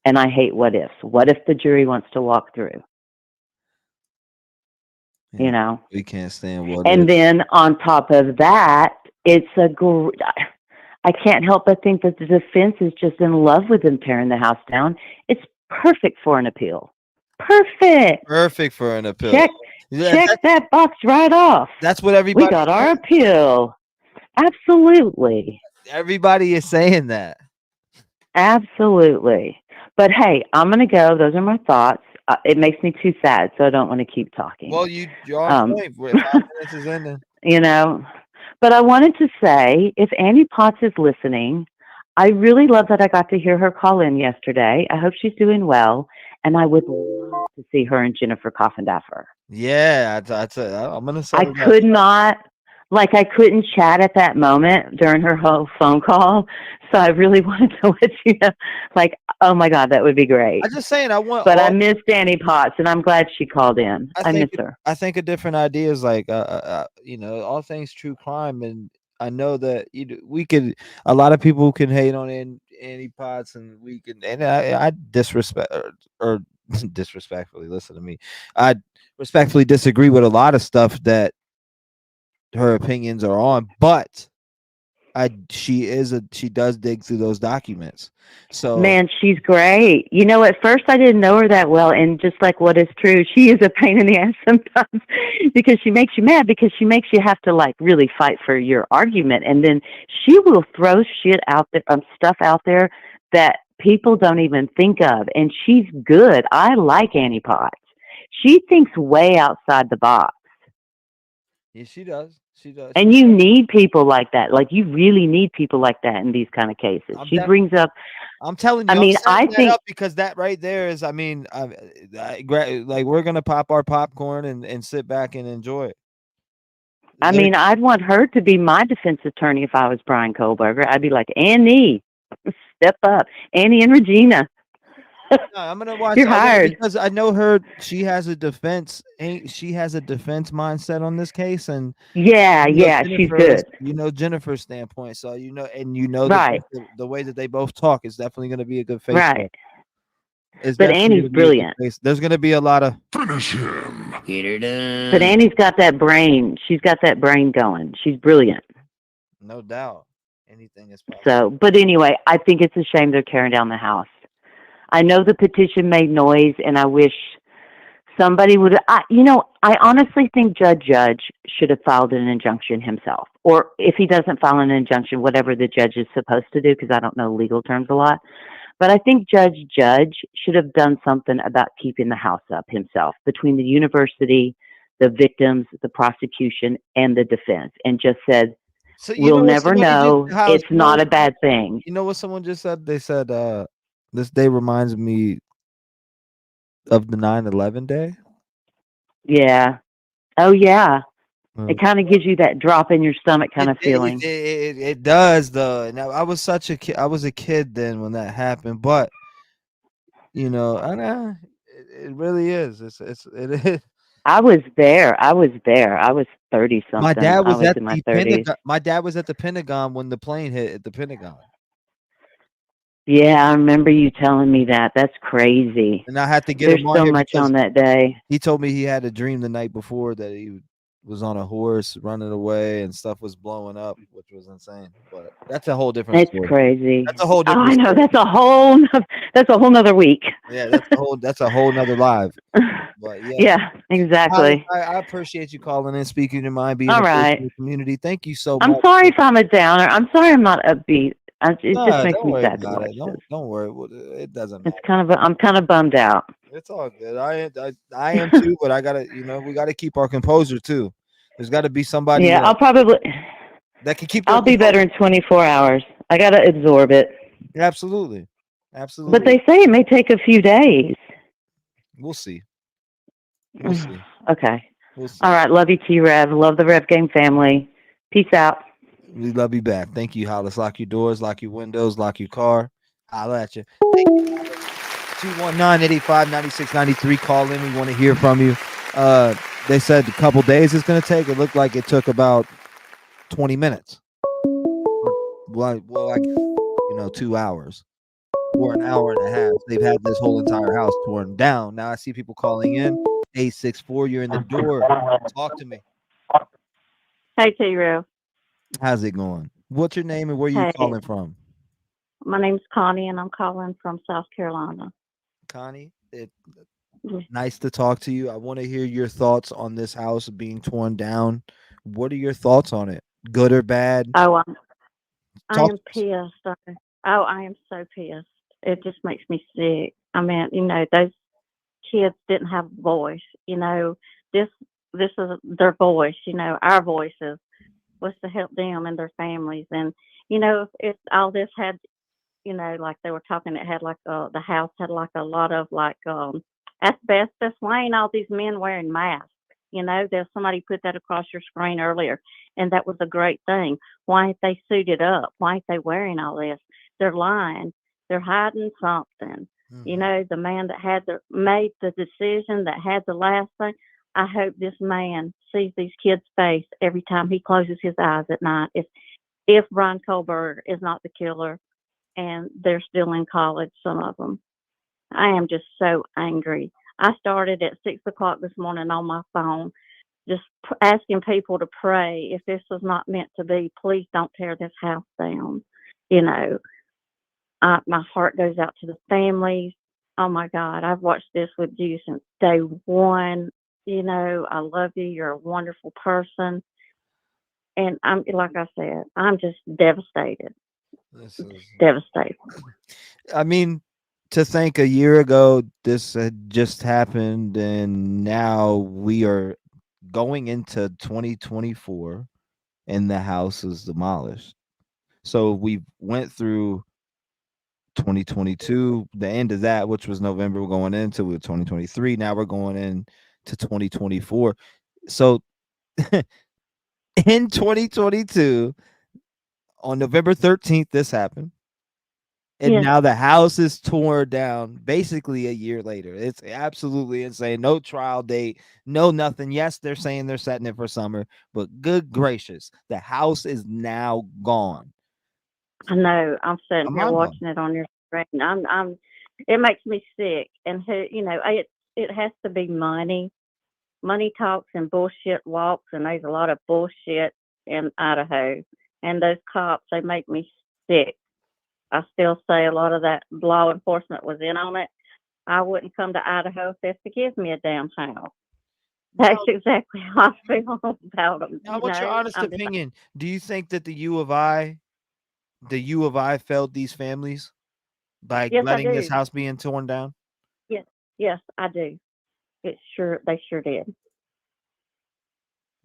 And I hate what ifs. What if the jury wants to walk through? Yeah, you know? we can't stand what And if. then on top of that, it's I can't help but think that the defense is just in love with them tearing the house down. It's perfect for an appeal. Perfect. Perfect for an appeal. Check that box right off. That's what We everybody. got our appeal. Absolutely. Everybody is saying that. Absolutely. But hey, I'm going to go. Those are my thoughts. It makes me too sad, so I don't want to keep talking. Well, you're on point. 5 minutes is ending. You know, but I wanted to say, if Annie Potts is listening, I really love that I got to hear her call in yesterday. I hope she's doing well, and I would love to see her and Jennifer Coffindaffer. Yeah, I'm gonna say I could not, like, I couldn't chat at that moment during her whole phone call, so I really wanted to let you know, like, oh my God, that would be great. I'm just saying, But I miss Annie Potts, and I'm glad she called in. I miss her. I think of different ideas, like you know, all things true crime, and I know that we could. A lot of people can hate on Annie Potts, and we can. And I disrespect or disrespectfully listen to me. I respectfully disagree with a lot of stuff that her opinions are on, but she does dig through those documents. So Man, she's great. You know, at first I didn't know her that well, and just like what is true, she is a pain in the ass sometimes because she makes you mad, because she makes you have to like really fight for your argument, and then she will throw shit out there, stuff out there that people don't even think of, and she's good. I like Annie Potts. She thinks way outside the box. yeah, she does. She does. And you need people like that. Like, you really need people like that in these kind of cases. She brings up. I'm telling you. I mean, I think up because that right there is. I mean, like we're gonna pop our popcorn and sit back and enjoy it. I mean, I'd want her to be my defense attorney if I was Bryankohberger. I'd be like, Annie, step up, Annie and Regina. No, I'm gonna watch. You're hired because I know her. She has a defense. She has a defense mindset on this case, and yeah, she's good. You know Jennifer's standpoint, so you know, and you know right. the way that they both talk is definitely going to be a good face. Right. It's but Annie's brilliant. There's going to be a lot of finish him. Get her done. But Annie's got that brain. She's got that brain going. She's brilliant. No doubt. Anything is possible. So, but anyway, I think it's a shame they're tearing down the house. I know the petition made noise, and I wish somebody would. I honestly think Judge should have filed an injunction himself, or if he doesn't file an injunction, whatever the judge is supposed to do, because I don't know legal terms a lot. But I think Judge should have done something about keeping the house up himself, between the university, the victims, the prosecution, and the defense, and just said, we'll never know. It's not a bad thing. You know what someone just said? They said, this day reminds me of the 9/11 day. Yeah. Oh, yeah. It kind of gives you that drop in your stomach kind of feeling. It does, though. Now, I was such a kid. I was a kid then when that happened, but you know, it really is. It is. I was there. I was 30 something. My dad was at in my the 30s. Pentagon. My dad was at the Pentagon when the plane hit at the Pentagon. Yeah, I remember you telling me that. That's crazy. And I had to get There's him on so here much because on that day. he told me he had a dream the night before that was on a horse running away and stuff was blowing up, which was insane. But that's a whole different It's story. crazy. That's a whole Oh, different I know. story. That's a whole nother week. Yeah, that's a whole nother live. But yeah, Yeah, Hollis, exactly. I appreciate you calling in, speaking your mind, being All a voice right. in the community. Thank you so I'm much. sorry if I'm a downer. I'm sorry I'm not upbeat. It just Nah, makes don't me worry sad to about watch it. this. Don't worry. It doesn't matter. I'm kind of bummed out. It's all good. I am too, but I gotta, we gotta keep our composure too. There's got to be somebody Yeah, that can keep their I'll be better in composure. 24 hours. I got to absorb it. Absolutely, But absolutely. they say it may take a few days. We'll see. We'll see. Okay. We'll see. All right. Love you, T-REV. Love the Rev Game family. Peace out. We love you back. Thank you, Hollis. Lock your doors, lock your windows, lock your car. Holla at you. Thank you. 219-885-9693. Call in. We want to hear from you. They said a couple days it's going to take. It looked like it took about 20 minutes. Well, 2 hours or an hour and a half. They've had this whole entire house torn down. Now I see people calling in. 864, you're in the door. Talk to me. Hey, T-REV. How's it going? What's your name and where you Hey, calling from? my name's Connie, and I'm calling from South Carolina. Connie, Mm. nice to talk to you. I want to hear your thoughts on this house being torn down. What are your thoughts on it? Good or bad? Oh, I Talk am to us. pissed. I am so pissed. It just makes me sick. I mean, those kids didn't have a voice. This this is their voice. Our voices was to help them and their families. And if all this had, like they were talking, it had like the house had like a lot of like asbestos. Why ain't all these men wearing masks? There's somebody put that across your screen earlier, and that was a great thing. Why ain't they suited up? Why ain't they wearing all this? They're lying. They're hiding something. The man that made the decision, that had the last thing. I hope this man sees these kids' face every time he closes his eyes at night. If Bryankohberger is not the killer, and they're still in college, some of them. I am just so angry. I started at 6 o'clock this morning on my phone, just asking people to pray. If this was not meant to be, please don't tear this house down. My heart goes out to the families. Oh my God, I've watched this with you since day one. I love you. You're a wonderful person. And I'm, like I said, I'm just devastated. This is Devastated. I mean, to think a year ago this had just happened and now we are going into 2024 and the house is demolished. So we went through 2022, the end of that, which was November, we're going into 2023. Now we're going into 2024. So in 2022, on November 13th, this happened. And Yes. now the house is torn down basically a year later. It's absolutely insane. No trial date, no nothing. Yes, they're saying they're setting it for summer, but good gracious, the house is now gone. I know. I'm sitting I'm here mind blown. watching it on your screen. It makes me sick. And it has to be money. Money talks and bullshit walks, and there's a lot of bullshit in Idaho. And those cops, they make me sick. I still say a lot of that law enforcement was in on it. I wouldn't come to Idaho if they to give me a damn house. That's exactly how I feel about them. Now, what's your honest opinion? Do you think that the U of I failed these families by Yes, I letting this do. house being torn down? Yes, I do. They sure did.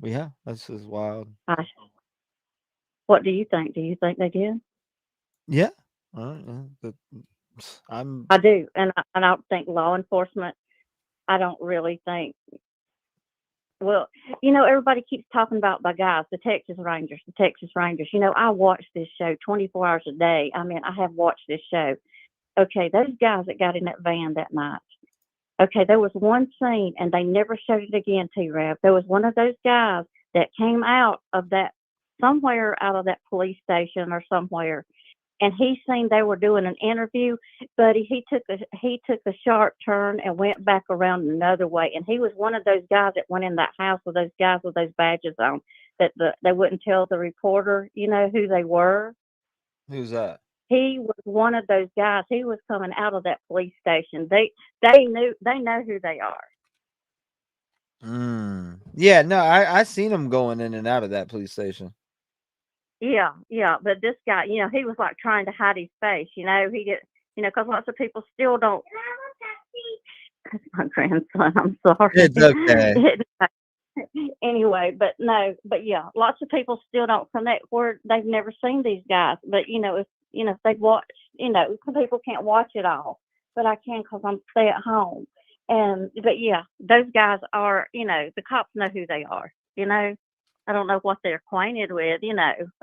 Well, yeah, this is wild. What do you think? Do you think they did? Yeah. I'm I do, and I don't think law enforcement. I don't really think. Well, everybody keeps talking about the guys, the Texas Rangers, the Texas Rangers. I watch this show 24 hours a day. I mean, I have watched this show. Okay, those guys that got in that van that night. Okay, there was one scene, and they never showed it again, T-REV. There was one of those guys that came out of that, somewhere out of that police station or somewhere, and he seen they were doing an interview, but he took a sharp turn and went back around another way. And he was one of those guys that went in that house with those guys with those badges on that they wouldn't tell the reporter, who they were. Who's that? He was one of those guys. He was coming out of that police station. They know who they are. Yeah, no, I seen him going in and out of that police station. Yeah, but this guy, he was like trying to hide his face. He get, because lots of people still don't. That's my grandson. I'm sorry. It's okay. Anyway, but yeah, lots of people still don't connect where they've never seen these guys. But if they've watched, some people can't watch it all, but I can because I'm stay at home. But yeah, those guys are, the cops know who they are. I don't know what they're acquainted with,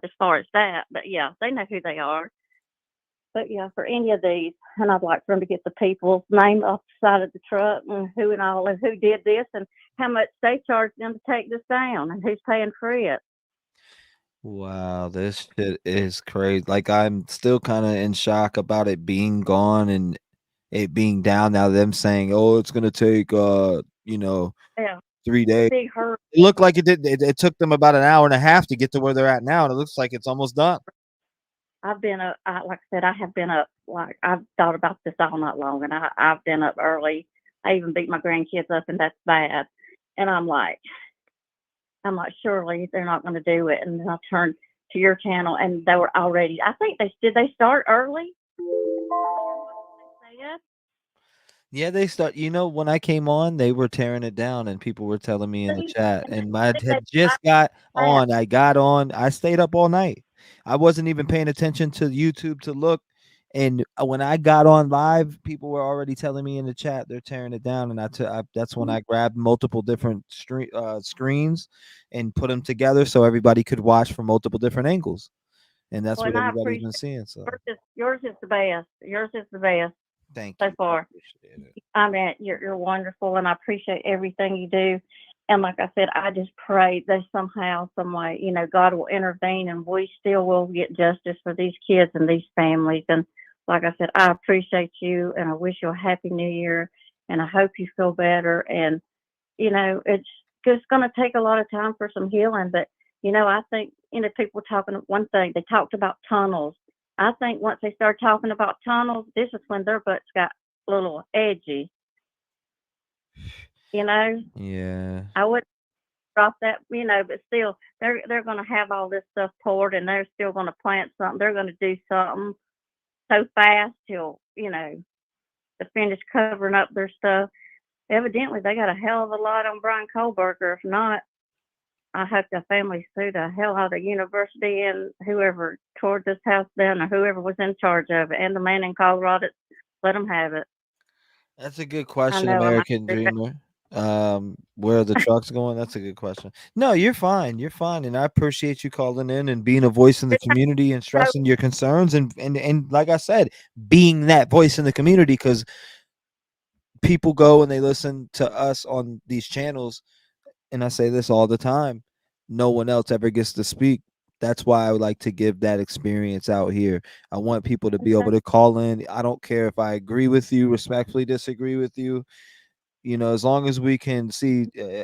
as far as that, but yeah, they know who they are. But yeah, for any of these, and I'd like for them to get the people's name off the side of the truck and who and all, and who did this, and how much they charged them to take this down, and who's paying for it. Wow, this shit is crazy. Like, I'm still kind of in shock about it being gone and it being down now. Them saying, "Oh, it's gonna take Yeah, 3 days." big hurt. It looked like it did. It took them about an hour and a half to get to where they're at now, and it looks like it's almost done. I've been up, like I said, I have been up, like I've thought about this all night long, and I've been up early. I even beat my grandkids up, and that's bad. And I'm like, surely they're not going to do it. And then I turned to your channel, and they were already. I think did they start early? Yeah, they start. When I came on, they were tearing it down, and people were telling me in the chat. And I had just got on. I got on. I stayed up all night. I wasn't even paying attention to YouTube to look. And when I got on live, people were already telling me in the chat they're tearing it down. And that's when I grabbed multiple different screens and put them together so everybody could watch from multiple different angles. And that's what everybody's been seeing. So yours is the best. Yours is the best. Thank you. So far. I mean, you're wonderful, and I appreciate everything you do. And like I said, I just pray that somehow, some way, God will intervene, and we still will get justice for these kids and these families. And like I said, I appreciate you, and I wish you a happy New Year, and I hope you feel better. And it's just going to take a lot of time for some healing. But I think people talking one thing. They talked about tunnels. I think once they start talking about tunnels, this is when their butts got a little edgy. Yeah. I would drop that, but still, they're going to have all this stuff poured, and they're still going to plant something. They're going to do something so fast till to finish covering up their stuff. Evidently, they got a hell of a lot on Bryankohberger. If not, I hope the family sue the hell out of the university and whoever tore this house down, or whoever was in charge of it, and the man in Colorado. Let them have it. That's a good question, American Dreamer. Where are the trucks going? That's a good question. No, you're fine. You're fine. And I appreciate you calling in and being a voice in the community and stressing your concerns. And like I said, being that voice in the community, because people go and they listen to us on these channels. And I say this all the time. No one else ever gets to speak. That's why I would like to give that experience out here. I want people to be able to call in. I don't care if I agree with you, respectfully disagree with you. As long as we can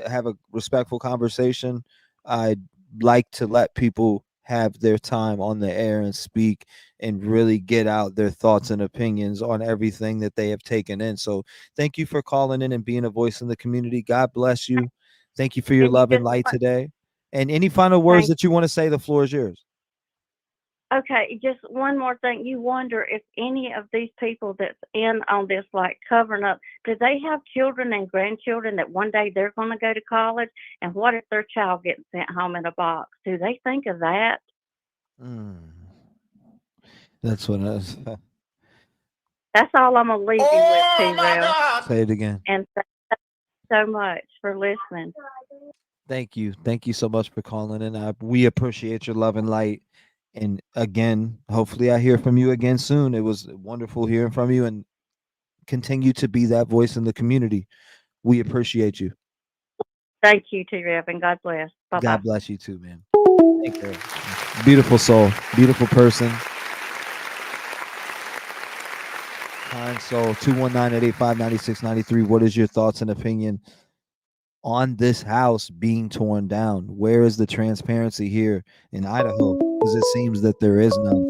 have a respectful conversation, I'd like to let people have their time on the air and speak and really get out their thoughts and opinions on everything that they have taken in. So thank you for calling in and being a voice in the community. God bless you. Thank you for your love and light today. And any final words that you want to say, the floor is yours. Okay, just one more thing. You wonder if any of these people that's in on this, like covering up, do they have children and grandchildren that one day they're going to go to college? And what if their child gets sent home in a box? Do they think of that? That's what I was. That's all I'm going to leave you with, T-REV. Say it again. And thank you so much for listening. Thank you. Thank you so much for calling in. We appreciate your love and light. And again, hopefully I hear from you again soon. It was wonderful hearing from you, and continue to be that voice in the community. We appreciate you. Thank you, T-REV, and God bless. Bye-bye. God bless you too, man. Thank you. Beautiful soul, beautiful person. Kind soul 219-885-9693. What is your thoughts and opinion on this house being torn down? Where is the transparency here in Idaho? Because it seems that there is none.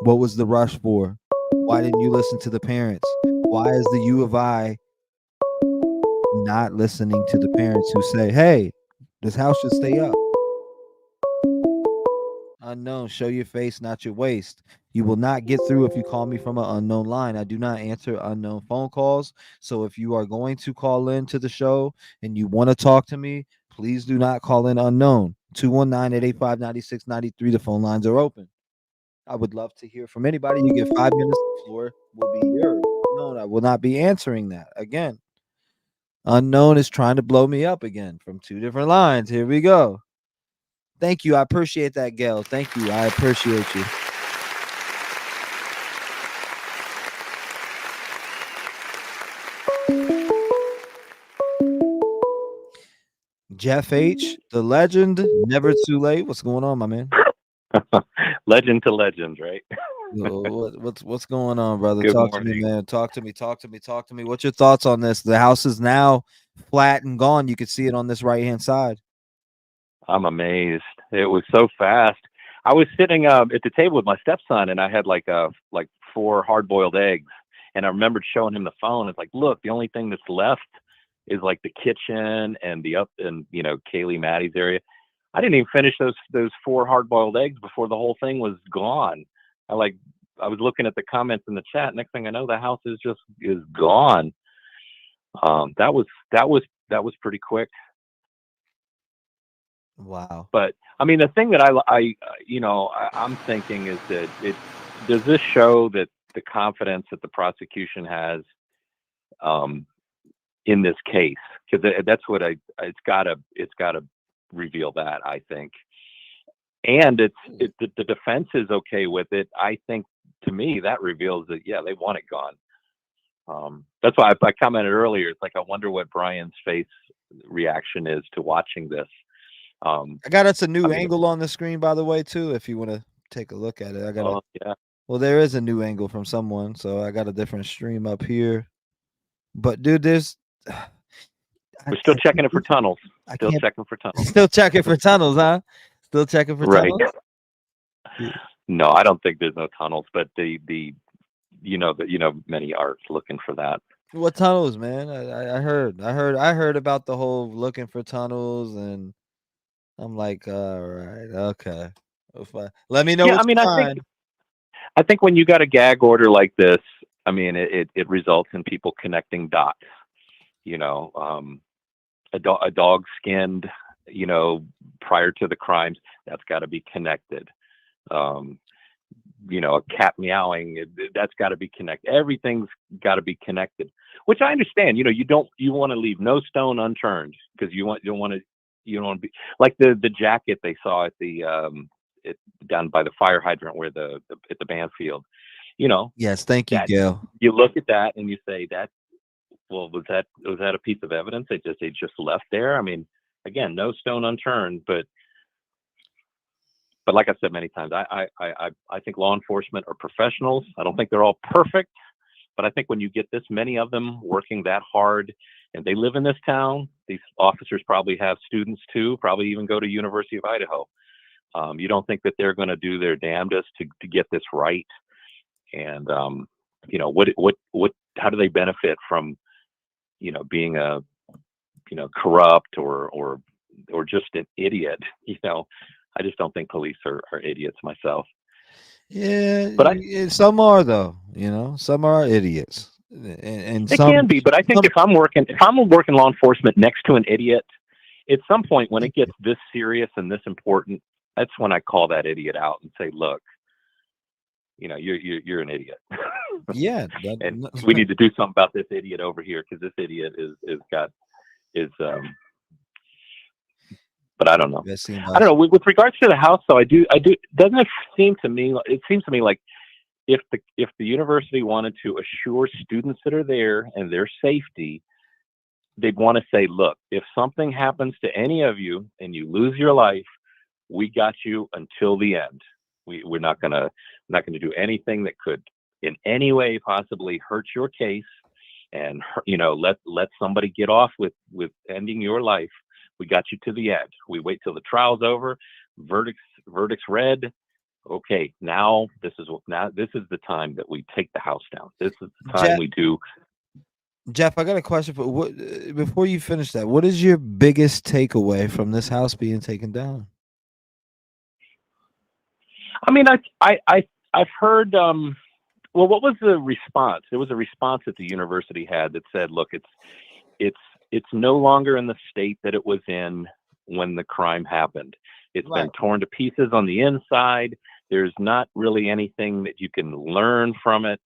What was the rush for? Why didn't you listen to the parents? Why is the U of I not listening to the parents who say, hey, this house should stay up? Unknown, show your face, not your waist. You will not get through if you call me from an unknown line. I do not answer unknown phone calls. So if you are going to call in to the show and you want to talk to me, please do not call in unknown. 219-885-9693. The phone lines are open. I would love to hear from anybody. You get 5 minutes. The floor will be yours. No, I will not be answering that. Again, unknown is trying to blow me up again from 2 different lines. Here we go. Thank you. I appreciate that, Gail. Thank you. I appreciate you. Jeff H, the legend, never too late. What's going on, my man? Legend to legends, right? What's going on, brother? Good Talk to morning. me, man. Talk to me. What's your thoughts on this? The house is now flat and gone. You can see it on this right-hand side. I'm amazed. It was so fast. I was sitting at the table with my stepson, and I had like 4 hard-boiled eggs. And I remembered showing him the phone. It's like, look, the only thing that's left is like the kitchen and Kaylee Maddie's area. I didn't even finish those 4 hard-boiled eggs before the whole thing was gone. I was looking at the comments in the chat. Next thing I know, the house is gone. That was pretty quick. Wow. But I mean, the thing that I'm thinking is that does this show that the confidence that the prosecution has in this case? Because that's what it's got to reveal that, I think. And the defense is okay with it. I think, to me, that reveals that they want it gone. That's why I commented earlier. It's like, I wonder what Brian's face reaction is to watching this. I got us a new angle on the screen, by the way, too. If you want to take a look at it, Well, there is a new angle from someone, so I got a different stream up here. But dude, there's. We're still checking it for tunnels. Still checking for tunnels, huh? Still checking for right. tunnels. No, I don't think there's no tunnels, but many are looking for that. What tunnels, man? I heard about the whole looking for tunnels, and I'm like, all right, okay. Let me know what's fine. I think when you got a gag order like this, I mean, it results in people connecting dots. A dog skinned, prior to the crimes, that's got to be connected. A cat meowing, that's got to be connected. Everything's got to be connected, which I understand. You want to leave no stone unturned, because you don't want to be like the jacket they saw at the down by the fire hydrant where at the band field. Yes, thank you, Gail. You look at that and you say that. Well, was that a piece of evidence they just left there? I mean, again, no stone unturned, but like I said many times, I think law enforcement are professionals. I don't think they're all perfect, but I think when you get this many of them working that hard, and they live in this town, these officers probably have students too, probably even go to University of Idaho. You don't think that they're going to do their damnedest to get this right? And how do they benefit from being a corrupt or just an idiot? I just don't think police are idiots myself. Yeah, but some are, though. Some are idiots, and it some can be. But I think if I'm working law enforcement next to an idiot, at some point when it gets this serious and this important, that's when I call that idiot out and say, look, you're an idiot. Yeah, and we need to do something about this idiot over here, because this idiot but I don't know. I don't know. With regards to the house, though, I do. Doesn't it seem to me? It seems to me like if the university wanted to assure students that are there and their safety, they'd want to say, look, if something happens to any of you and you lose your life, we got you until the end. We're not gonna do anything that could in any way possibly hurt your case and, let somebody get off with ending your life, we got you to the end. We wait till the trial's over, verdicts read. Okay, now this is the time that we take the house down. This is the time Jeff, we do. Jeff, I got a question for what before you finish that. What is your biggest takeaway from this house being taken down? I mean, I've heard. Well, what was the response? There was a response that the university had that said, "Look, it's no longer in the state that it was in when the crime happened. It's been torn to pieces on the inside. There's not really anything that you can learn from it.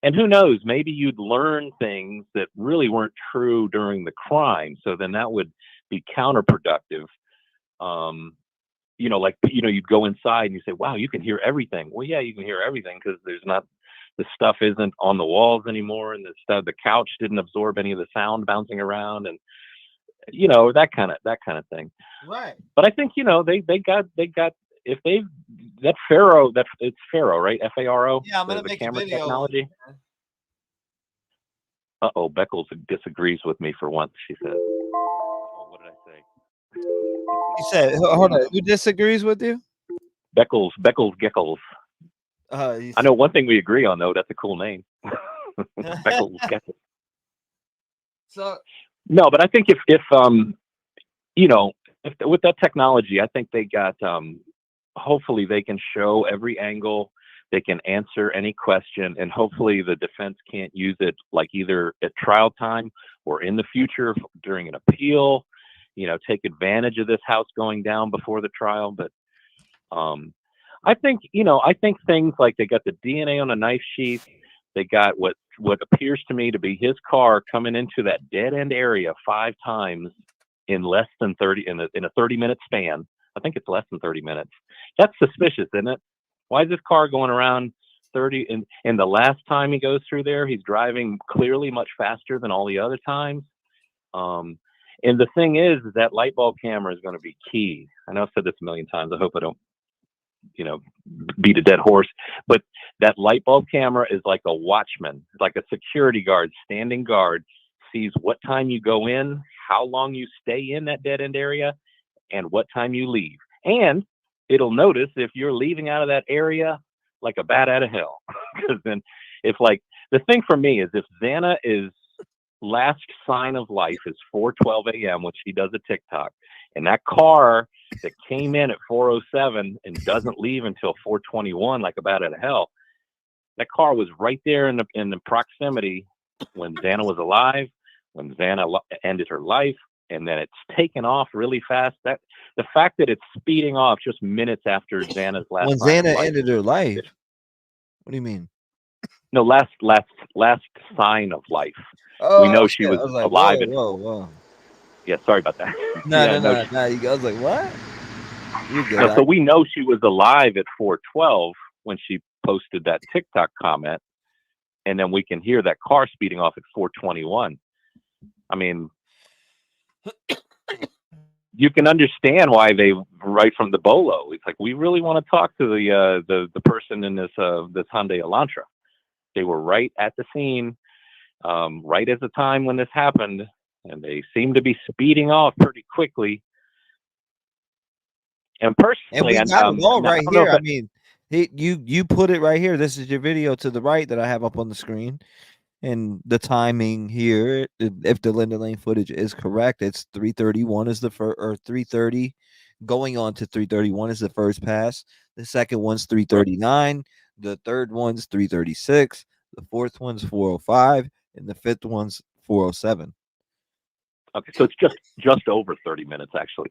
And who knows, maybe you'd learn things that really weren't true during the crime. So then that would be counterproductive. You'd go inside and you say, wow, you can hear everything. Well, yeah, you can hear everything because the stuff isn't on the walls anymore, and the couch didn't absorb any of the sound bouncing around, and that kind of thing. Right. But I think they got if they that Faro it's Faro, right? Faro. Yeah, I'm gonna the make camera a video. technology. Beckles disagrees with me for once. She said, "What did I say?" You said, hold on, who disagrees with you? Beckles Geckles. I know one thing we agree on, though. That's a cool name. Beckles Geckles. So no, but I think if with that technology, I think they got. Hopefully, they can show every angle. They can answer any question, and hopefully, the defense can't use it like either at trial time or in the future during an appeal. Take advantage of this house going down before the trial. But I think things like they got the DNA on a knife sheath. They got what appears to me to be his car coming into that dead end area 5 times in less than 30 in a 30-minute span. I think it's less than 30 minutes. That's suspicious, isn't it? Why is this car going around 30? And the last time he goes through there, he's driving clearly much faster than all the other times. And the thing is that light bulb camera is going to be key. I know I've said this a million times. I hope I don't, beat a dead horse. But that light bulb camera is like a watchman, like a security guard, standing guard, sees what time you go in, how long you stay in that dead end area, and what time you leave. And it'll notice if you're leaving out of that area like a bat out of hell. Because then if the thing for me is if Xana is last sign of life is 4:12 a.m. when she does a TikTok, and that car that came in at 4:07 and doesn't leave until 4:21 like a bat out of hell, that car was right there in the proximity when Xana was alive, when Xana ended her life, and then it's taken off really fast. That the fact that it's speeding off just minutes after Xana's last when sign of Xana life, ended her life. What do you mean? No, last sign of life. Oh, we know shit. she was I was like, alive. whoa. Yeah, sorry about that. No, Yeah, no. I was like, what? You're good. No, so we know she was alive at 4:12 when she posted that TikTok comment, and then we can hear that car speeding off at 4:21. I mean, you can understand why they right from the bolo. It's like we really want to talk to the person in this Hyundai Elantra. They were right at the scene, right at the time when this happened, and they seem to be speeding off pretty quickly. And personally, and we got it all right here. That, I mean, you put it right here. This is your video to the right that I have up on the screen, and the timing here. If the Linda Lane footage is correct, it's 3:31 is the first, or 3:30, going on to 3:31 is the first pass. The second one's 3:39. The third one's 3:36. The fourth one's 4:05, and the fifth one's 4:07. Okay, so it's just over 30 minutes actually,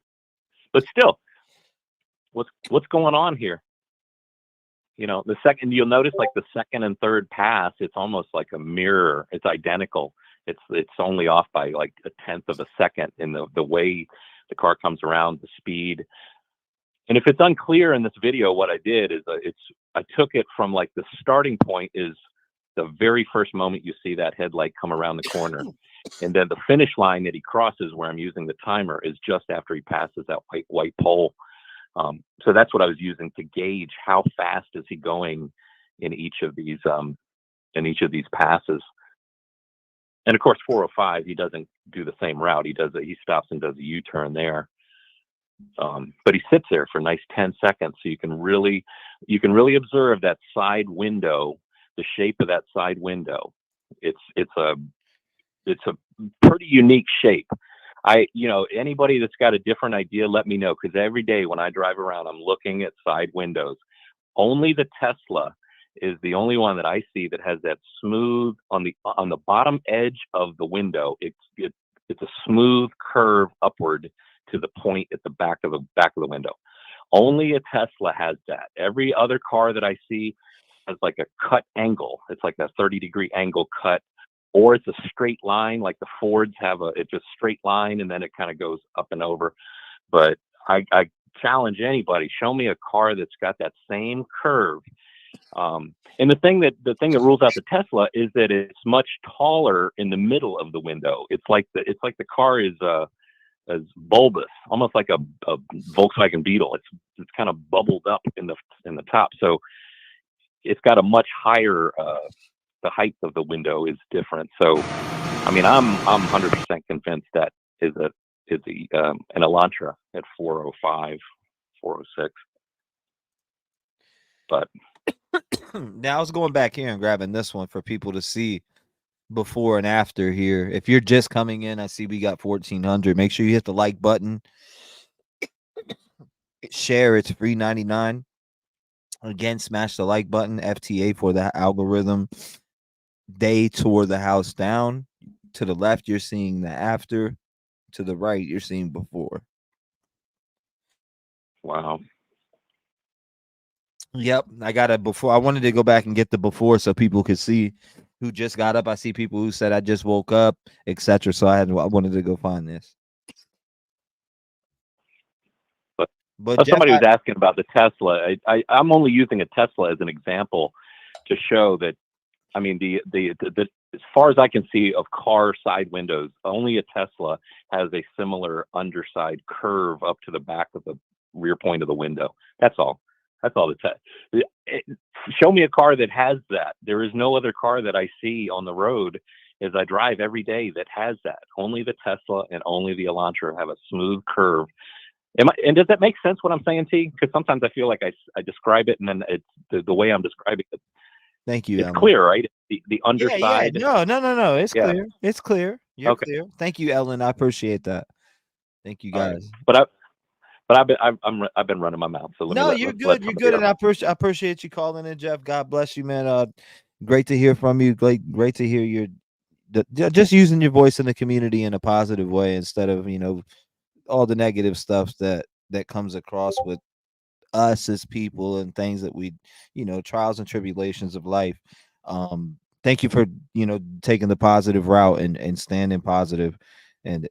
but still, what's going on here? The second, you'll notice like the second and third pass, it's almost like a mirror. It's identical. It's only off by like 1/10 of a second in the way the car comes around, the speed. And if it's unclear in this video, what I did is I took it from like the starting point is the very first moment you see that headlight come around the corner. And then the finish line that he crosses where I'm using the timer is just after he passes that white pole. So that's what I was using to gauge how fast is he going in each of these in each of these passes. And of course, 405, he doesn't do the same route. He stops and does a U-turn there. But he sits there for a nice 10 seconds. So you can really observe that side window, the shape of that side window. It's a pretty unique shape. Anybody that's got a different idea, let me know, because every day when I drive around, I'm looking at side windows. Only the Tesla is the only one that I see that has that smooth on the bottom edge of the window. It's a smooth curve upward to the point at the back of the window. Only a Tesla has that. Every other car that I see has like a cut angle. It's like a 30-degree angle cut, or it's a straight line, like the Fords have it's a straight line and then it kind of goes up and over. But I challenge anybody, show me a car that's got that same curve. And the thing that rules out the Tesla is that it's much taller in the middle of the window. It's like the car is as bulbous, almost like a Volkswagen Beetle. It's kind of bubbled up in the top. So it's got a much higher the height of the window is different. So I mean, I'm 100% convinced that is an Elantra at 405, 406. But now I was going back here and grabbing this one for people to see before and after here. If you're just coming in, I see we got 1,400. Make sure you hit the like button. Share, it's free 99. Again, smash the like button. FTA for the algorithm. They tore the house down. To the left, you're seeing the after. To the right, you're seeing before. Wow. Yep, I got it before. I wanted to go back and get the before so people could see who just got up. I see people who said I just woke up, etc. So I wanted to go find this. But Jeff, somebody was asking about the Tesla. I'm only using a Tesla as an example to show that, I mean, the as far as I can see of car side windows, only a Tesla has a similar underside curve up to the back of the rear point of the window. That's all. That's all show me a car that has that. There is no other car that I see on the road as I drive every day that has that. Only the Tesla and only the Elantra have a smooth curve. And does that make sense what I'm saying, T? Because sometimes I feel like I describe it and then it's the way I'm describing it. Thank you. It's clear, right? The underside. Yeah. No. It's clear. It's clear. You're okay. clear. Thank you, Ellen. I appreciate that. Thank you, guys. Right. But I've been running my mouth. So you're good. You're good, and I appreciate you calling in, Jeff. God bless you, man. Great to hear from you. Great to hear just using your voice in the community in a positive way instead of all the negative stuff that comes across with us as people and things that we trials and tribulations of life. Thank you for taking the positive route and standing positive, and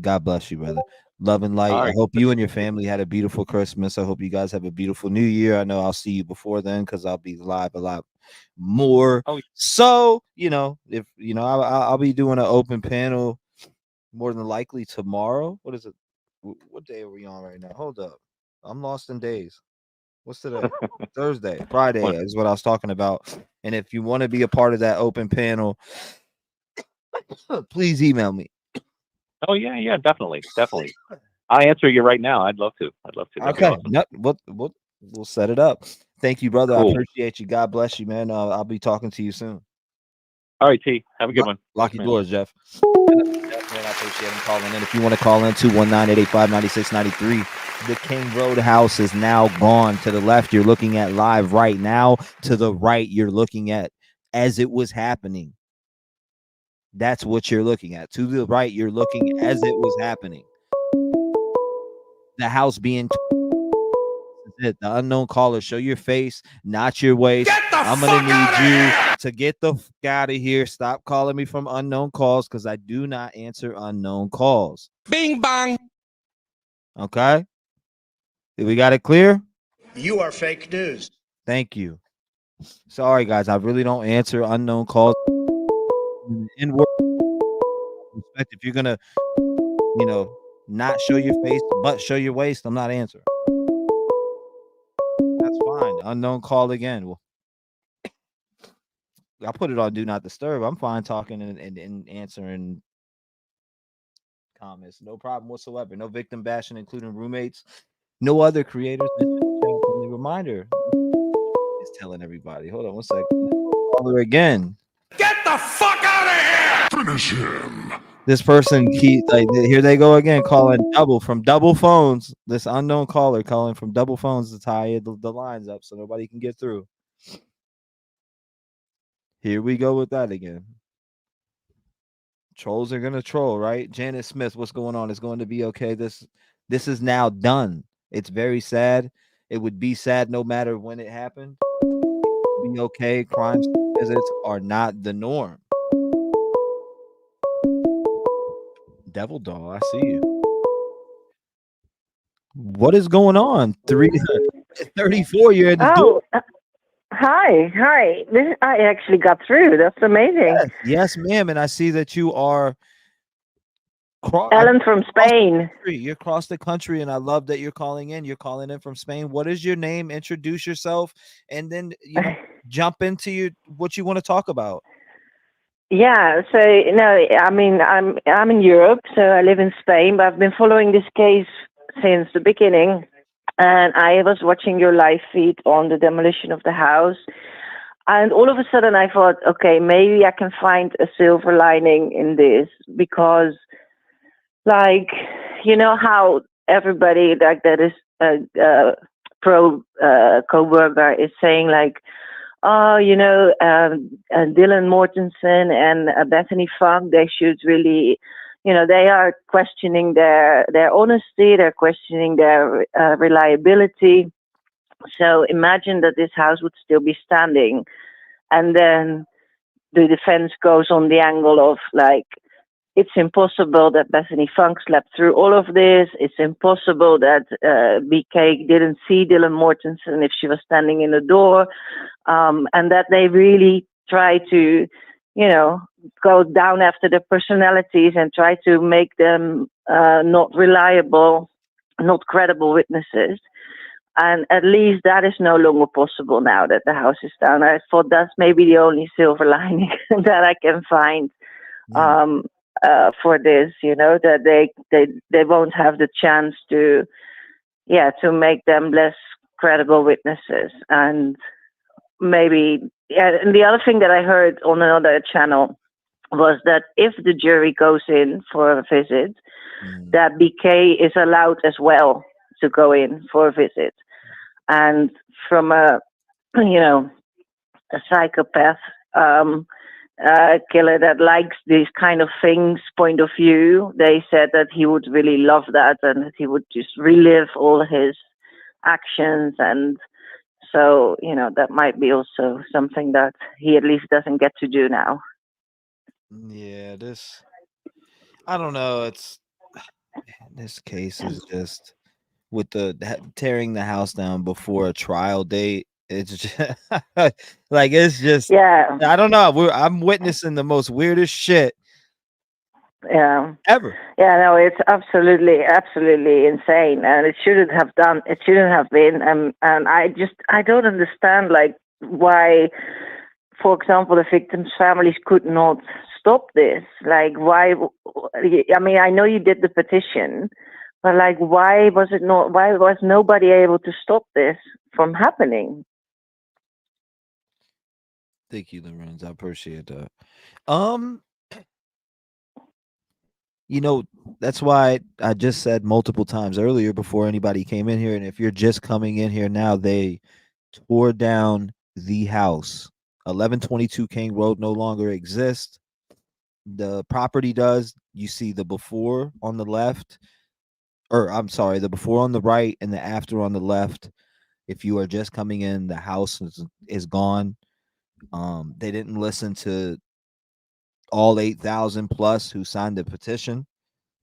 God bless you, brother. Love and light. Right. I hope you and your family had a beautiful Christmas. I hope you guys have a beautiful New Year. I know I'll see you before then because I'll be live a lot more. So if I'll be doing an open panel more than likely tomorrow. What is it? What day are we on right now? Hold up, I'm lost in days. What's today? Thursday, Friday is what I was talking about. And if you want to be a part of that open panel, please email me. Oh yeah, definitely. I answer you right now. I'd love to. Okay, awesome. We'll set it up. Thank you, brother. Cool. I appreciate you. God bless you, man. I'll be talking to you soon. All right, T. Have a good one. Lock your doors, Jeff. Man, I appreciate him calling in. If you want to call in, 219-885-9693. The King Roadhouse is now gone. To the left, you're looking at live right now. To the right, you're looking at as it was happening. That's what you're looking at. To the right, you're looking as it was happening. The house being the unknown caller. Show your face, not your waist. I'm gonna need you to get the fuck out of here. Stop calling me from unknown calls because I do not answer unknown calls. Bing bang. Okay. Did we got it clear? You are fake news. Thank you. Sorry, guys. I really don't answer unknown calls. In word respect, if you're gonna, not show your face but show your waist, I'm not answering. That's fine. Unknown call again. Well, I put it on do not disturb. I'm fine talking and answering comments. No problem whatsoever. No victim bashing, including roommates. No other creators. This is a friendly reminder. Is telling everybody. Hold on one second. Caller again. Get the fuck out of here! Finish him. This person here they go again, calling from double phones. This unknown caller calling from double phones to tie the lines up so nobody can get through. Here we go with that again. Trolls are gonna troll, right? Janet Smith, what's going on? It's going to be okay. This is now done. It's very sad. It would be sad no matter when it happened. Be okay. Crime visits are not the norm. Devil Doll, I see you. What is going on? 34, you're at the door. Hi. I actually got through. That's amazing. Yes, ma'am. And I see that you are Ellen from Spain. You're across the country, and I love that you're calling in. You're calling in from Spain. What is your name? Introduce yourself, and then jump into what you want to talk about. Yeah. So no, I mean I'm in Europe, so I live in Spain, but I've been following this case since the beginning. And I was watching your live feed on the demolition of the house. And all of a sudden I thought, okay, maybe I can find a silver lining in this because, like, you know how everybody like that is pro Kohberger is saying, like, oh, you know, Dylan Mortensen and Bethany Funk, they should really, you know, they are questioning their honesty, they're questioning their reliability. So imagine that this house would still be standing. And then the defense goes on the angle of, like, it's impossible that Bethany Funk slept through all of this. It's impossible that BK didn't see Dylan Mortensen if she was standing in the door. And that they really try to, you know, go down after the personalities and try to make them not reliable, not credible witnesses. And at least that is no longer possible now that the house is down. I thought that's maybe the only silver lining that I can find for this, you know, that they won't have the chance to make them less credible witnesses. And maybe, and the other thing that I heard on another channel was that if the jury goes in for a visit, that BK is allowed as well to go in for a visit. And from a psychopath killer that likes these kind of things point of view, they said that he would really love that and that he would just relive all his actions. And so, you know, that might be also something that he at least doesn't get to do now. Yeah, I don't know. This case is just with tearing the house down before a trial date. It's just like, it's just, I don't know. I'm witnessing the most weirdest shit. Ever. Yeah, no, it's absolutely insane, and it shouldn't have been. And I don't understand, like, why, for example, the victims' families could not stop this. Like, why? I mean, I know you did the petition, but, like, why was nobody able to stop this from happening? Thank you, Lorenz. I appreciate that. You know, that's why I just said multiple times earlier before anybody came in here, and if you're just coming in here now, they tore down the house. 1122 King Road no longer exists. The property does. You see the before on the left, or I'm sorry, the before on the right and the after on the left. If you are just coming in, the house is gone. They didn't listen to all 8,000 plus who signed the petition.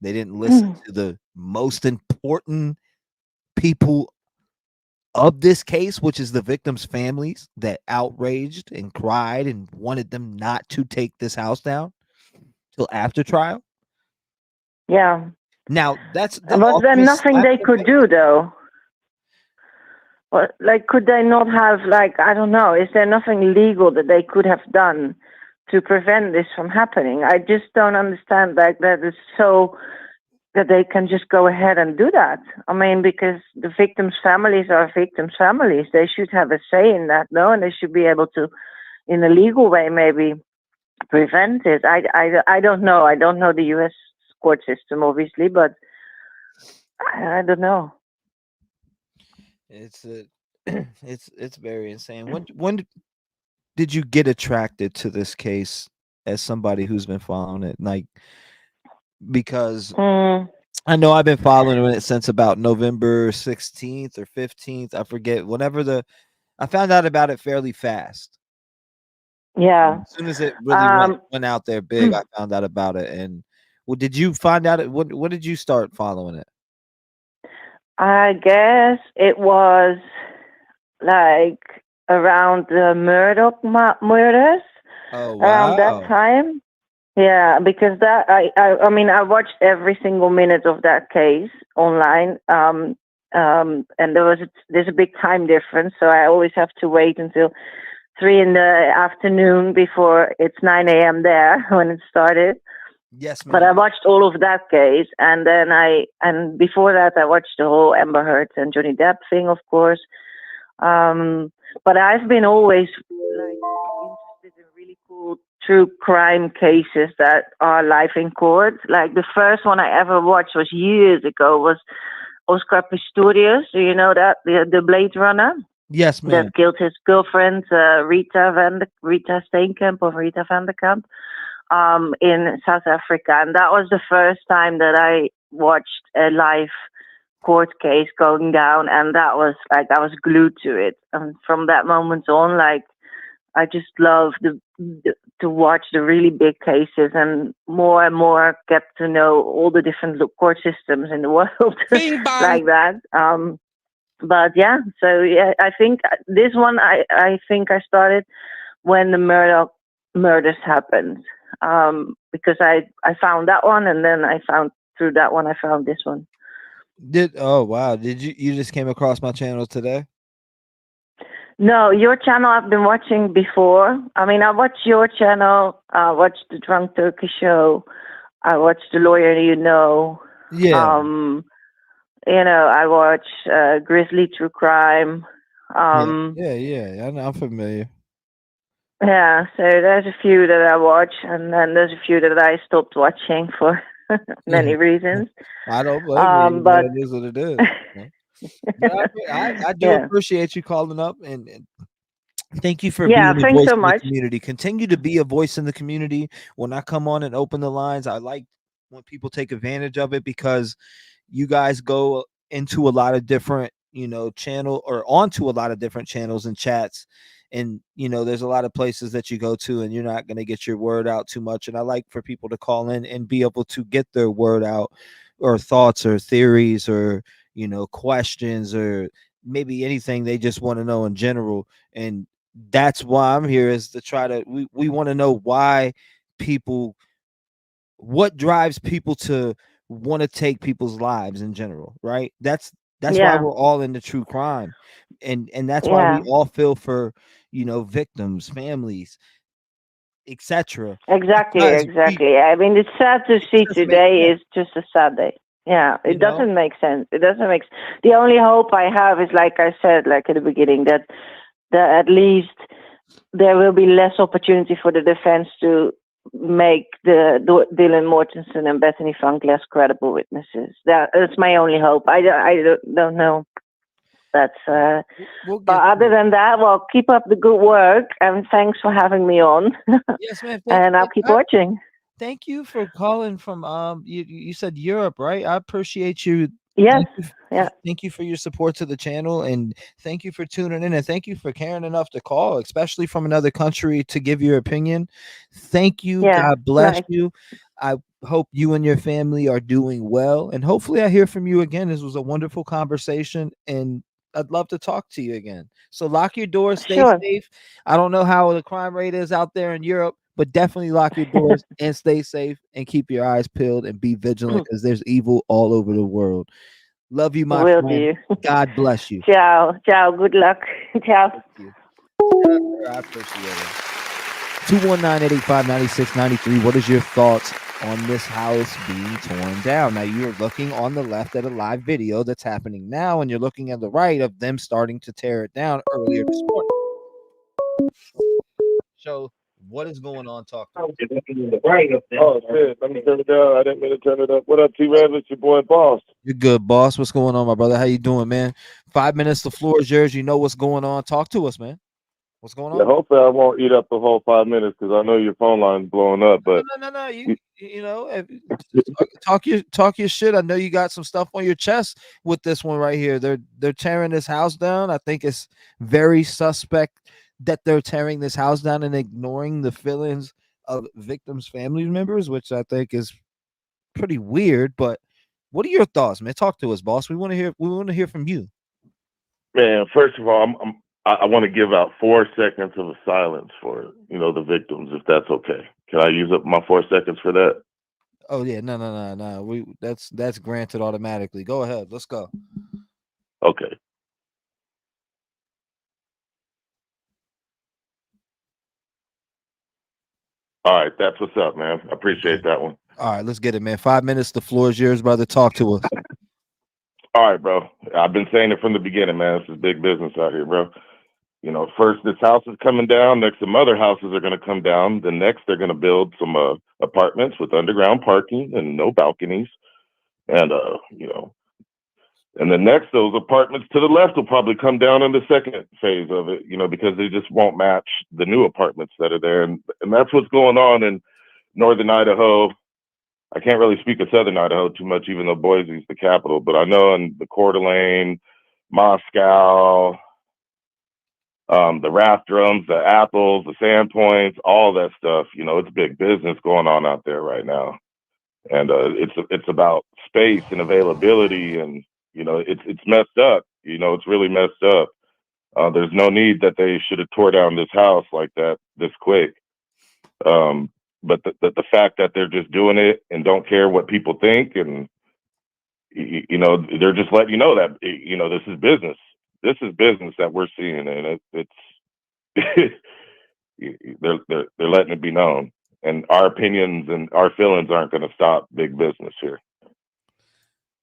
They didn't listen to the most important people of this case, which is the victims' families that outraged and cried and wanted them not to take this house down till after trial. Yeah. Now, was there nothing they could do, though? What, like, could they not have, like, I don't know, is there nothing legal that they could have done to prevent this from happening? I just don't understand, like, that is so that they can just go ahead and do that. I mean, because the victims' families are victims' families. They should have a say in that, no? And they should be able to, in a legal way, maybe prevent it. I don't know. I don't know the U.S. court system, obviously, but I don't know. It's a, it's very insane. When did you get attracted to this case as somebody who's been following it? Like, because I know I've been following it since about November 16th or 15th. I forget. I found out about it fairly fast. Yeah. As soon as it really went out there big, I found out about it. And well, did you find out it? What did you start following it? I guess it was like around the Murdoch murders. Oh, Around that wow. time. Yeah, because that I mean I watched every single minute of that case online. And there's a big time difference, so I always have to wait until 3 in the afternoon before it's 9 a.m. there when it started. Yes, But I watched all of that case, and then and before that I watched the whole Amber Heard and Johnny Depp thing, of course. But I've been always like interested in really cool true crime cases that are live in court. Like the first one I ever watched was years ago, was Oscar Pistorius. Do you know that, the Blade Runner? Yes, ma'am. That killed his girlfriend, Rita Steenkamp or Rita van der Kamp, in South Africa. And that was the first time that I watched a live court case going down, and that was like I was glued to it. And from that moment on, like I just love to watch the really big cases, and more get to know all the different court systems in the world like that. But yeah, so yeah, I think this one I think I started when the Murdoch murders happened, because I found that one, and then I found through that one I found this one. Oh wow, did you just came across my channel today? No, your channel I've been watching before. I mean, I watched your channel, I watched the Drunk Turkey Show, I watched The Lawyer You Know. Yeah. I watch Grizzly True Crime. Yeah, I'm familiar. Yeah, so there's a few that I watch, and then there's a few that I stopped watching for many reasons. I don't blame you, but it is what it is. But I do appreciate you calling up, and thank you for being a voice in the community. Continue to be a voice in the community. When I come on and open the lines, I like when people take advantage of it, because you guys go into a lot of different, channel or onto a lot of different channels and chats. And, there's a lot of places that you go to and you're not going to get your word out too much. And I like for people to call in and be able to get their word out, or thoughts or theories, or, questions, or maybe anything they just want to know in general. And that's why I'm here, is to try to, we want to know what drives people to want to take people's lives in general, right? That's why we're all into true crime, and that's why we all feel for victims, families, etc. Exactly. I mean, it's sad to see today is just a sad day. Yeah, it doesn't make sense. The only hope I have is, like I said, like at the beginning, that at least there will be less opportunity for the defense to make the Dylan Mortensen and Bethany Funk less credible witnesses. That's my only hope. I don't know. That's but other than that, well, keep up the good work, and thanks for having me on. Yes, ma'am. And I'll keep watching. Thank you for calling from you said Europe, right? I appreciate you. Yes. Thank you for your support to the channel, and thank you for tuning in, and thank you for caring enough to call, especially from another country, to give your opinion. Thank you. God bless you. I hope you and your family are doing well, and hopefully I hear from you again. This was a wonderful conversation, and I'd love to talk to you again. So lock your doors, stay safe. I don't know how the crime rate is out there in Europe, but definitely lock your doors and stay safe, and keep your eyes peeled and be vigilant, because there's evil all over the world. Love you, my Will friend. do. God bless you. Ciao. Ciao. Good luck. Ciao. Thank you. I appreciate it. 219-885-9693. What is your thoughts on this house being torn down? Now, you're looking on the left at a live video that's happening now, and you're looking at the right of them starting to tear it down earlier this morning. So, what is going on? Talk to us. Oh, shit. Let me turn it down. I didn't mean to turn it up. What up, T-REV? It's your boy, Boss. You're good, boss. What's going on, my brother? How you doing, man? 5 minutes. The floor is yours. You know what's going on. Talk to us, man. What's going Yeah, on? hopefully I won't eat up the whole 5 minutes because I know your phone line's blowing up. But No. You know, talk your shit. I know you got some stuff on your chest with this one right here. They're tearing this house down. I think it's very suspect that they're tearing this house down and ignoring the feelings of victims' family members, which I think is pretty weird. But what are your thoughts, man? Talk to us, boss. We want to hear. We want to hear from you. man, first of all, I want to give out 4 seconds of silence for the victims, if that's okay. Can I use up my 4 seconds for that? Oh yeah, no. We that's granted automatically. Go ahead. Let's go. Okay. All right, that's what's up, man. I appreciate that one. All right, let's get it, man. 5 minutes. The floor is yours, brother. Talk to us. All right, bro. I've been saying it from the beginning, man. This is big business out here, bro. First this house is coming down. Next, some other houses are going to come down. Then next, they're going to build some apartments with underground parking and no balconies. And and then next, those apartments to the left will probably come down in the second phase of it. Because they just won't match the new apartments that are there. And that's what's going on in northern Idaho. I can't really speak of southern Idaho too much, even though Boise's the capital. But I know in the Coeur d'Alene, Moscow, the Raft Drums, the Apples, the Sandpoints, all that stuff. It's big business going on out there right now, and it's about space and availability, and it's messed up. It's really messed up. There's no need that they should have tore down this house like that this quick. But the fact that they're just doing it and don't care what people think, and they're just letting you know that this is business. This is business that we're seeing, and it's they're letting it be known. And our opinions and our feelings aren't going to stop big business here.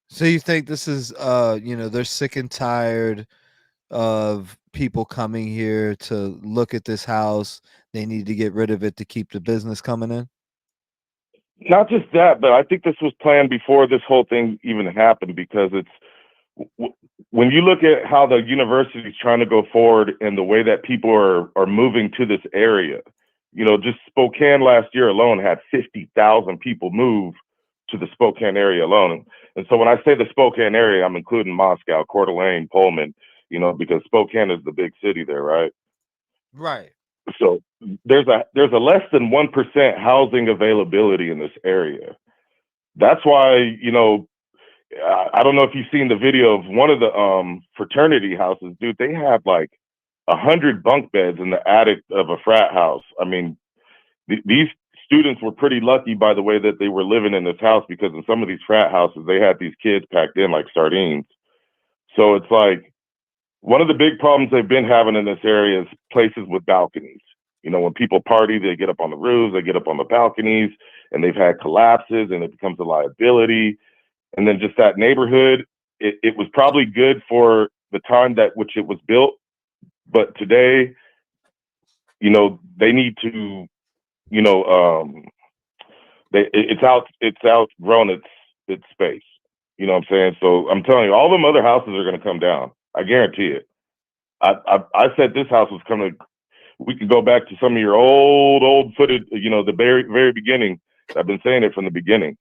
So you think this is they're sick and tired of people coming here to look at this house. They need to get rid of it to keep the business coming in? Not just that, but I think this was planned before this whole thing even happened, because when you look at how the university is trying to go forward and the way that people are moving to this area, just Spokane last year alone had 50,000 people move to the Spokane area alone. And so when I say the Spokane area, I'm including Moscow, Coeur d'Alene, Pullman, because Spokane is the big city there, right? Right. So there's a less than 1% housing availability in this area. That's why, I don't know if you've seen the video of one of the fraternity houses, dude. They have like 100 bunk beds in the attic of a frat house. I mean, these students were pretty lucky by the way that they were living in this house, because in some of these frat houses, they had these kids packed in like sardines. So it's like, one of the big problems they've been having in this area is places with balconies. When people party, they get up on the roofs, they get up on the balconies, and they've had collapses, and it becomes a liability. And then just that neighborhood, it was probably good for the time that which it was built, but today, they need to, it's outgrown its space. You know what I'm saying? So I'm telling you, all them other houses are going to come down. I guarantee it. I said this house was coming. We could go back to some of your old footage, the very, very beginning. I've been saying it from the beginning.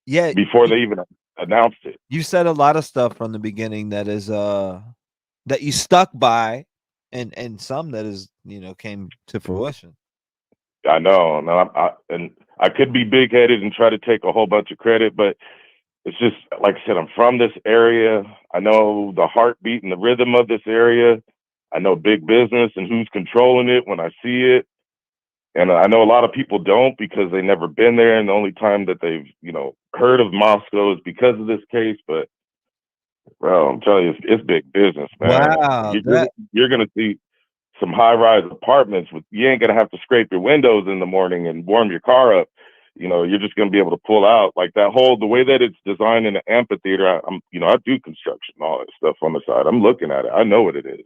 Yeah. Before they even announced it. You said a lot of stuff from the beginning that is that you stuck by, and some that is came to fruition. I know, and I could be big headed and try to take a whole bunch of credit, but it's just like I said, I'm from this area. I know the heartbeat and the rhythm of this area. I know big business and who's controlling it when I see it. And I know a lot of people don't, because they've never been there. And the only time that they've, heard of Moscow is because of this case. But Bro, I'm telling you, it's big business, man. Wow, You're gonna see some high-rise apartments with you ain't gonna have to scrape your windows in the morning and warm your car up. You know, you're just gonna be able to pull out like that whole the way that it's designed in an amphitheater. I do construction and all that stuff on the side. I'm looking at it. I know what it is.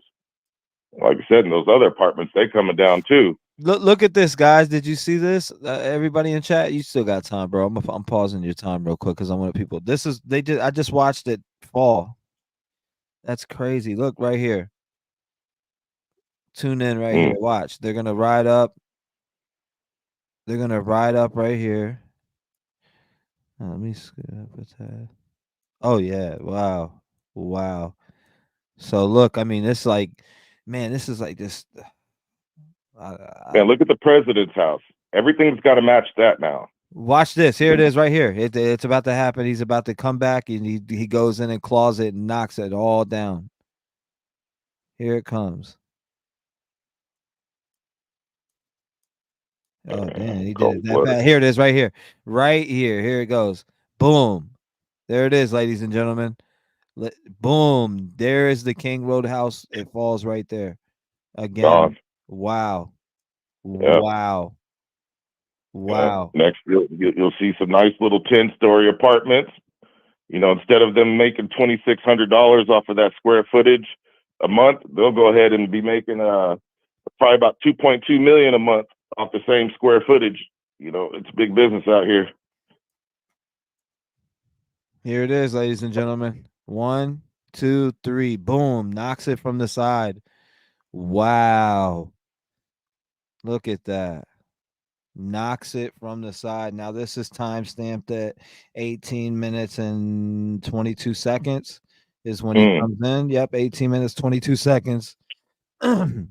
Like I said, in those other apartments, they coming down too. Look at this, guys. Did you see this? Everybody in chat, you still got time, bro. I'm pausing your time real quick because I want people. I just watched it fall. That's crazy. Look right here. Tune in right here. Watch. They're gonna ride up. They're gonna ride up right here. Let me skip a tab. Oh yeah. Wow. Wow. So look, I mean, it's like, man, this is like this. Man, look at the president's house. Everything's got to match that now. Watch this. Here it is right here. It's about to happen. He's about to come back and he goes in and claws it and knocks it all down. Here it comes. Oh, damn. He did it that fast. Here it is right here. Right here. Here it goes. Boom. There it is, ladies and gentlemen. Boom. There is the King Roadhouse. It falls right there. Again. Gone. Wow. Yep. Wow. Wow. Next, you'll see some nice little 10-story apartments. You know, instead of them making $2,600 off of that square footage a month, they'll go ahead and be making probably about $2.2 million a month off the same square footage. You know, it's big business out here. Here it is, ladies and gentlemen. 1, 2, 3. Boom. Knocks it from the side. Wow. Look at that. Knocks it from the side. Now this is time stamped at 18 minutes and 22 seconds is when he comes in. Yep, 18 minutes 22 seconds. Boom.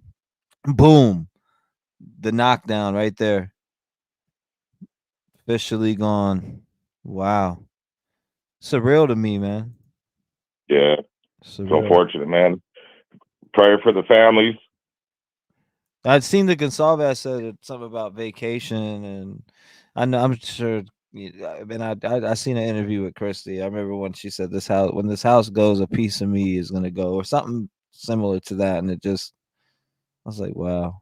The knockdown right there. Officially gone. Wow. Surreal to me, man. Yeah. It's unfortunate, man. Prayer for the families. I'd seen the Gonsalves said something about vacation, and I'm sure. I mean, I seen an interview with Christy. I remember when she said when this house goes, a piece of me is gonna go, or something similar to that. And I was like, wow.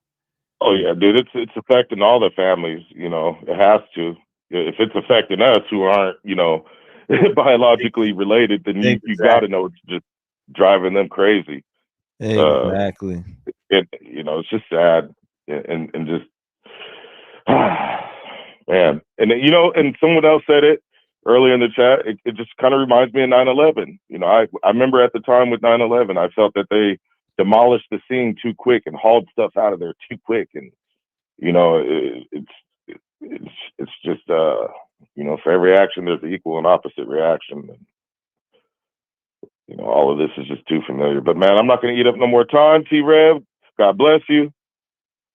Oh yeah, dude, it's affecting all the families. You know, it has to. If it's affecting us who aren't, you know, biologically related, then you got to know it's just driving them crazy. Exactly. You know, it's just sad and just man. And you know, and someone else said it earlier in the chat. It just kind of reminds me of 9/11. You know, I remember at the time with 9/11, I felt that they demolished the scene too quick and hauled stuff out of there too quick, and you know, it's just you know, for every action there's an equal and opposite reaction. And, you know, all of this is just too familiar. But man, I'm not going to eat up no more time. T-REV, God bless you.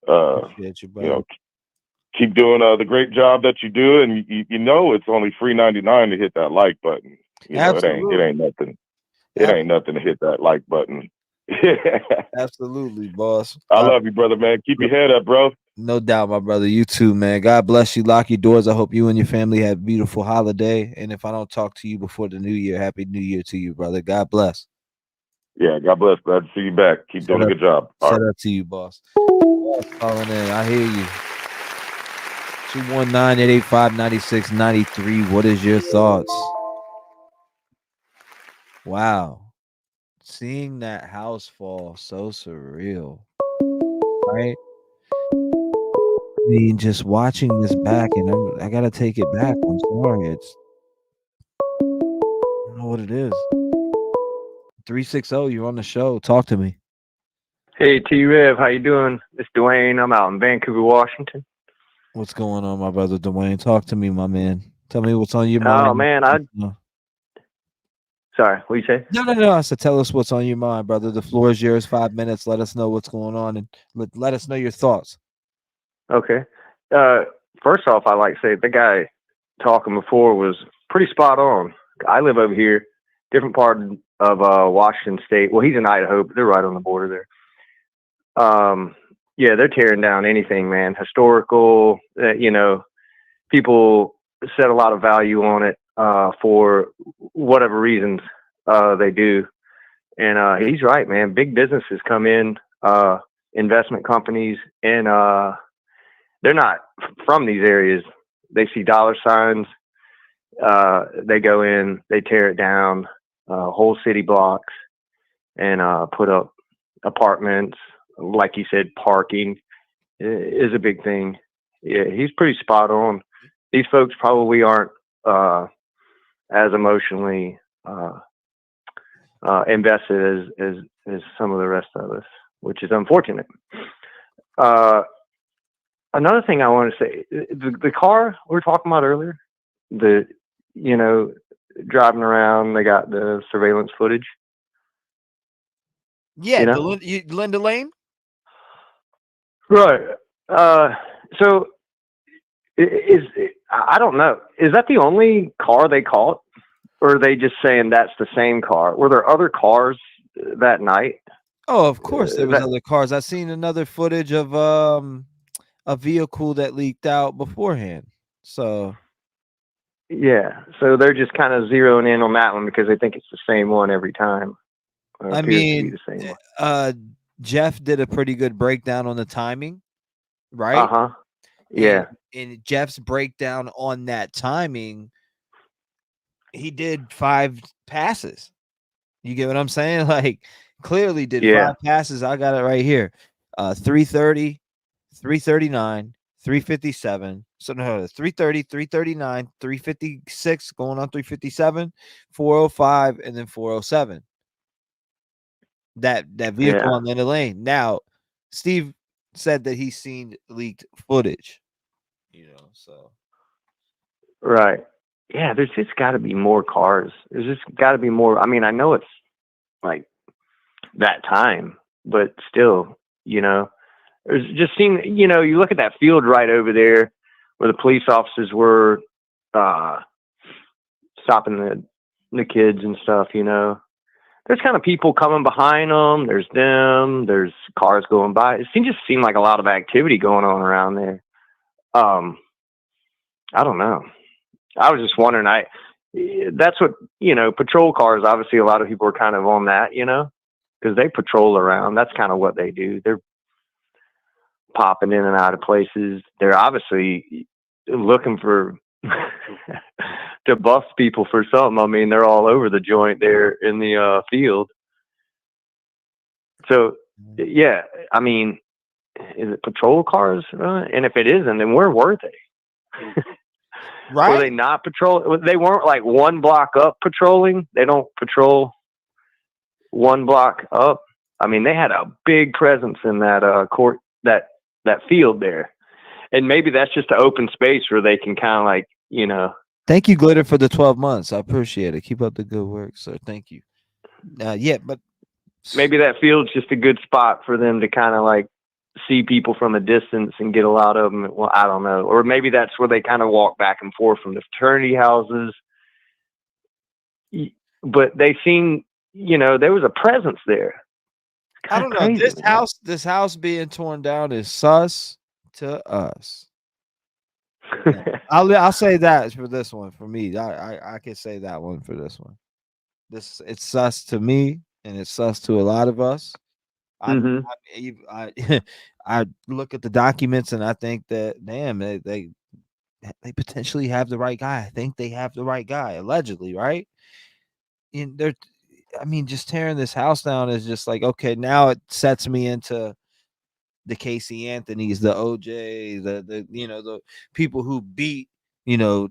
Appreciate you, brother. You know, keep doing the great job that you do, and you know it's only $3.99 to hit that like button. You know, it ain't nothing. It ain't nothing to hit that like button. Absolutely, boss. I love you, brother, man. Keep your head up, bro. No doubt, my brother. You too, man. God bless you. Lock your doors. I hope you and your family have a beautiful holiday. And if I don't talk to you before the new year, happy new year to you, brother. God bless. Yeah, God bless. Glad to see you back. Keep doing a good job. Shout out to you, boss. Calling in. I hear you. 219-885-9693. What is your thoughts? Wow. Seeing that house fall, so surreal. Right? I mean, just watching this back, and I gotta take it back. I'm sorry. I don't know what it is. 360, you're on the show. Talk to me. Hey, T-REV, how you doing? It's Dwayne. I'm out in Vancouver, Washington. What's going on, my brother Dwayne? Talk to me, my man. Tell me what's on your mind. Oh, man, Sorry, what you say? No. I said, tell us what's on your mind, brother. The floor is yours. 5 minutes. Let us know what's going on, and let us know your thoughts. Okay. First off, I like to say the guy talking before was pretty spot on. I live over here, different part of Washington State. Well, he's in Idaho, but they're right on the border there. Yeah, they're tearing down anything, man. Historical, you know, people set a lot of value on it for whatever reasons. they do. And he's right, man. Big businesses come in, investment companies, and they're not from these areas. They see dollar signs. They go in, they tear it down, whole city blocks, and put up apartments. Like you said, parking is a big thing. Yeah, he's pretty spot on. These folks probably aren't as emotionally invested as some of the rest of us, which is unfortunate. Another thing I want to say, the car we were talking about earlier, driving around, they got the surveillance footage. Yeah, Linda Lane. Right. So I don't know. Is that the only car they caught, or are they just saying that's the same car? Were there other cars that night? Oh, of course there was other cars. I seen another footage of a vehicle that leaked out beforehand. So yeah, so they're just kind of zeroing in on that one because they think it's the same one every time. I mean, Jeff did a pretty good breakdown on the timing, right? Yeah. And Jeff's breakdown on that timing, he did 5 passes. You get what I'm saying? Like, clearly did 5 passes. I got it right here. 330, 339, 357. So no, 330, 339, 356, going on 357, 405, and then 407. That vehicle on Linda Lane. Now, Steve said that he's seen leaked footage. So right. Yeah, there's just got to be more cars. There's just got to be more. I mean, I know it's like that time, but still, there's just seem, you look at that field right over there where the police officers were stopping the kids and stuff, There's kind of people coming behind them. There's them. There's cars going by. It just seemed like a lot of activity going on around there. I don't know. I was just wondering. That's what patrol cars. Obviously, a lot of people are kind of on that, because they patrol around. That's kind of what they do. They're popping in and out of places. They're obviously looking for to bust people for something. I mean, they're all over the joint there in the field. So, yeah, I mean, is it patrol cars? And if it isn't, then where were they? Right? Were they not patrol? They weren't like one block up patrolling. They don't patrol one block up. I mean, they had a big presence in that court, that field there. And maybe that's just an open space where they can kind of like, Thank you, Glitter, for the 12 months. I appreciate it. Keep up the good work, sir. Thank you. Yeah, but maybe that field's just a good spot for them to kind of like see people from a distance and get a lot of them. Well, I don't know. Or maybe that's where they kind of walk back and forth from the fraternity houses. But they seem, there was a presence there. I don't know. Crazy, this house being torn down is sus to us. I'll say that for this one. For me, I can say that one for this one. It's sus to me, and it's sus to a lot of us. I look at the documents and I think that damn, they potentially have the right guy. I think they have the right guy, allegedly, right? And they're, I mean, just tearing this house down is just like, okay, now it sets me into the Casey Anthony's, the OJ, the people who beat, who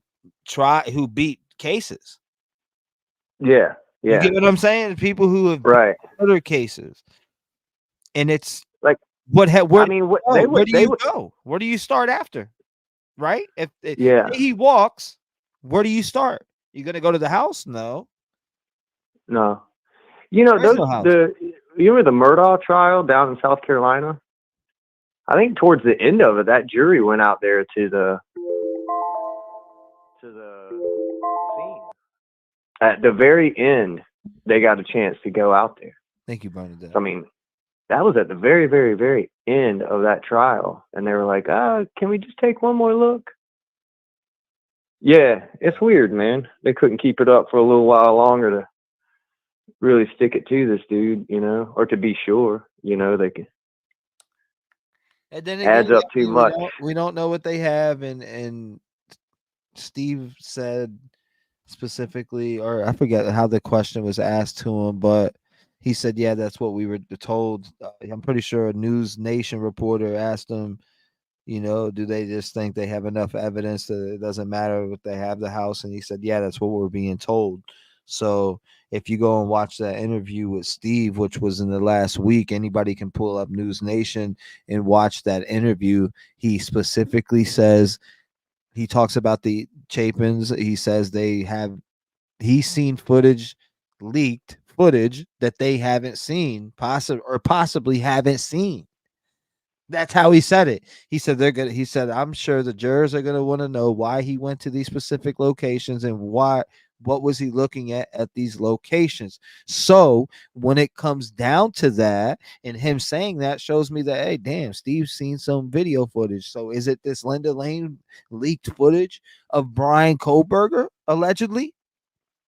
beat cases. Yeah. You get what I'm saying? People who have other cases. And it's like, where do you go? Where do you start after? Right? If he walks, where do you start? You gonna go to the house? No. You remember the Murdaugh trial down in South Carolina? I think towards the end of it, that jury went out there to the scene. At the very end, they got a chance to go out there. Thank you, Bernadette. I mean, that was at the very, very, very end of that trial. And they were like, can we just take one more look? Yeah, it's weird, man. They couldn't keep it up for a little while longer really stick it to this dude, or to be sure, they can. And then Adds again, up too much. we don't know what they have, and Steve said specifically, or I forget how the question was asked to him, but he said, "Yeah, that's what we were told." I'm pretty sure a News Nation reporter asked him, do they just think they have enough evidence that it doesn't matter what they have the house? And he said, "Yeah, that's what we're being told." So if you go and watch that interview with Steve, which was in the last week, anybody can pull up News Nation and watch that interview. He specifically says, he talks about the Chapins. He says he's seen leaked footage that they haven't seen, possibly haven't seen. That's how he said it. He said, "I'm sure the jurors are gonna want to know why he went to these specific locations and what was he looking at these locations." So when it comes down to that, and him saying that shows me that, hey, damn, Steve's seen some video footage. So is it this Linda Lane leaked footage of Bryan-Kohberger allegedly?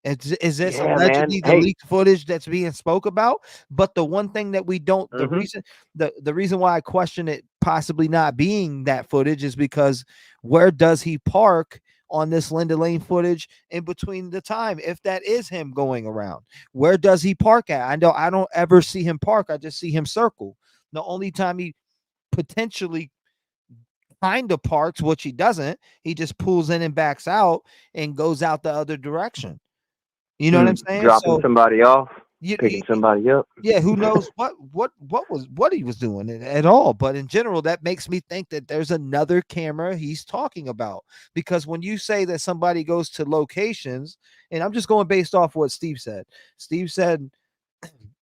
Is this Yeah, man. allegedly the Hey. leaked footage that's being spoke about? But the one thing that we don't, Mhm. the reason why I question it possibly not being that footage is because where does he park on this Linda Lane footage in between the time? If that is him going around, where does he park at? I don't ever see him park. I just see him circle. The only time he potentially kind of parks, which he doesn't, he just pulls in and backs out and goes out the other direction. You know what I'm saying? Dropping So somebody off, you, picking somebody up. yeah, who knows what he was doing at all? But in general, that makes me think that there's another camera he's talking about. Because when you say that somebody goes to locations, and I'm just going based off what Steve said. Steve said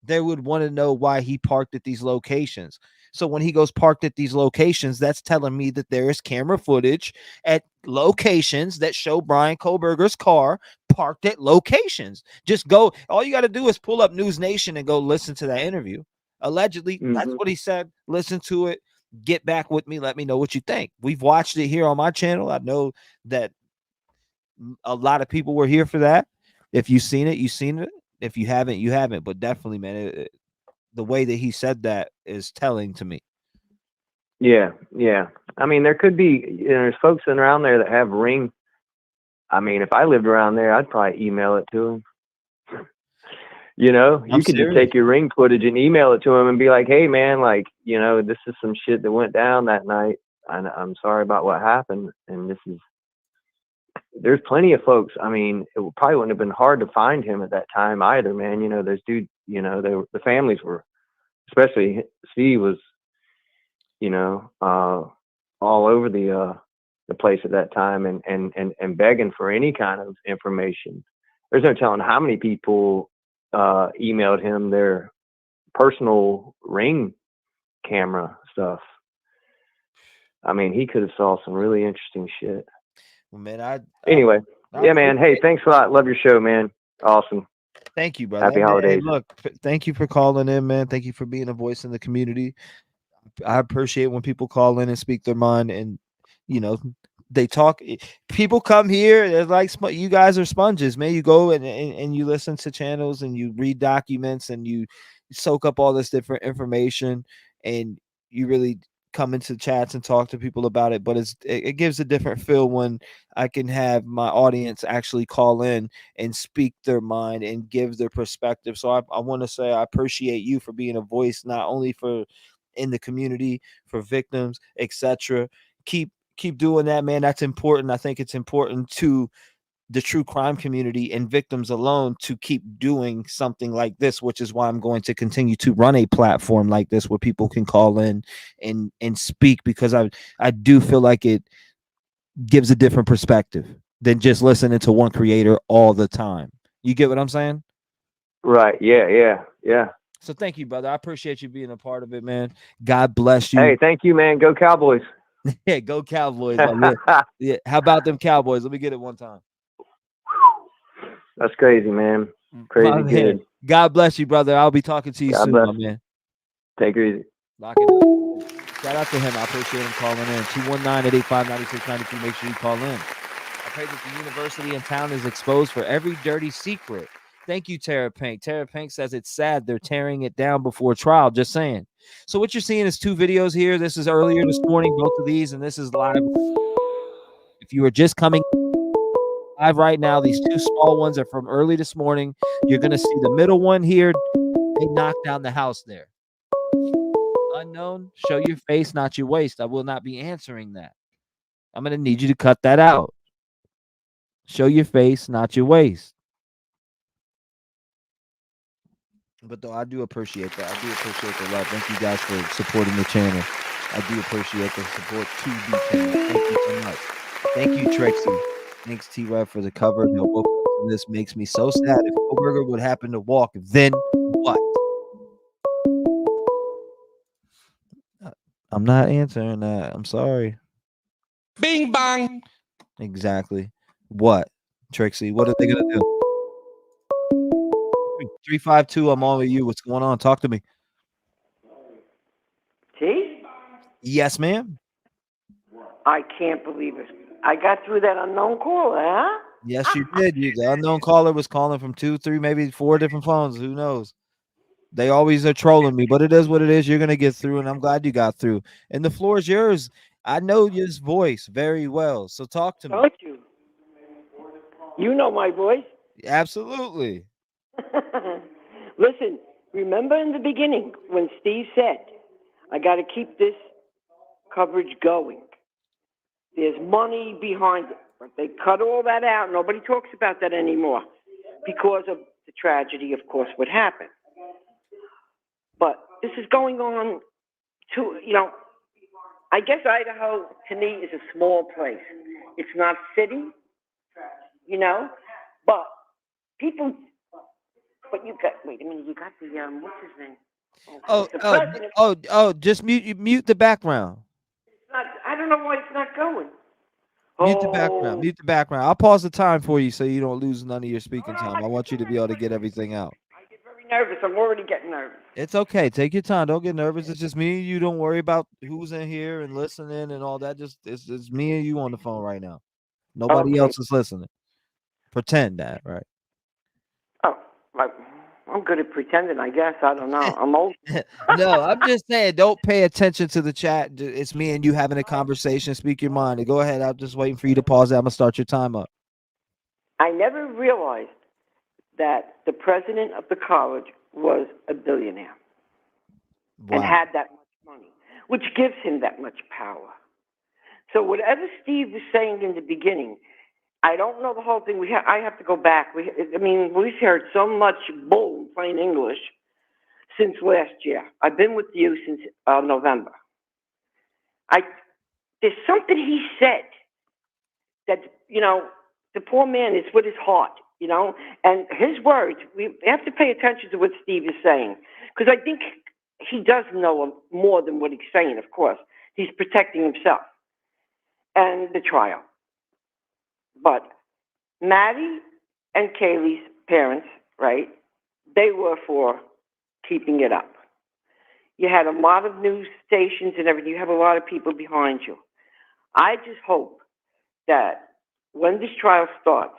they would want to know why he parked at these locations. So when he goes parked at these locations, that's telling me that there is camera footage at locations that show Bryan-Kohberger's car parked at locations. Just go. All you got to do is pull up News Nation and go listen to that interview. Allegedly, that's what he said. Listen to it. Get back with me. Let me know what you think. We've watched it here on my channel. I know that a lot of people were here for that. If you've seen it, you've seen it. If you haven't, you haven't. But definitely, man, the way that he said that is telling to me. Yeah, yeah. I mean, there could be, there's folks around there that have Ring. I mean, if I lived around there, I'd probably email it to them. You could just take your Ring footage and email it to him and be like, "Hey, man, like, this is some shit that went down that night. I'm sorry about what happened. And there's plenty of folks. I mean, it probably wouldn't have been hard to find him at that time either, man. Those dudes, the families were, especially Steve was, all over the place at that time and begging for any kind of information. There's no telling how many people emailed him their personal Ring camera stuff. I mean, he could have saw some really interesting shit. Well, man, anyway, yeah, man. Hey, thanks a lot. Love your show, man. Awesome. Thank you, brother. Happy holidays. Hey, look, thank you for calling in, man. Thank you for being a voice in the community. I appreciate when people call in and speak their mind, and they talk. People come here. They're like, you guys are sponges, man. You go and you listen to channels and you read documents and you soak up all this different information, and you really come into chats and talk to people about it. But it gives a different feel when I can have my audience actually call in and speak their mind and give their perspective. So I want to say I appreciate you for being a voice, not only for in the community, for victims, etc. Keep doing that, man. That's important. I think it's important to the true crime community and victims alone to keep doing something like this, which is why I'm going to continue to run a platform like this where people can call in and speak, because I do feel like it gives a different perspective than just listening to one creator all the time. You get what I'm saying? Right. Yeah. So thank you, brother. I appreciate you being a part of it, man. God bless you. Hey, thank you, man. Go Cowboys. Yeah, go Cowboys. Yeah. How about them Cowboys? Let me get it one time. That's crazy, man. Crazy good. God bless you, brother. I'll be talking to you God soon, bless. my man. Take it easy. Lock it up. Shout out to him. I appreciate him calling in. 219-885-9692. Make sure you call in. I pray that the university in town is exposed for every dirty secret Thank you, Tara Pink. Tara Pink says it's sad they're tearing it down before trial. Just saying. So what you're seeing is two videos here. This is earlier this morning, both of these, and this is live. If you are just coming live right now, these two small ones are from early this morning. You're going to see the middle one here. They knocked down the house there. Unknown, show your face, not your waist. I will not be answering that. I'm going to need you to cut that out. Show your face, not your waist. But though I do appreciate that. I do appreciate the love. Thank you guys for supporting the channel. I do appreciate the support to the channel. Thank you so much. Thank you, Trixie. Thanks, T-REV, for the cover. No, woke up to this makes me so sad. If Kohlberger would happen to walk, then what? I'm not answering that. I'm sorry. Bing bang. Exactly. What, Trixie? What are they gonna do? 352. I'm on with you. What's going on? Talk to me. See? Yes, ma'am. I can't believe it. I got through that unknown caller, huh? Yes, you did. The unknown caller was calling from 2, 3, maybe 4 different phones. Who knows? They always are trolling me, but it is what it is. You're gonna get through, and I'm glad you got through. And the floor is yours. I know your voice very well, so talk to me. Don't you? You know my voice. Absolutely. Listen, remember in the beginning when Steve said, I got to keep this coverage going. There's money behind it. But they cut all that out. Nobody talks about that anymore because of the tragedy, of course, what happened. But this is going on to, I guess Idaho, to me, is a small place. It's not city, but people, but you got, wait a minute, you got the, what's his name? The president. Just mute the background. It's not, I don't know why it's not going. Mute the background. Mute the background. I'll pause the time for you so you don't lose none of your speaking time. I want you to be able to get everything out. I get very nervous. I'm already getting nervous. It's okay. Take your time. Don't get nervous. It's just me and you. Don't worry about who's in here and listening and all that. Just it's me and you on the phone right now. Nobody else is listening. Pretend that, right? Oh, I'm good at pretending, I guess. I don't know. I'm old. No, I'm just saying, don't pay attention to the chat. It's me and you having a conversation. Speak your mind. Go ahead. I'm just waiting for you to pause it. I'm going to start your time up. I never realized that the president of the college was a billionaire and had that much money, which gives him that much power. So whatever Steve was saying in the beginning, I don't know the whole thing. I have to go back. We've heard so much bull in plain English since last year. I've been with you since November. There's something he said that, the poor man is with his heart, and his words, we have to pay attention to what Steve is saying, because I think he does know more than what he's saying, of course. He's protecting himself and the trial. But Maddie and Kaylee's parents, right, they were for keeping it up. You had a lot of news stations and everything. You have a lot of people behind you. I just hope that when this trial starts,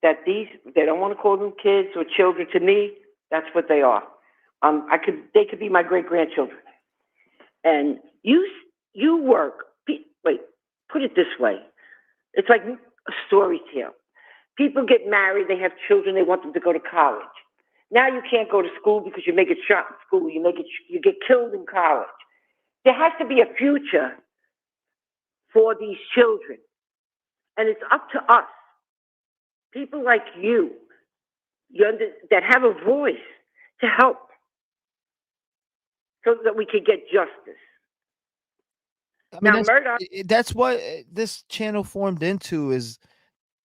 that they don't want to call them kids or children. To me, that's what they are. They could be my great-grandchildren. And you work, put it this way. It's like a story tale. People get married, they have children, they want them to go to college. Now you can't go to school because you may get shot in school, you get killed in college. There has to be a future for these children. And it's up to us, people like you that have a voice, to help so that we could get justice. I mean, that's what this channel formed into, is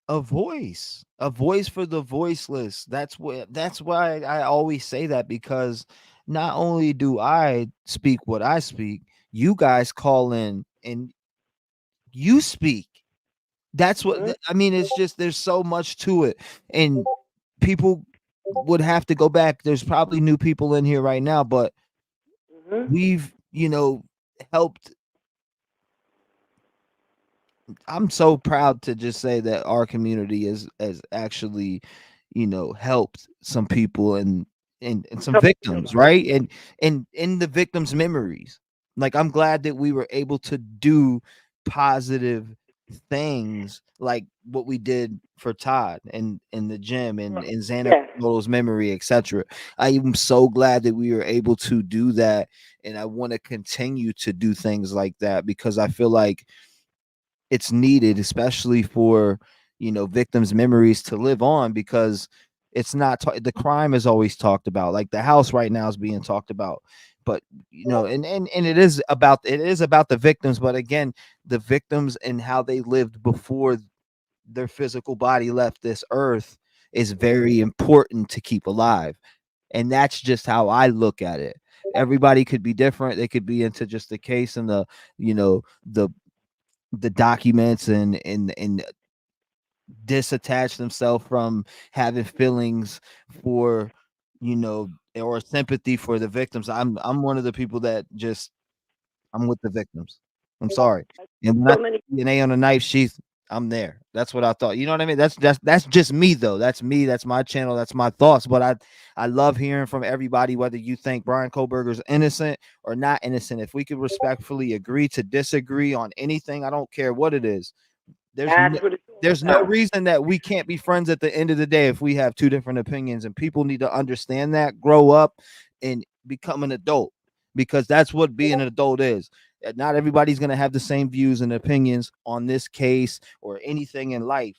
a voice for the voiceless. That's why I always say that, because not only do I speak what I speak, you guys call in and you speak. That's what I mean. It's just, there's so much to it, and people would have to go back. There's probably new people in here right now, but we've helped. I'm so proud to just say that our community is actually helped some people and some victims, right? And in the victims' memories. Like, I'm glad that we were able to do positive things like what we did for Todd and in the gym and Xana Yes. Rolo's memory, etc. I am so glad that we were able to do that, and I want to continue to do things like that because I feel like it's needed, especially for victims' memories to live on, because it's not the crime is always talked about. Like the house right now is being talked about, but and it is about the victims, but again, the victims and how they lived before their physical body left this earth is very important to keep alive. And that's just how I look at it. Everybody could be different. They could be into just the case and you know the the documents and disattach themselves from having feelings for or sympathy for the victims. I'm one of the people that just I'm with the victims. I'm sorry. And when I So many. see an A on a knife sheath, I'm there. That's what I thought. You know what I mean? That's just me though. That's me. That's my channel. That's my thoughts. But I love hearing from everybody, whether you think Bryan Kohberger's innocent or not innocent. If we could respectfully agree to disagree on anything, I don't care what it is. There's That's no, what it's all there's no about. reason that we can't be friends at the end of the day if we have two different opinions, and people need to understand that, grow up, and become an adult, because that's what being an adult is. Not everybody's going to have the same views and opinions on this case or anything in life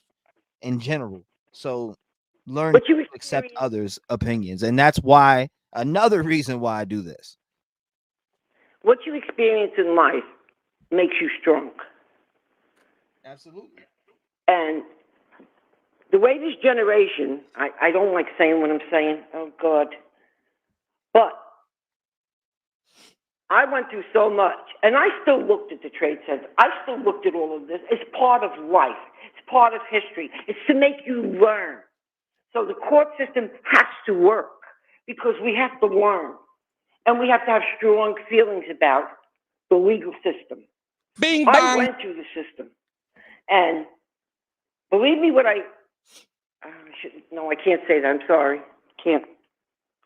in general. So learn What to you accept experience, others' opinions, and that's why another reason why I do this. what you experience in life makes you strong. Absolutely. And the way this generation, I don't like saying what I'm saying. Oh God. But I went through so much, and I still looked at the trade center. I still looked at all of this. It's part of life. It's part of history. It's to make you learn. So the court system has to work because we have to learn, and we have to have strong feelings about the legal system. Bing I bong. went through the system, and believe me, no, I can't say that. I'm sorry. Can't.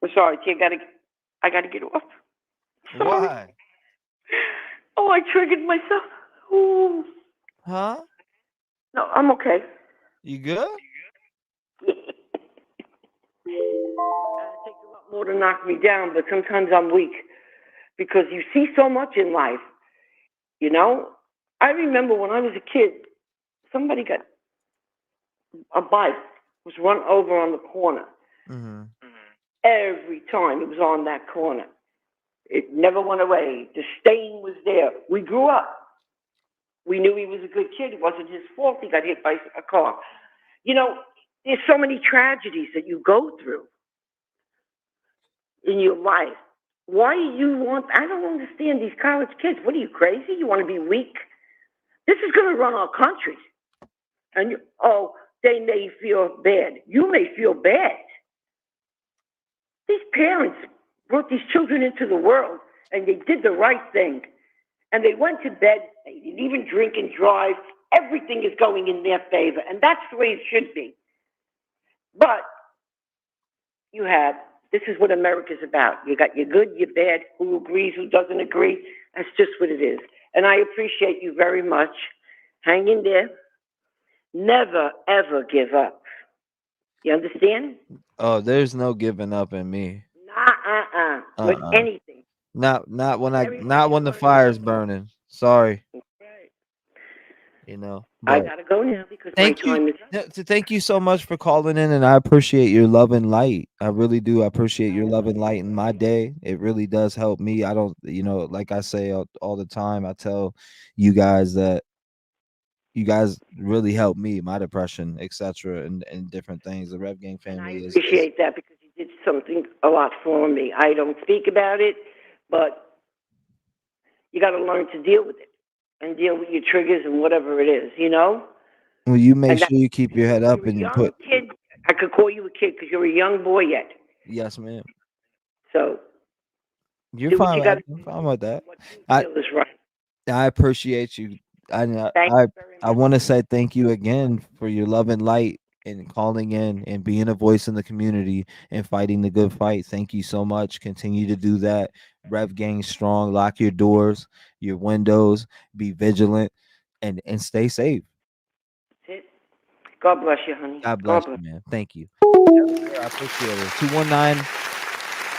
I'm sorry. I gotta get off. Sorry. Why? Oh, I triggered myself. Ooh. Huh? No, I'm okay. You good? It takes a lot more to knock me down, but sometimes I'm weak because you see so much in life. You know, I remember when I was a kid, somebody got a bike was run over on the corner. Mm-hmm. Every time it was on that corner, it never went away. The stain was there. We grew up. We knew he was a good kid. It wasn't his fault he got hit by a car. You know, there's so many tragedies that you go through in your life. Why you want, I don't understand these college kids. What are you, crazy? You want to be weak? This is going to run our country. And they may feel bad. You may feel bad. These parents brought these children into the world, and they did the right thing. And they went to bed. They didn't even drink and drive. Everything is going in their favor, and that's the way it should be. But this is what America's about. You got your good, your bad, who agrees, who doesn't agree. That's just what it is. And I appreciate you very much. Hang in there. Never, ever give up. You understand? Oh, there's no giving up in me. With anything. Not not when the fire's burning. Sorry. I But gotta go now because my thank you. time is up. Thank you so much for calling in, and I appreciate your love and light. I really do. I appreciate your love and light in my day. It really does help me. I don't, like I say all the time, I tell you guys that you guys really help me, my depression, etc., and different things. The Rev Gang And I family is appreciate that because you did something a lot for me. I don't speak about it, but you got to learn to deal with it and deal with your triggers and whatever it is, well, you make And that, sure you keep your head up you're a and you young put kid. I could call you a kid because you're a young boy yet. yes, ma'am. So You're do what fine. you got to I'm do. fine with that. What you I feel is right. I appreciate you. I Thank I you very I much. want to say thank you again for your love and light and calling in and being a voice in the community and fighting the good fight. Thank you so much. Continue to do that. Rev Gang strong. Lock your doors, your windows. Be vigilant, and stay safe. That's it. God bless you, honey. God bless you, man. Thank you. I appreciate it.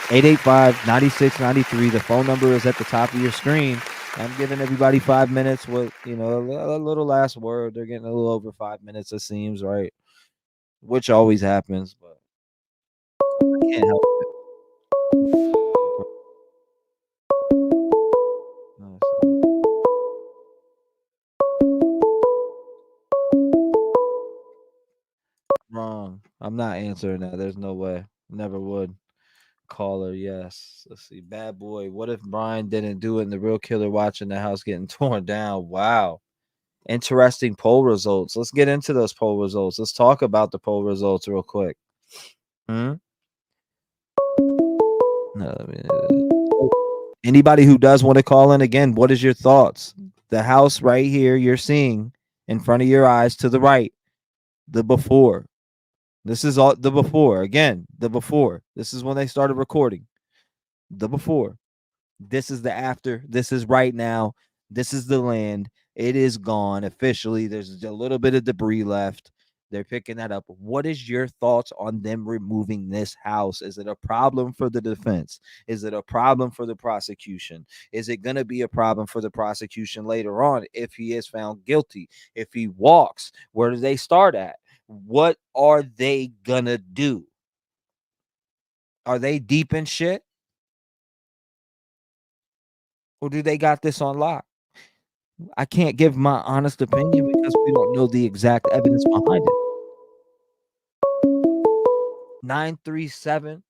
219-885-9693. The phone number is at the top of your screen. I'm giving everybody 5 minutes with, a little last word. They're getting a little over 5 minutes, it seems, right? Which always happens, but I can't help it. Wrong. I'm not answering that. There's no way. Never would. Caller, yes. Let's see. Bad boy. What if Brian didn't do it and the real killer watching the house getting torn down? Wow. Interesting poll results. Let's get into those poll results. Let's talk about the poll results real quick. No, anybody who does want to call in again, what is your thoughts? The house right here you're seeing in front of your eyes to the right, the before. This is all the before. Again, the before. This is when they started recording. The before. This is the after. This is right now. This is the land. It is gone officially. There's a little bit of debris left. They're picking that up. What is your thoughts on them removing this house? Is it a problem for the defense? Is it a problem for the prosecution? Is it going to be a problem for the prosecution later on if he is found guilty? If he walks, where do they start at? What are they going to do? Are they deep in shit? Or do they got this on lock? I can't give my honest opinion because we don't know the exact evidence behind it. 937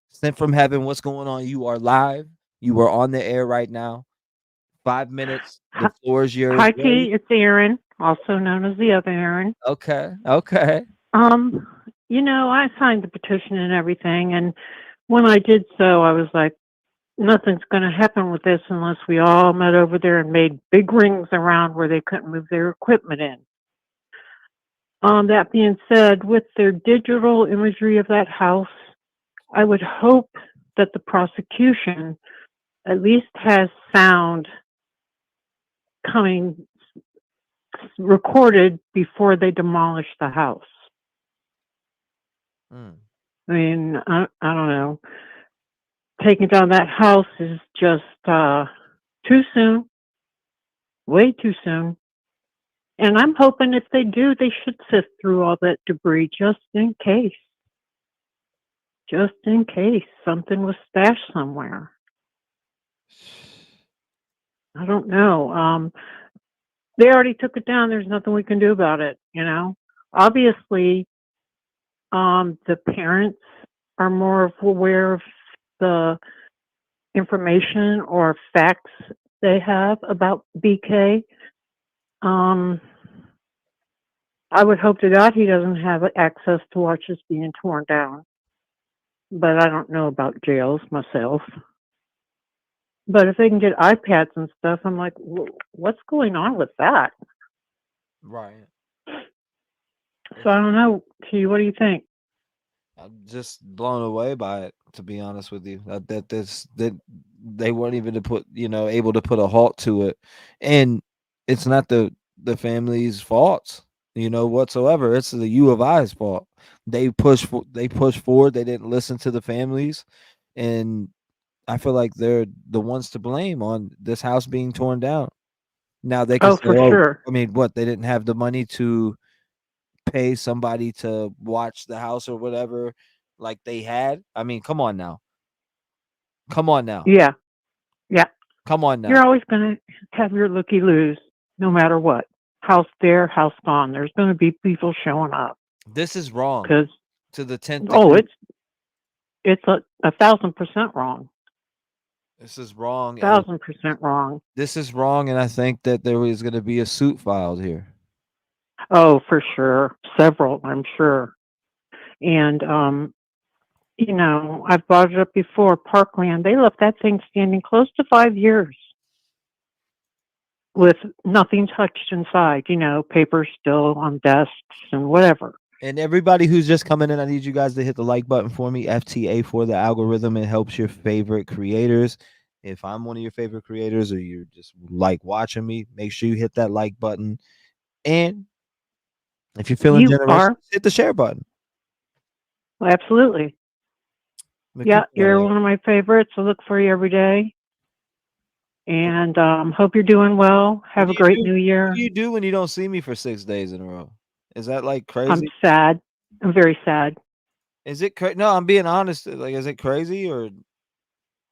sent from heaven. What's going on? You are live. You are on the air right now. 5 minutes. The floor is yours. Hi, T. It's Aaron, also known as the other Aaron. Okay. Okay. I signed the petition and everything, and when I did so, I was like, nothing's going to happen with this unless we all met over there and made big rings around where they couldn't move their equipment in. That being said, with their digital imagery of that house, I would hope that the prosecution at least has sound coming recorded before they demolish the house. I mean, I don't know. Taking down that house is just too soon, way too soon. And I'm hoping if they do, they should sift through all that debris just in case. Just in case something was stashed somewhere. I don't know. They already took it down. There's nothing we can do about it, Obviously, the parents are more aware of the information or facts they have about BK. I would hope to God he doesn't have access to watch this being torn down. But I don't know about jails myself. But if they can get iPads and stuff, I'm like, what's going on with that? Right. So I don't know. T, what do you think? I'm just blown away by it, to be honest with you. That they weren't even able to put a halt to it, and it's not the family's fault, whatsoever. It's the U of I's fault. They pushed forward. They didn't listen to the families, and I feel like they're the ones to blame on this house being torn down. Now they can say, for sure. I mean, what, they didn't have the money to pay somebody to watch the house or whatever like they had. I mean, come on now. Yeah. Come on now. You're always going to have your looky-loos no matter what. House there, house gone. There's going to be people showing up. This is wrong. 'Cause to the 10th Oh, degree. it's 1,000% wrong. This is wrong. 1,000% wrong. This is wrong, and I think that there is going to be a suit filed here. Oh, for sure. Several, I'm sure. And, I've brought it up before. Parkland, they left that thing standing close to 5 years. with nothing touched inside, papers still on desks and whatever. And everybody who's just coming in, I need you guys to hit the like button for me. FTA for the algorithm. It helps your favorite creators. If I'm one of your favorite creators or you just like watching me, make sure you hit that like button. And if you're feeling generous, hit the share button. Absolutely. Yeah, you're one of my favorites. I look for you every day. And hope you're doing well. Have a great new year. What do you do when you don't see me for 6 days in a row? Is that like crazy? I'm sad. I'm very sad. Is it crazy? No, I'm being honest. Like, is it crazy or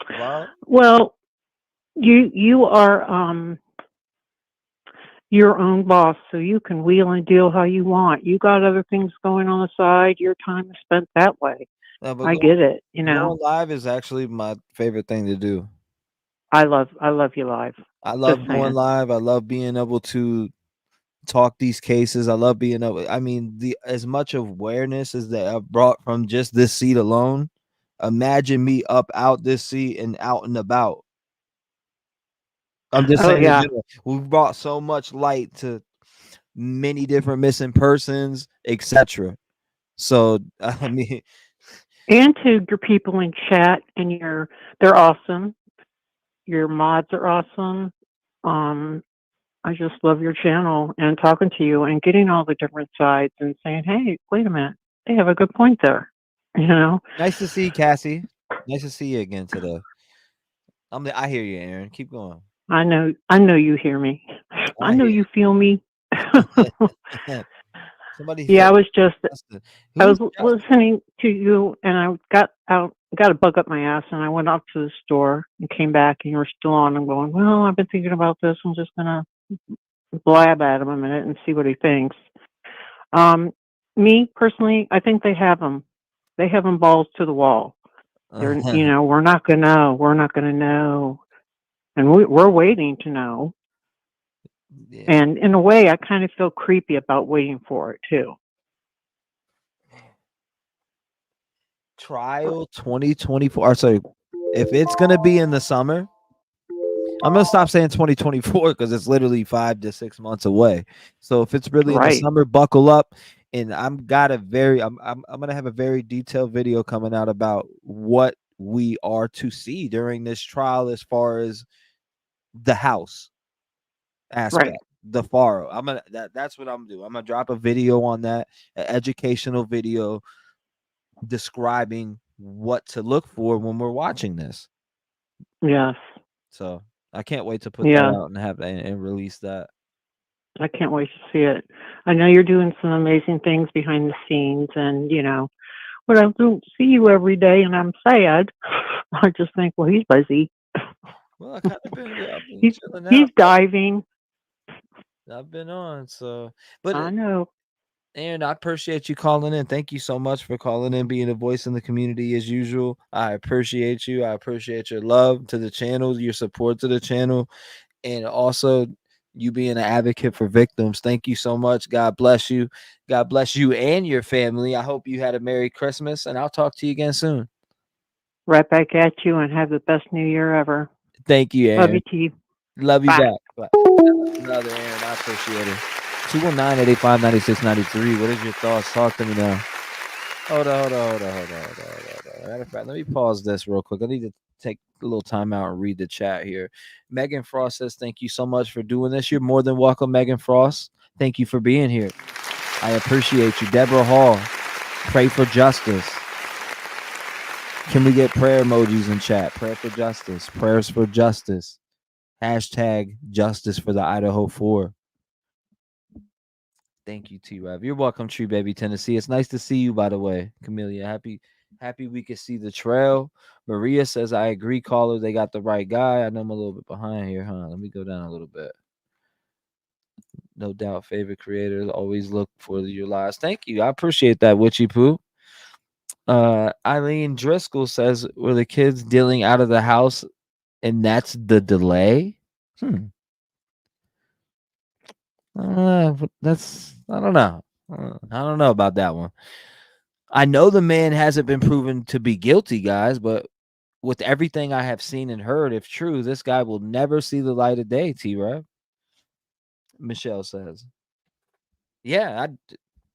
wild? Well, you are your own boss, so you can wheel and deal how you want. You got other things going on the side. Your time is spent that way. No, I get it. Going live is actually my favorite thing to do. I love you live. I love going live. I love being able to talk these cases. I love being able. I mean, as much awareness as that I've brought from just this seat alone. Imagine me up out this seat and out and about. I'm just saying, yeah. We've brought so much light to many different missing persons, etc. So I mean, and to your people in chat, and they're awesome. Your mods are awesome. I just love your channel and talking to you and getting all the different sides and saying, hey, wait a minute, they have a good point there. Nice to see you, Cassie. Nice to see you again today. I hear you, Aaron. Keep going. I know you hear me. I know you feel me. Yeah, I was listening to you, and I got a bug up my ass, and I went off to the store and came back, and you were still on. I'm going, well, I've been thinking about this. I'm just gonna blab at him a minute and see what he thinks. Me personally, I think they have them. They have them balls to the wall. They're, we're not gonna know, and we're waiting to know. Yeah. And in a way, I kind of feel creepy about waiting for it too. Trial 2024. Sorry, if it's gonna be in the summer, I'm gonna stop saying 2024 because it's literally 5 to 6 months away. So if it's really in the summer, buckle up. And I'm gonna have a very detailed video coming out about what we are to see during this trial as far as the house aspect, the faro. That's what I'm doing. I'm gonna drop a video on that, an educational video describing what to look for when we're watching this. Yes. So I can't wait to put that out and have and release that. I can't wait to see it. I know you're doing some amazing things behind the scenes, and but I don't see you every day, and I'm sad. I just think, well, he's busy. Well, I kind of been he's diving. I've been on, so but I know. Aaron, I appreciate you calling in. Thank you so much for calling in, being a voice in the community as usual. I appreciate you. I appreciate your love to the channel, your support to the channel, and also you being an advocate for victims. Thank you so much. God bless you. God bless you and your family. I hope you had a Merry Christmas, and I'll talk to you again soon. Right back at you, and have the best New Year ever. Thank you, Aaron. Love you, T. Love you Bye. back. Bye. Another Aaron. I appreciate it. 219-885-9693. What is your thoughts? Talk to me now. Hold on. Matter of fact, let me pause this real quick. I need to take a little time out and read the chat here. Megan Frost says, thank you so much for doing this. You're more than welcome, Megan Frost. Thank you for being here. I appreciate you. Deborah Hall, pray for justice. Can we get prayer emojis in chat? Prayer for justice. Prayers for justice. Hashtag justice for the Idaho 4. Thank you, T-REV. You're welcome, Tree Baby Tennessee. It's nice to see you, by the way, Camellia. Happy we can see the trail. Maria says, I agree, caller. They got the right guy. I know I'm a little bit behind here, huh? Let me go down a little bit. No doubt, favorite creators always look for your lives. Thank you. I appreciate that, Witchy Poo. Eileen Driscoll says, were the kids dealing out of the house and that's the delay? I don't know. I don't know about that one. I know the man hasn't been proven to be guilty, guys, but with everything I have seen and heard, if true, this guy will never see the light of day, T-REV. Michelle says. Yeah,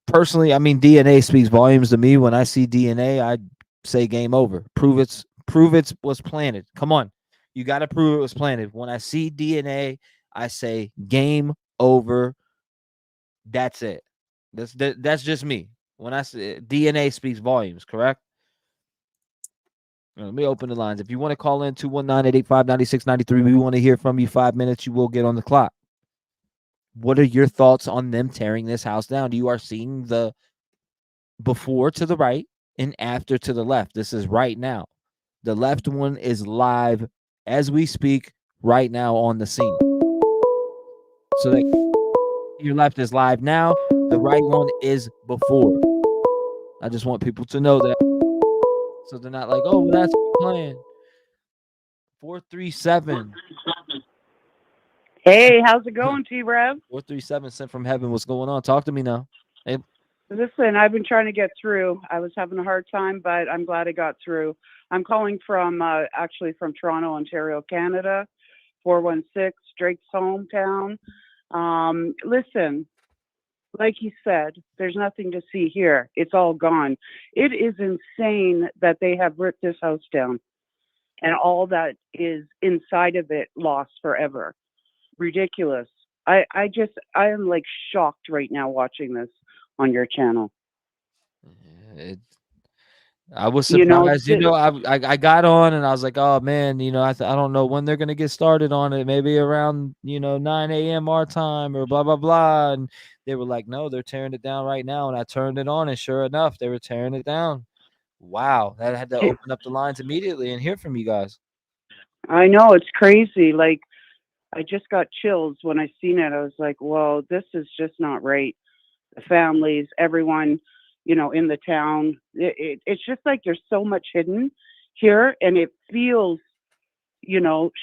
personally, I mean, DNA speaks volumes to me. When I see DNA, I say game over. Prove it was planted. Come on, you got to prove it was planted. When I see DNA, I say game over. That's it. That's just me. When I say DNA speaks volumes, correct? Let me open the lines. If you want to call in 219-885-9693, we want to hear from you. 5 minutes, you will get on the clock. What are your thoughts on them tearing this house down? You are seeing the before to the right and after to the left. This is right now. The left one is live as we speak right now on the scene. So that your left is live now. The right one is before. I just want people to know that. So they're not like, oh, well, that's playing. 437. Hey, how's it going, T-REV? 437 sent from heaven. What's going on? Talk to me now. Hey. Listen, I've been trying to get through. I was having a hard time, but I'm glad I got through. I'm calling from actually from Toronto, Ontario, Canada, 416, Drake's hometown. Listen, like he said, there's nothing to see here. It's all gone. It is insane that they have ripped this house down and all that is inside of it lost forever. Ridiculous. I am like shocked right now watching this on your channel. I was surprised. I got on and I was like, oh man, I don't know when they're gonna get started on it. Maybe around 9 a.m. our time or blah blah blah. And they were like, no, they're tearing it down right now. And I turned it on, and sure enough, they were tearing it down. Wow, that had to open up the lines immediately and hear from you guys. I know, it's crazy. Like, I just got chills when I seen it. I was like, well, this is just not right. The families, everyone, in the town. It's just like there's so much hidden here, and it feels,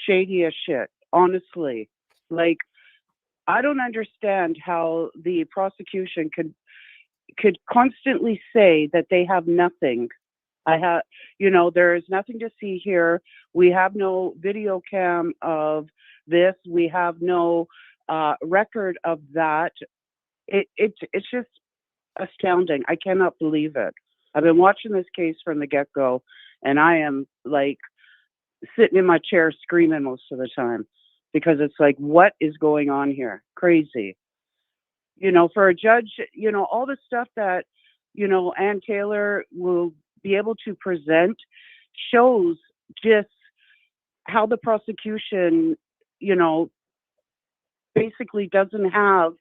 shady as shit, honestly. Like, I don't understand how the prosecution could constantly say that they have nothing. There is nothing to see here. We have no video cam of this. We have no record of that. It's just astounding. I cannot believe it. I've been watching this case from the get-go, and I am like sitting in my chair screaming most of the time because it's like, what is going on here? Crazy. For a judge, all the stuff that, Ann Taylor will be able to present shows just how the prosecution, basically doesn't have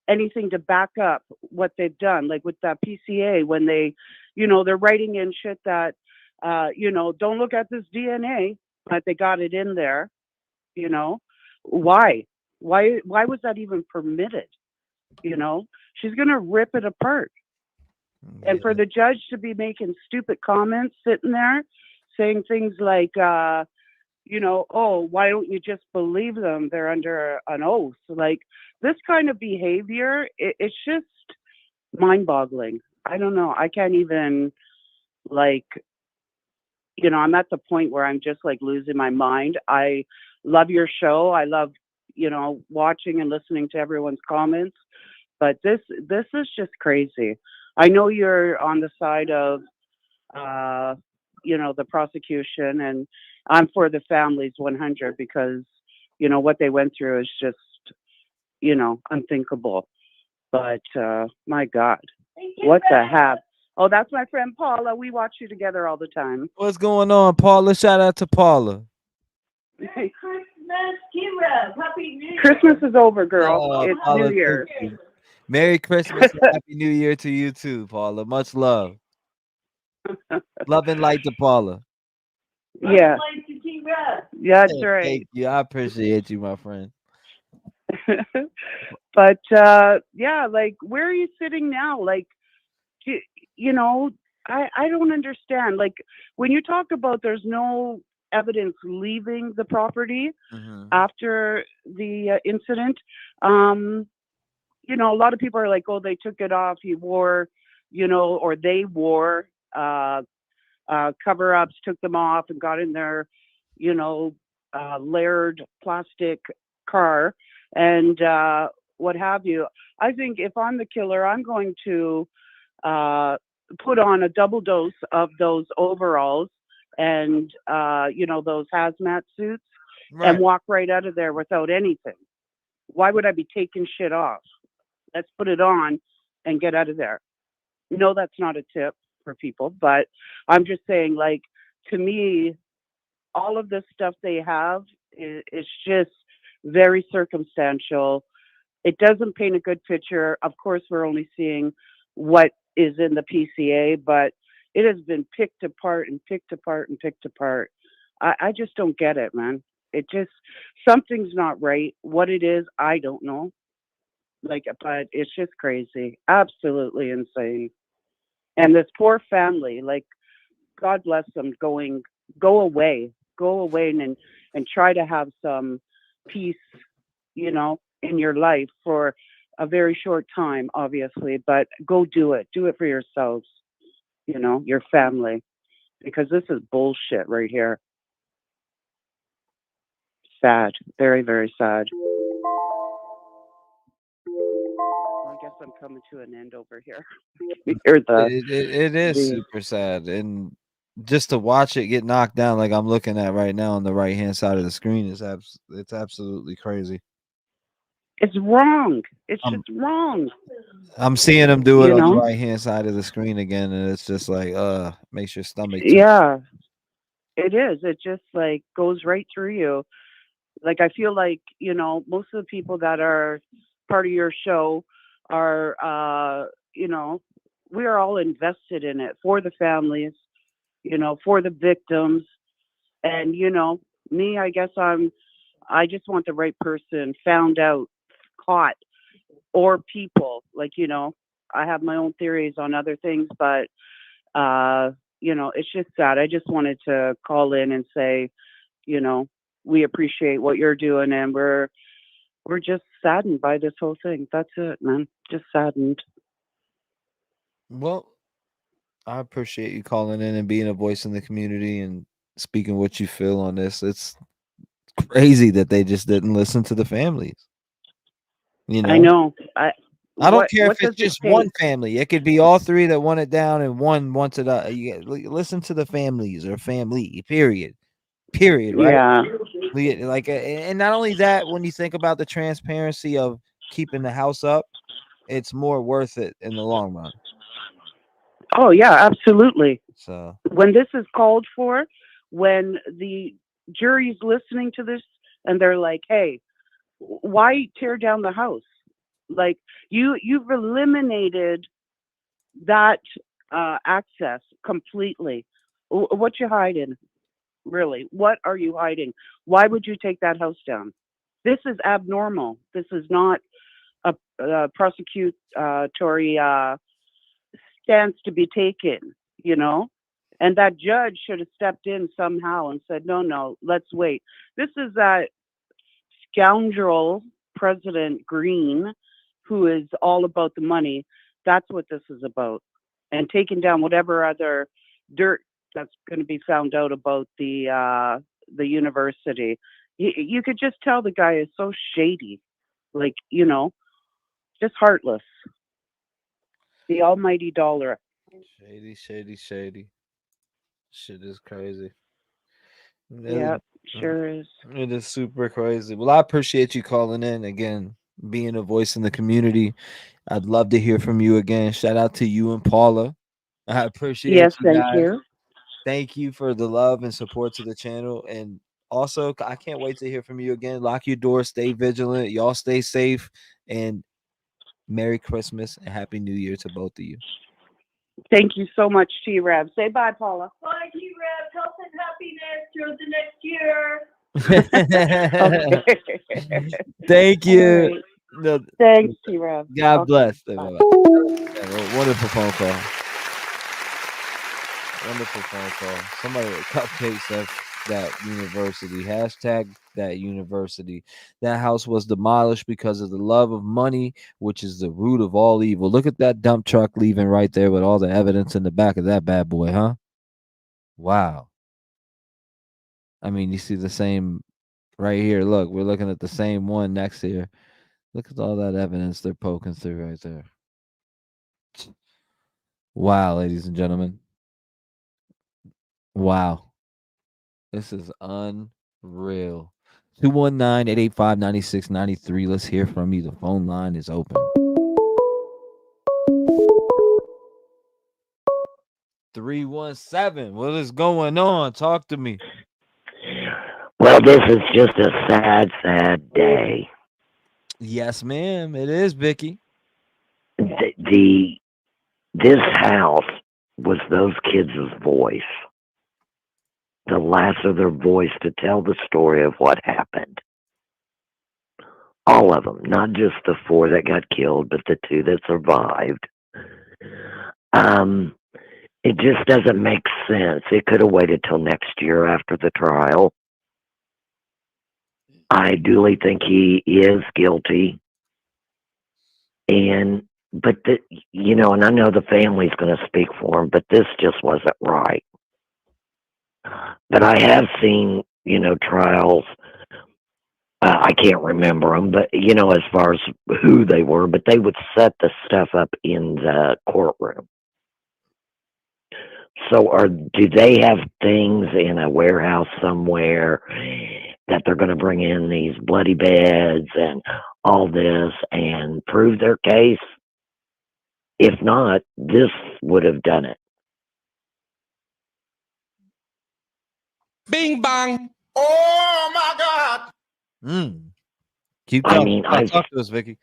anything to back up what they've done. Like with that PCA, when they, they're writing in shit that, don't look at this DNA, but they got it in there. Why was that even permitted? She's gonna rip it apart. And for the judge to be making stupid comments sitting there saying things like, oh, why don't you just believe them? They're under an oath. Like, this kind of behavior, it's just mind-boggling. I don't know. I can't even, I'm at the point where I'm just like losing my mind. I love your show. I love, watching and listening to everyone's comments. But this is just crazy. I know you're on the side of, the prosecution, and I'm for the families 100 because, what they went through is just, unthinkable. But my God, what the heck? Oh, that's my friend Paula. We watch you together all the time. What's going on, Paula? Shout out to Paula. Hey. Christmas is over, girl. It's Paula, New Year's. Merry Christmas and Happy New Year to you too, Paula. Much love. Love and light to Paula. Yeah. Yeah, that's right. Thank you. I appreciate you, my friend. But yeah, like, where are you sitting now? Like, I don't understand. Like, when you talk about there's no evidence leaving the property after the incident, a lot of people are like, oh, they took it off. He wore, or they wore cover-ups, took them off and got in their, layered plastic car and what have you. I think if I'm the killer, I'm going to uh, put on a double dose of those overalls and those hazmat suits and Right. walk right out of there without anything. Why would I be taking shit off? Let's put it on and get out of there. No, that's not a tip for people, but I'm just saying, like, to me, all of this stuff they have is just very circumstantial. It doesn't paint a good picture. Of course, we're only seeing what is in the PCA, but it has been picked apart and picked apart and picked apart. I just don't get it, man. It just, something's not right. What it is, I don't know. Like, but it's just crazy. Absolutely insane. And this poor family, like, God bless them, go away, and try to have some peace, in your life for a very short time, obviously, but go do it for yourselves, your family, because this is bullshit right here. Sad, very, very sad. I guess I'm coming to an end over here. You hear It is the super sad, and just to watch it get knocked down, like I'm looking at right now on the right hand side of the screen, is it's absolutely crazy. it's wrong. It's I'm just wrong. I'm seeing them do it You on the know? right hand side of the screen again, and it's just like makes your stomach turn. Yeah, it is. It just like goes right through you. Like I feel like, most of the people that are part of your show are we are all invested in it for the families, for the victims. And, me, I guess I just want the right person found out, caught, or people. Like, I have my own theories on other things, but it's just sad. I just wanted to call in and say, you know, we appreciate what you're doing, and we're just saddened by this whole thing. That's it, man. Just saddened. Well, I appreciate you calling in and being a voice in the community and speaking what you feel on this. It's crazy that they just didn't listen to the families. You I know, know. I don't care if What does it's it just one take? family. It could be all three that want it down and one wants it up. Listen to the families or family. Period. Period. Right. Yeah. Like, and not only that, when you think about the transparency of keeping the house up, it's more worth it in the long run. Oh yeah, absolutely. So When this is called for, when the jury's listening to this and they're like, "Hey, why tear down the house? Like you've eliminated that access completely. What you hiding? Really? What are you hiding? Why would you take that house down? This is abnormal. This is not a prosecutory stance to be taken, you know? And that judge should have stepped in somehow and said, no, no, let's wait. This is that scoundrel, President Green, who is all about the money. That's what this is about. And taking down whatever other dirt that's going to be found out about the university. You could just tell the guy is so shady, like, just heartless. The almighty dollar. shady, shady, shady. Shit is crazy. Yeah, It, sure is. it is super crazy. Well, I appreciate you calling in again, being a voice in the community. I'd love to hear from you again. Shout out to you and Paula. I appreciate Yes, you thank guys. you. Thank you for the love and support to the channel. And also, I can't wait to hear from you again. Lock your doors, stay vigilant. Y'all stay safe. And Merry Christmas and Happy New Year to both of you. Thank you so much, T-REV. Say bye, Paula. Bye, T-REV. Health and happiness through the next year. Okay. Thank All you. right. No, Thanks, T-REV. God Okay. bless. Bye-bye. Bye. Yeah, wonderful phone call. Wonderful phone call. Somebody with cupcakes at that university. Hashtag that university. That house was demolished because of the love of money, which is the root of all evil. Look at that dump truck leaving right there with all the evidence in the back of that bad boy, huh? Wow. I mean, you see the same right here. Look, we're looking at the same one next here. Look at all that evidence they're poking through right there. Wow, ladies and gentlemen. Wow. This is unreal. 219-885-9693. Let's hear from you. The phone line is open. 317. What is going on? Talk to me. Well, this is just a sad, sad day. Yes, ma'am. It is, Vicky. This house was those kids' voice, the last of their voice to tell the story of what happened. All of them, not just the 4 that got killed, but the 2 that survived. It just doesn't make sense. It could have waited till next year after the trial. I duly think he is guilty. But and I know the family's going to speak for him, but this just wasn't right. But I have seen, trials. I can't remember them, but as far as who they were, but they would set the stuff up in the courtroom. So, do they have things in a warehouse somewhere that they're going to bring in these bloody beds and all this and prove their case? If not, this would have done it. Bing bang. Oh my God. Keep I talking. mean, Talk to us, Vicky.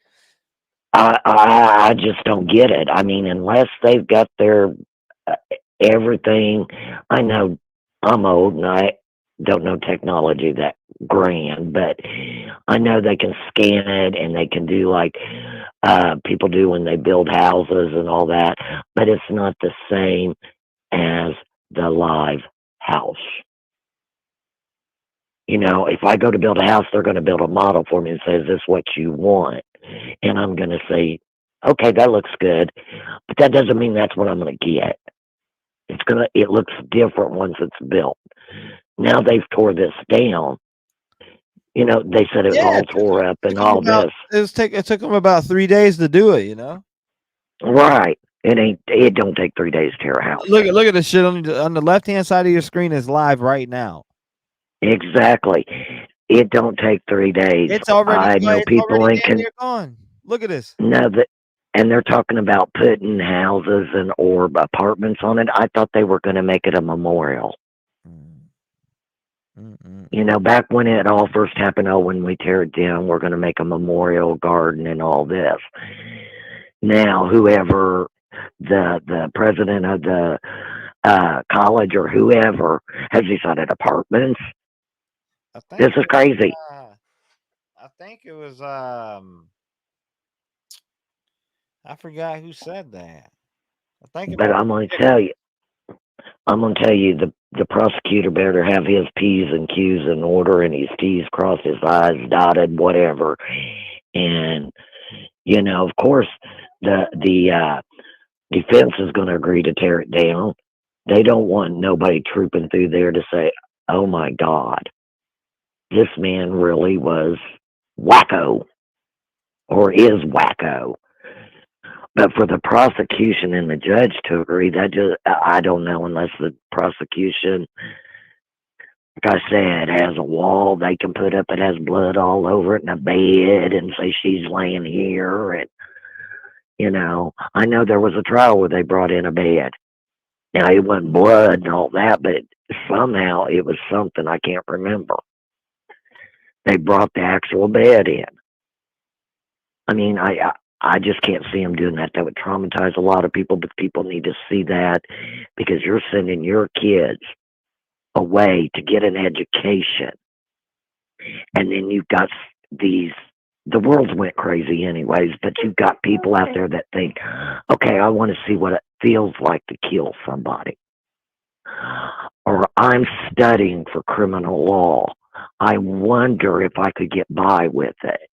I just don't get it. I mean, unless they've got their everything. I know I'm old and I don't know technology that grand, but I know they can scan it and they can do like people do when they build houses and all that, but it's not the same as the live house. If I go to build a house, they're going to build a model for me and say, is this what you want? And I'm going to say, okay, that looks good. But that doesn't mean that's what I'm going to get. It looks different once it's built. Now they've tore this down. They said it's all tore up and all this. It took them about 3 days to do it, Right. It don't take 3 days to tear a house. Look at the shit on the left-hand side of your screen is live right now. Exactly. It don't take 3 days. It's already I know people in damn near gone. Look at this. No, and they're talking about putting houses or apartments on it. I thought they were going to make it a memorial. Back when it all first happened, when we tear it down, we're going to make a memorial garden and all this. Now, whoever the president of the college or whoever has decided apartments. This is crazy. I think it was I forgot who said that. But I'm going to tell you, the prosecutor better have his P's and Q's in order and his T's crossed, his I's dotted, whatever. And of course, the defense is going to agree to tear it down. They don't want nobody trooping through there to say, "Oh my God, this man really was wacko, or is wacko." But for the prosecution and the judge to agree, I don't know, unless the prosecution, like I said, has a wall they can put up, it has blood all over it, and a bed, and say she's laying here. And, I know there was a trial where they brought in a bed. Now, it wasn't blood and all that, but somehow it was something I can't remember. They brought the actual bed in. I mean, I just can't see them doing that. That would traumatize a lot of people, but people need to see that because you're sending your kids away to get an education. And then you've got the world's went crazy anyways, but you've got people out there that think, okay, I want to see what it feels like to kill somebody. Or I'm studying for criminal law. I wonder if I could get by with it.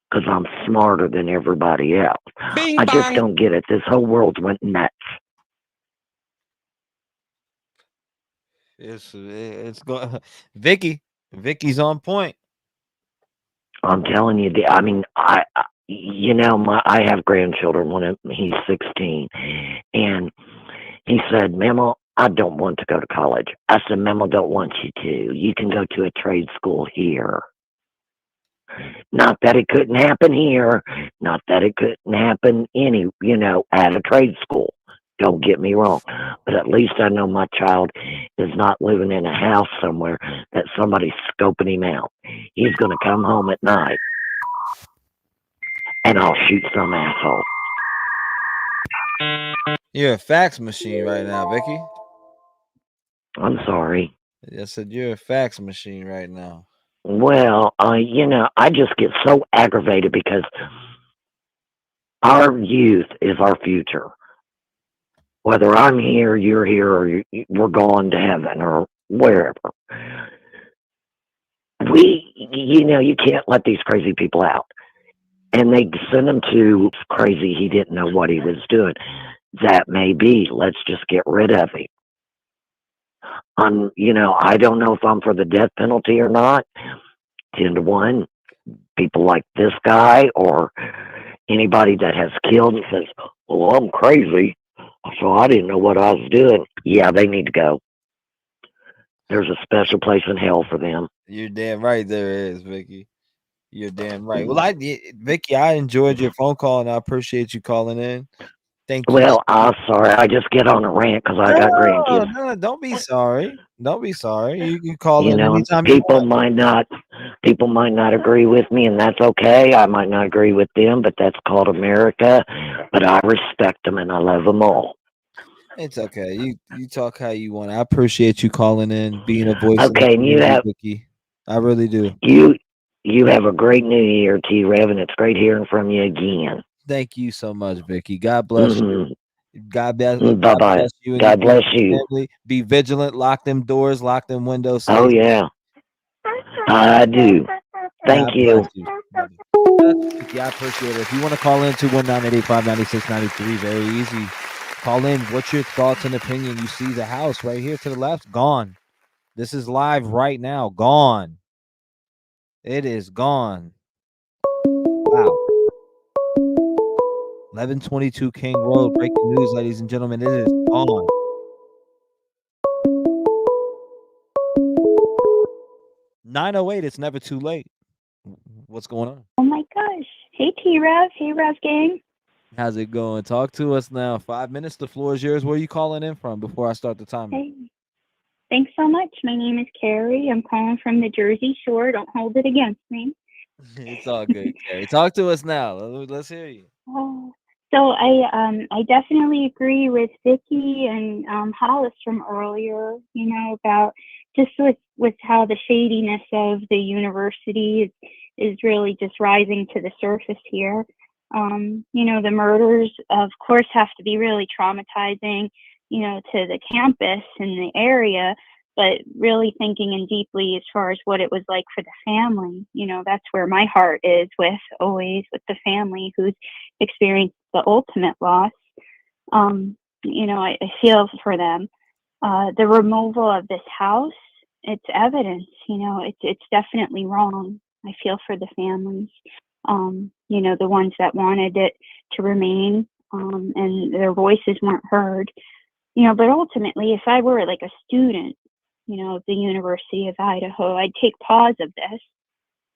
Because I'm smarter than everybody else. I just don't get it. This whole world went nuts. It's going. Vicky's on point. I'm telling you, I mean, I have grandchildren. He's 16, and he said, "Mama, I don't want to go to college." I said, "Mama, don't want you to. You can go to a trade school here. Not that it couldn't happen here. Not that it couldn't happen at a trade school. Don't get me wrong, but at least I know my child is not living in a house somewhere that somebody's scoping him out. He's going to come home at night, and I'll shoot some asshole." You're a fax machine right now, Vicky. I'm sorry. I said you're a fax machine right now. Well, I just get so aggravated because our youth is our future. Whether I'm here, you're here, or we're going to heaven or wherever. You can't let these crazy people out. And they send him to crazy. He didn't know what he was doing. That may be. Let's just get rid of him. I don't know if I'm for the death penalty or not. 10-1. People like this guy or anybody that has killed and says, "Well, I'm crazy, so I didn't know what I was doing." Yeah, they need to go. There's a special place in hell for them. You're damn right there is, Vicky. You're damn right. Well, Vicky, I enjoyed your phone call and I appreciate you calling in. Thank you. Well, I'm sorry. I just get on a rant because I got grandkids. No, don't be sorry. Don't be sorry. You can call in And anytime you people want. might not agree with me, and that's okay. I might not agree with them, but that's called America. But I respect them and I love them all. It's okay. You talk how you want. I appreciate you calling in, being a voice. Okay, and you have Vicky. I really do. You have a great new year, T-REV, and it's great hearing from you again. Thank you so much, Vicky. God bless you. God bless. Bye bye. Bless you. God bless you. Family. Be vigilant. Lock them doors. Lock them windows. Oh yeah, I do. Thank you. Vicky, I appreciate it. If you want to call in 219-885-9693, very easy. Call in. What's your thoughts and opinion? You see the house right here to the left, gone. This is live right now. Gone. It is gone. Wow. 1122 King Road. Breaking news, ladies and gentlemen. It is gone. $908. It's never too late. What's going on? Oh my gosh. Hey T-REV. Hey Rev gang. How's it going? Talk to us now. 5 minutes. The floor is yours. Where are you calling in from before I start the timer? Hey. Thanks so much. My name is Carrie. I'm calling from the Jersey Shore. Don't hold it against me. It's all good, Carrie. Talk to us now. Let's hear you. So I definitely agree with Vicky and Hollis from earlier, about just with how the shadiness of the university is really just rising to the surface here. The murders, of course, have to be really traumatizing, to the campus and the area, but really thinking in deeply as far as what it was like for the family, that's where my heart is always with the family who's experienced the ultimate loss. I feel for them. The removal of this house, it's evidence, it's definitely wrong. I feel for the families, the ones that wanted it to remain, and their voices weren't heard, but ultimately, if I were like a student, of the University of Idaho, I'd take pause of this.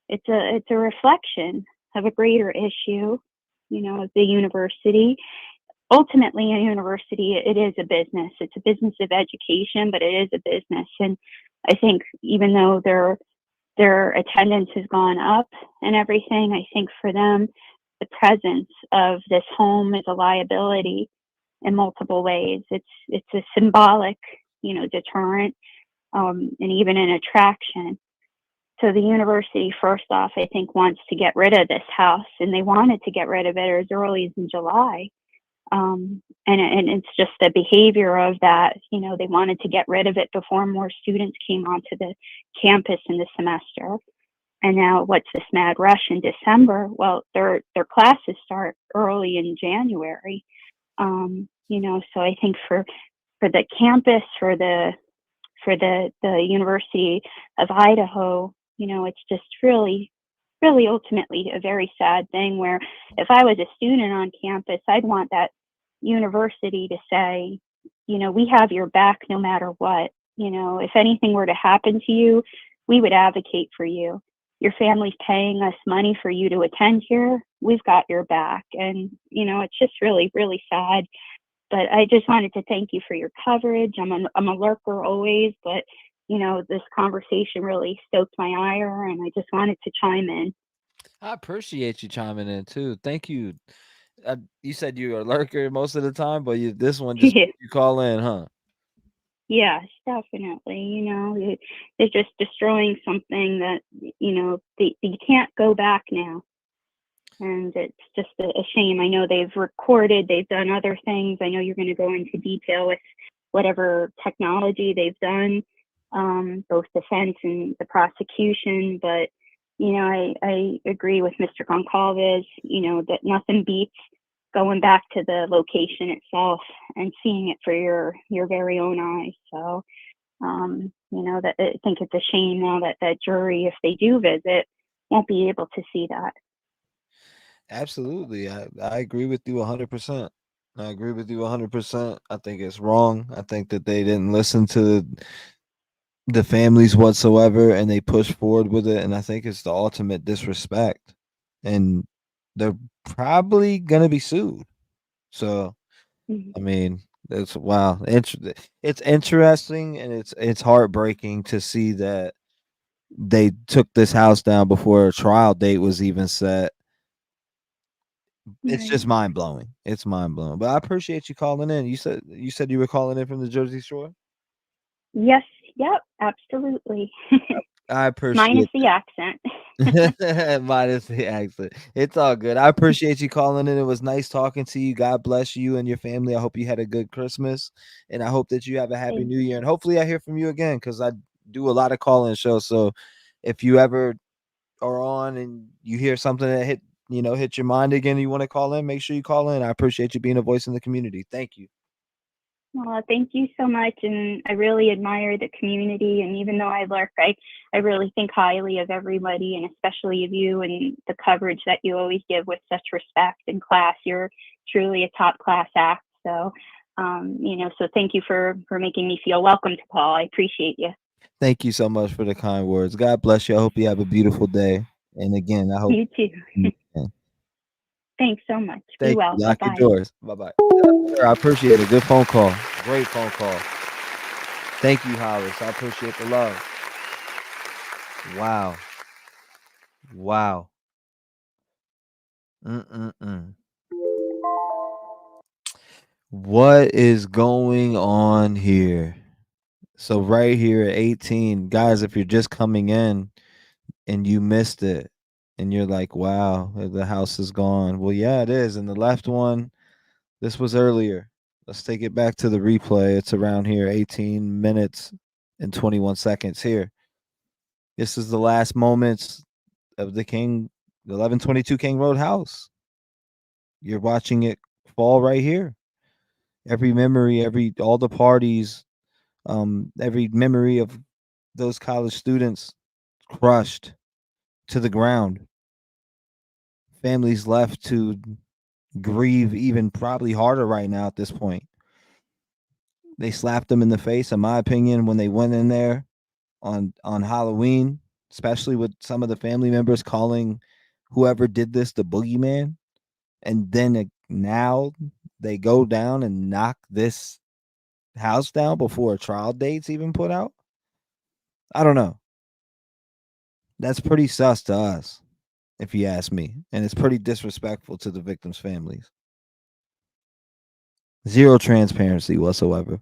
It's a reflection of a greater issue, of the university. Ultimately, a university, it is a business. It's a business of education, but it is a business. And I think even though their attendance has gone up and everything, I think for them, the presence of this home is a liability in multiple ways. It's a symbolic, deterrent, and even an attraction. So the university, first off, I think wants to get rid of this house, and they wanted to get rid of it as early as in July. And it's just the behavior of that, they wanted to get rid of it before more students came onto the campus in the semester. And now what's this mad rush in December? Well, their classes start early in January. So I think for the campus, for the University of Idaho, it's just really really ultimately a very sad thing where if I was a student on campus, I'd want that university to say, we have your back no matter what. If anything were to happen to you, we would advocate for you. Your family's paying us money for you to attend here. We've got your back. And, it's just really, really sad. But I just wanted to thank you for your coverage. I'm a lurker always, but, this conversation really stoked my ire, and I just wanted to chime in. I appreciate you chiming in too. Thank you. You said you're a lurker most of the time, but this one just Yeah. you call in, huh? Yes, definitely. They're just destroying something that, you can't go back now. And it's just a shame. I know they've recorded, they've done other things. I know you're going to go into detail with whatever technology they've done, both defense and the prosecution. But, I agree with Mr. Goncalves, that nothing beats going back to the location itself and seeing it for your very own eyes. So, that I think it's a shame now that that jury, if they do visit, won't be able to see that. Absolutely. I agree with you 100%. I agree with you 100%. I think it's wrong. I think that they didn't listen to the families whatsoever and they pushed forward with it. And I think it's the ultimate disrespect. And they're probably going to be sued. So, I mean, it's wow. It's interesting and it's heartbreaking to see that they took this house down before a trial date was even set. It's just Right. mind blowing. It's mind blowing. But I appreciate you calling in. You said you were calling in from the Jersey Shore? Yes, yep, absolutely. I Minus appreciate the accent. it. Minus the accent. It's all good. I appreciate you calling in. It was nice talking to you. God bless you and your family. I hope you had a good Christmas. And I hope that you have a happy Thank new year. And hopefully I hear from you again because I do a lot of call-in shows. So if you ever are on and you hear something that hit your mind again, you want to call in, make sure you call in. I appreciate you being a voice in the community. Thank you. Well, thank you so much, and I really admire the community. And even though I lurk, I really think highly of everybody, and especially of you and the coverage that you always give with such respect and class. You're truly a top class act. So, so thank you for making me feel welcome to call. I appreciate you. Thank you so much for the kind words. God bless you. I hope you have a beautiful day. And again, I hope You too. yeah. Thanks so much. Be Thank well. you. Bye Lock your bye. doors. Bye-bye. I appreciate it. Good phone call. Great phone call. Thank you, Hollis. I appreciate the love. Wow. Wow. Mm-mm-mm. What is going on here? So right here at 18, guys, if you're just coming in and you missed it and you're like, wow, the house is gone. Well, yeah, it is. And the left one, this was earlier. Let's take it back to the replay. It's around here, 18 minutes and 21 seconds here. This is the last moments of the 1122 King Road house. You're watching it fall right here. Every memory, all the parties, every memory of those college students crushed to the ground. Families left to grieve even probably harder right now at this point. They slapped them in the face, in my opinion, when they went in there on Halloween, especially with some of the family members calling whoever did this the boogeyman. And then now they go down and knock this house down before a trial date's even put out. I don't know. That's pretty sus to us, if you ask me. And it's pretty disrespectful to the victims' families. Zero transparency whatsoever.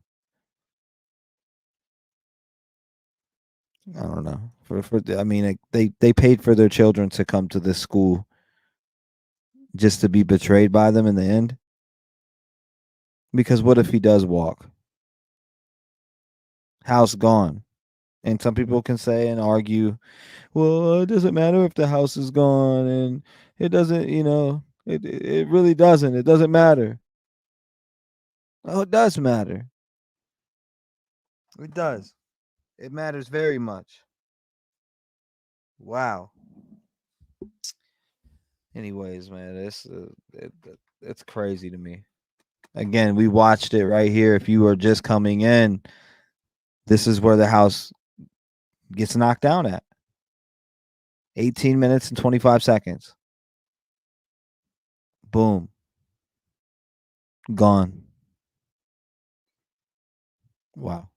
I don't know. I mean, they paid for their children to come to this school just to be betrayed by them in the end. Because what if he does walk? House gone. And some people can say and argue, well, it doesn't matter if the house is gone and it doesn't, it really doesn't. It doesn't matter. Oh, it does matter. It does. It matters very much. Wow. Anyways, man, it's crazy to me. Again, we watched it right here. If you are just coming in, this is where the house gets knocked down at. 18 minutes and 25 seconds. Boom. Gone. Wow.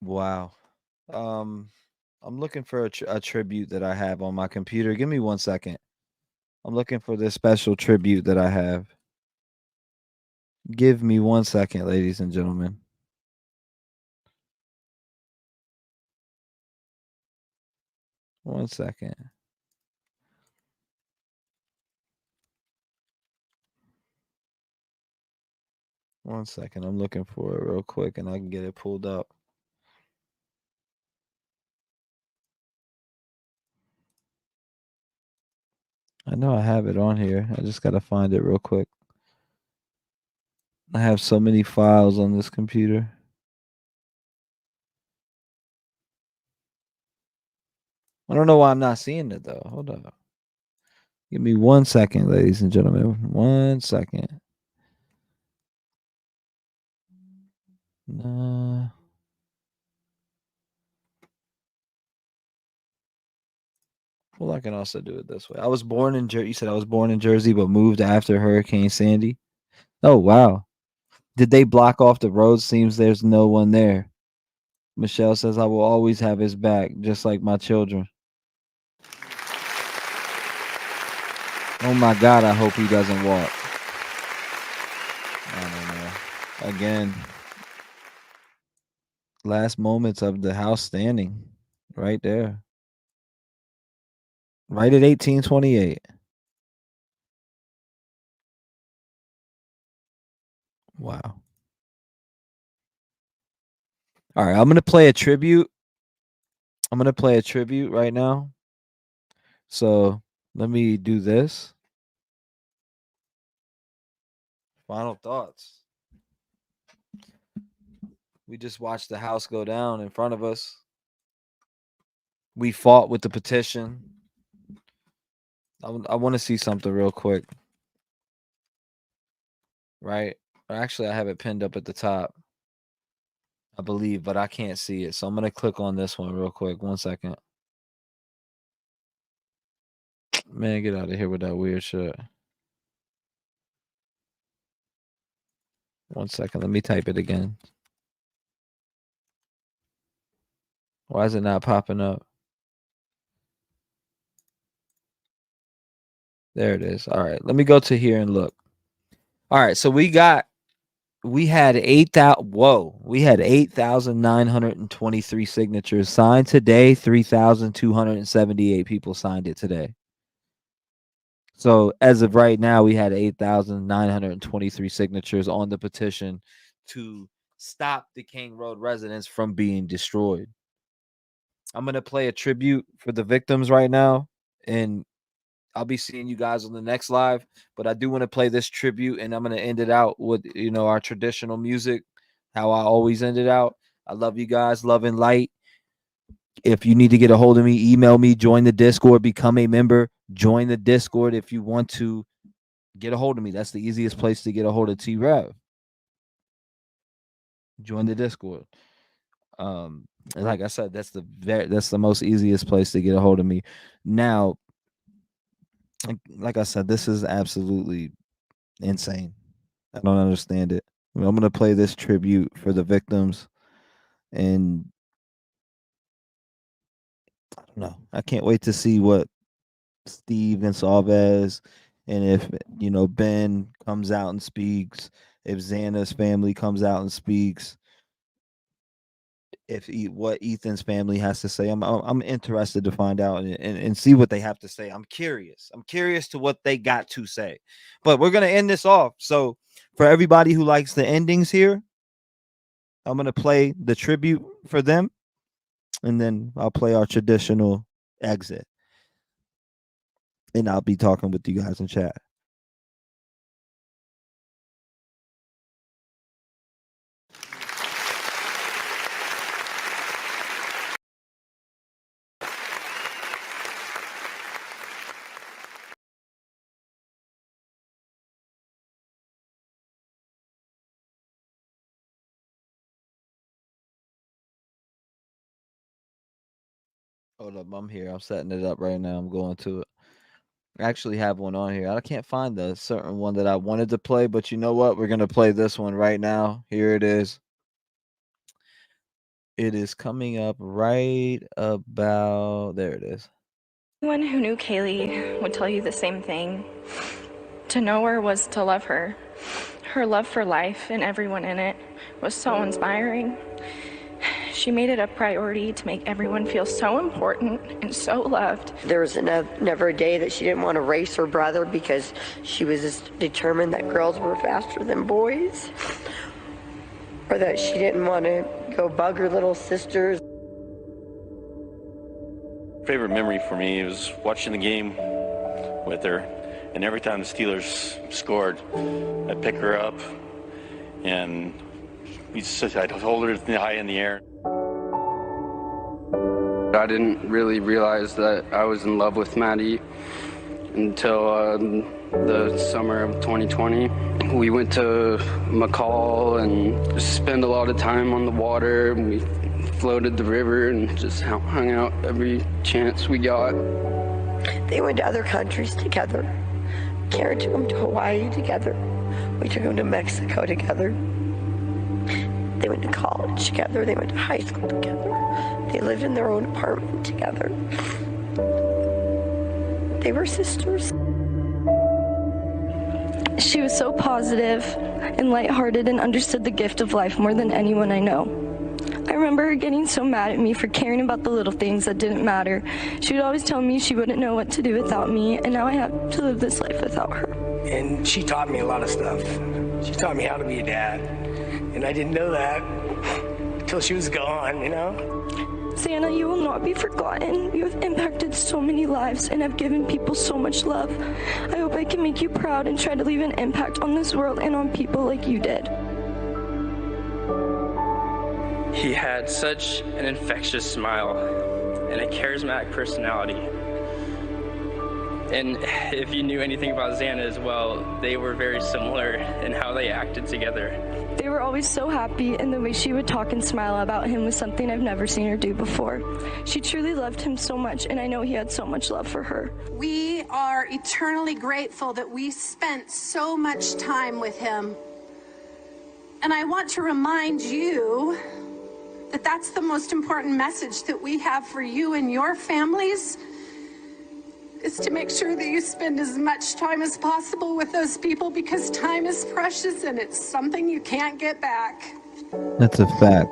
Wow. Um, I'm looking for a tribute that I have on my computer. Give me 1 second. I'm looking for this special tribute that I have. Give me 1 second, ladies and gentlemen. One second. One second. I'm looking for it real quick and I can get it pulled up. I know I have it on here. I just got to find it real quick. I have so many files on this computer. I don't know why I'm not seeing it though. Hold up. Give me 1 second, ladies and gentlemen. 1 second. Nah. Well, I can also do it this way. I was born in Jersey. You said I was born in Jersey, but moved after Hurricane Sandy. Oh, wow. Did they block off the road? Seems there's no one there. Michelle says, I will always have his back, just like my children. Oh my God, I hope he doesn't walk. I don't know. Again, last moments of the house standing right there. Right at 1828. Wow. All right, I'm going to play a tribute. I'm going to play a tribute right now. So let me do this. Final thoughts. We just watched the house go down in front of us. We fought with the petition. I want to see something real quick. Right? Actually, I have it pinned up at the top. I believe, but I can't see it. So I'm going to click on this one real quick. 1 second. Man, get out of here with that weird shit. 1 second. Let me type it again. Why is it not popping up? There it is. All right. Let me go to here and look. All right. So we had 8,000. Whoa. We had 8,923 signatures signed today. 3,278 people signed it today. So as of right now, we had 8,923 signatures on the petition to stop the King Road residents from being destroyed. I'm going to play a tribute for the victims right now, and I'll be seeing you guys on the next live, but I do want to play this tribute, and I'm going to end it out with, our traditional music, how I always end it out. I love you guys. Love and light. If you need to get a hold of me, email me, join the Discord, become a member, join the Discord if you want to get a hold of me. That's the easiest place to get a hold of T-REV. Join the Discord. And like I said, that's the most easiest place to get a hold of me. Now, like I said, this is absolutely insane. I don't understand it. I'm going to play this tribute for the victims, and I don't know. I can't wait to see what Steve and Salvez, and if Ben comes out and speaks, if Xana's family comes out and speaks, what Ethan's family has to say. I'm interested to find out and see what they have to say. I'm curious. I'm curious to what they got to say. But we're gonna end this off. So for everybody who likes the endings here, I'm gonna play the tribute for them, and then I'll play our traditional exit. And I'll be talking with you guys in chat. Hold up, I'm here. I'm setting it up right now. I'm going to it. I actually have one on here. I can't find the certain one that I wanted to play, but you know what? We're gonna play this one right now. Here it is. It is coming up right about there. It is. Anyone who knew Kaylee would tell you the same thing. To know her was to love her. Her love for life and everyone in it was so inspiring. She made it a priority to make everyone feel so important and so loved. There was never a day that she didn't want to race her brother because she was just determined that girls were faster than boys, or that she didn't want to go bug her little sisters. Favorite memory for me was watching the game with her, and every time the Steelers scored, I'd pick her up and I'd hold her high in the air. I didn't really realize that I was in love with Maddie until the summer of 2020. We went to McCall and spent a lot of time on the water. We floated the river and just hung out every chance we got. They went to other countries together. Karen took them to Hawaii together. We took them to Mexico together. They went to college together. They went to high school together. They lived in their own apartment together. They were sisters. She was so positive and lighthearted and understood the gift of life more than anyone I know. I remember her getting so mad at me for caring about the little things that didn't matter. She would always tell me she wouldn't know what to do without me, and now I have to live this life without her. And she taught me a lot of stuff. She taught me how to be a dad. And I didn't know that until she was gone, you know? Santa, you will not be forgotten. You have impacted so many lives and have given people so much love. I hope I can make you proud and try to leave an impact on this world and on people like you did. He had such an infectious smile and a charismatic personality. And if you knew anything about Xana as well, they were very similar in how they acted together. They were always so happy, and the way she would talk and smile about him was something I've never seen her do before. She truly loved him so much, and I know he had so much love for her. We are eternally grateful that we spent so much time with him. And I want to remind you that that's the most important message that we have for you and your families, is to make sure that you spend as much time as possible with those people, because time is precious and it's something you can't get back. That's a fact.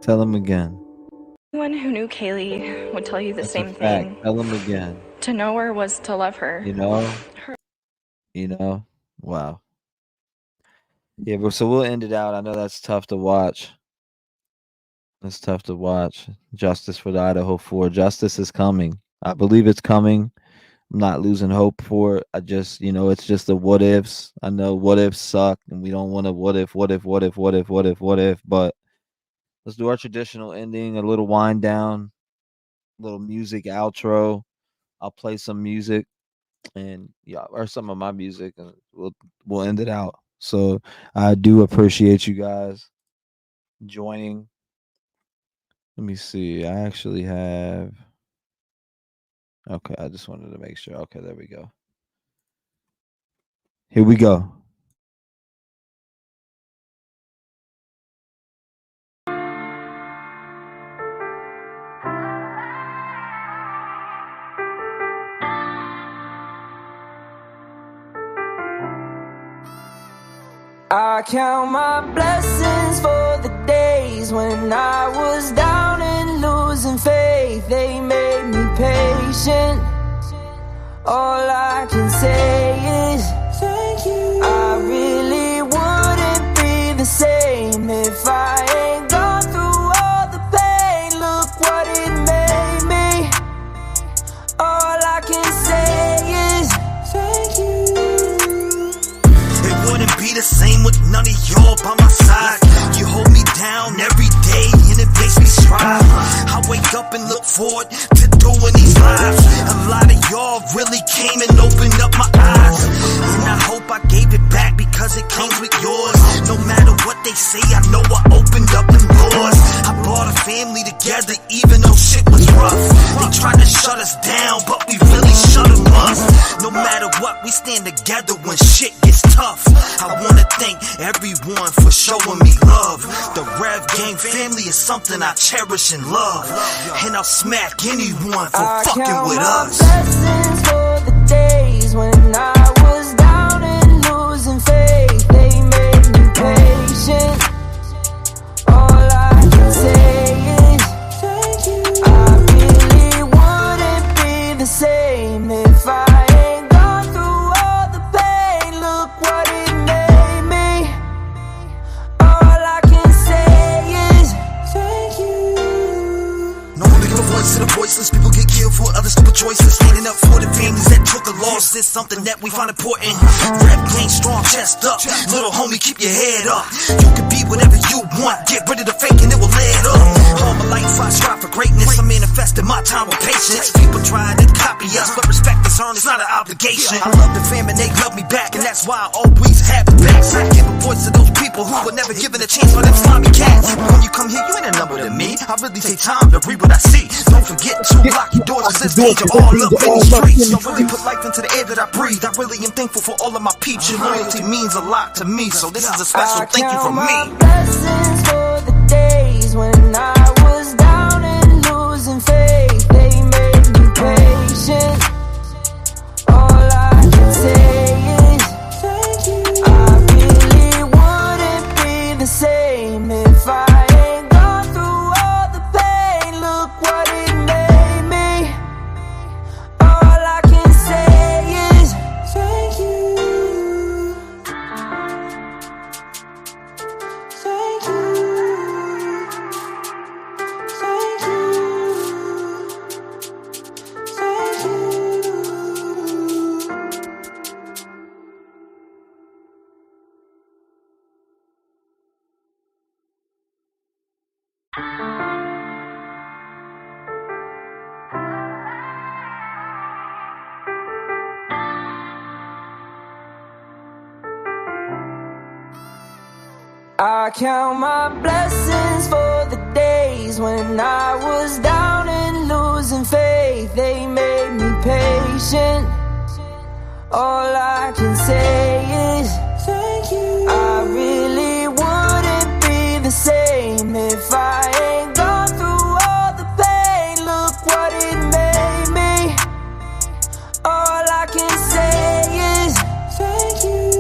Tell him again. Anyone who knew Kaylee would tell you the That's same a fact. thing. Tell him again. To know her was to love her. You know, wow. Yeah, but so we'll end it out. I know that's tough to watch. It's tough to watch. Justice for the Idaho 4. Justice is coming. I believe it's coming. I'm not losing hope for it. I just, it's just the what ifs. I know what ifs suck, and we don't want to what if, but let's do our traditional ending, a little wind down, a little music outro. I'll play some music and or some of my music, and we'll end it out. So I do appreciate you guys joining. Let me see. I actually have. Okay, I just wanted to make sure. Okay, there we go. Here we go. I count my blessings for the days when I was down and losing faith. They made me patient. All I can say is thank you. I really wouldn't be the same if I ain't gone through all the pain. Look what it made me. All I can say is thank you. It wouldn't be the same with none of y'all by my side. You hold me down every day and it makes me strive. I wake up and look forward to doing these lives. A lot of y'all really came and opened up my eyes, and I hope I gave it back because it came with yours. No matter what they say, I know I opened up them doors. I brought a family together even though shit was rough. tried to shut us down, but we really shut them up. No matter what, we stand together when shit gets tough. I wanna thank everyone for showing me love. The Rev Gang family is something I cherish and love, and I'll smack anyone for fucking with us. Blessings for the days when I was down and losing faith. They made me patient. All I can say is thank you. I really wouldn't be the same if I ain't gone through all the pain. Look what it made me. All I can say is thank you. No one give a voice to the voiceless. People get killed for other stupid choices. Standing up for the families that took a loss is something that we find important. Rap game strong, chest up. Little homie, keep your head up. You can be whatever you want. Get rid of the fake and it will let up. All my life I strive for greatness. I'm manifesting my time with patience. People try to copy us, but respect is earned. It's not an obligation. I love the fam and they love me back, and that's why I always have the backs. I give a voice to those people who were never given a chance for them slimy cats. When you come here, you ain't a number to me. I really take time to read what I see. Don't forget to lock your doors, cause there's danger all up in the streets. I really put life into the air that I breathe. I really am thankful for all of my peeps. Your loyalty means a lot to me, so this is a special thank you from me. Blessings for the days when I was down and losing faith. They made me patient. All I can say is thank you. I really wouldn't be the same if I ain't gone through all the pain. Look what it made me. All I can say is thank you. Thank you. Thank you. Thank you. I count my blessings for the days when I was down and losing faith. They made me patient. All I can say is thank you. I really wouldn't be the same if I ain't gone through all the pain. Look what it made me. All I can say is thank you.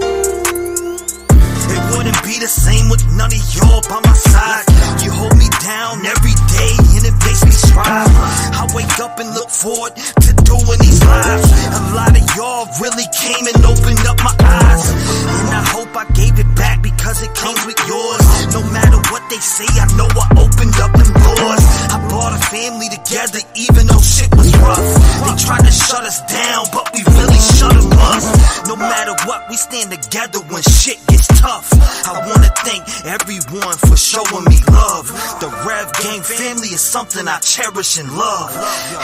It wouldn't be the same with none of y'all by my side. You hold me down every day and it makes me strive. I wake up and look forward to doing these lives. A lot of y'all really came and opened up my eyes, and I hope I gave it back because it came with yours. No matter what they say, I know I opened up them doors. I brought a family together even though shit was rough. They tried to shut us down, but we really shut them up. No matter what, we stand together when shit gets tough. I wanna thank everyone for showing me love. The Rev Gang family is something I cherish and love,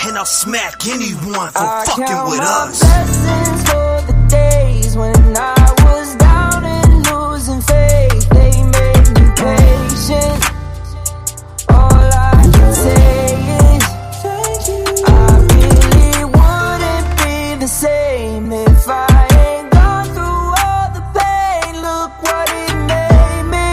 and I'll smack anyone for fucking with us. Blessings for the days when I was down and losing faith. They made me patient. All I can say is thank you. I really wouldn't be the same if I ain't gone through all the pain. Look what it made me.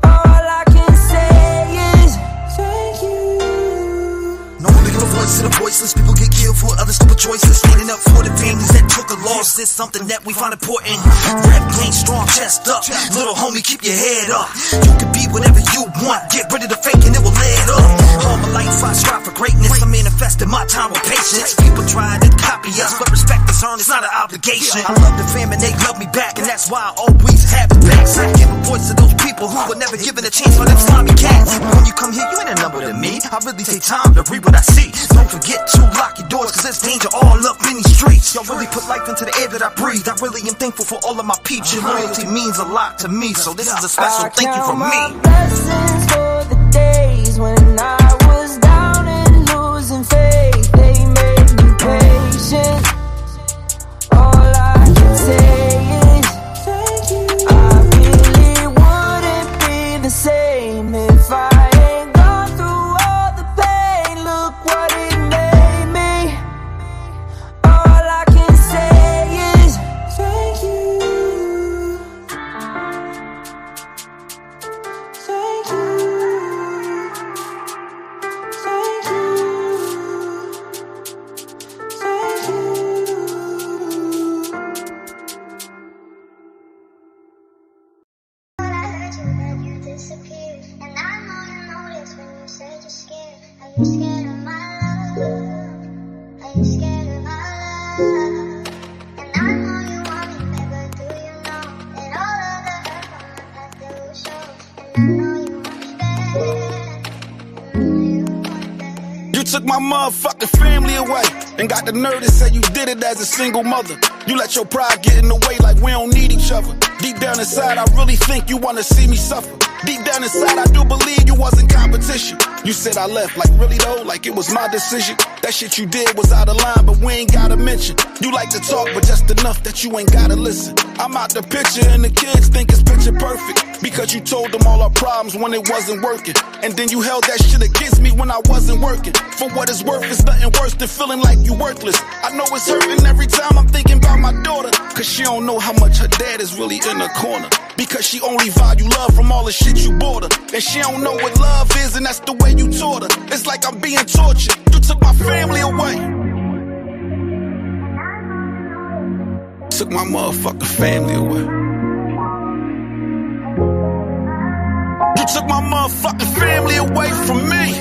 All I can say is thank you. No one give a voice to the voiceless. People get killed for other stupid choices. Standing up for the families that took a loss is something that we find important. Rap game strong, chest up. Little homie, keep your head up. You can be whatever you want. Get rid of the fake and it will let up. All my life I strive for greatness. I'm manifesting my time with patience. People try to copy us, but respect is earned. It's not an obligation. I love the fam and they love me back, and that's why I always have the backs. I give a voice to those people who were never given a chance for them slimy cats. When you come here, you ain't a number to me. I really take time to read what I see. Don't forget to lock your doors, cause there's danger all up in these streets. Y'all really put life into the air that I breathe. I really am thankful for all of my peeps. Your loyalty means a lot to me, so this is a special thank you from me. Blessings for the days when I was down and losing faith. They made me patient. All I can say is thank you. I really wouldn't be the same if I ain't gone through all the pain. Look what it disappear. And I know you noticed when you said you're scared. Are you scared of my love? Are you scared of our love? And I know you want me back, but do you know that all of the hurt from my past it will show? And I know you want me back. You took my motherfucking family away and got the nerve to say you did it as a single mother. You let your pride get in the way like we don't need each other. Deep down inside, I really think you wanna see me suffer. Deep down inside, I do believe you wasn't competition. You said I left, like really though, like it was my decision. That shit you did was out of line, but we ain't gotta mention. You like to talk, but just enough that you ain't gotta listen. I'm out the picture and the kids think it's picture perfect. Because you told them all our problems when it wasn't working. And then you held that shit against me when I wasn't working. For what it's worth, it's nothing worse than feeling like you worthless. I know it's hurting every time I'm thinking about my daughter. Cause she don't know how much her dad is really in the corner. Because she only value love from all the shit you bought her. And she don't know what love is, and that's the way you taught her. It's like I'm being tortured. You took my family away. Took my motherfucking family away. You took my motherfucking family away from me.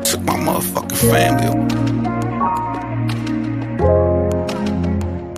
Took my motherfucking family away.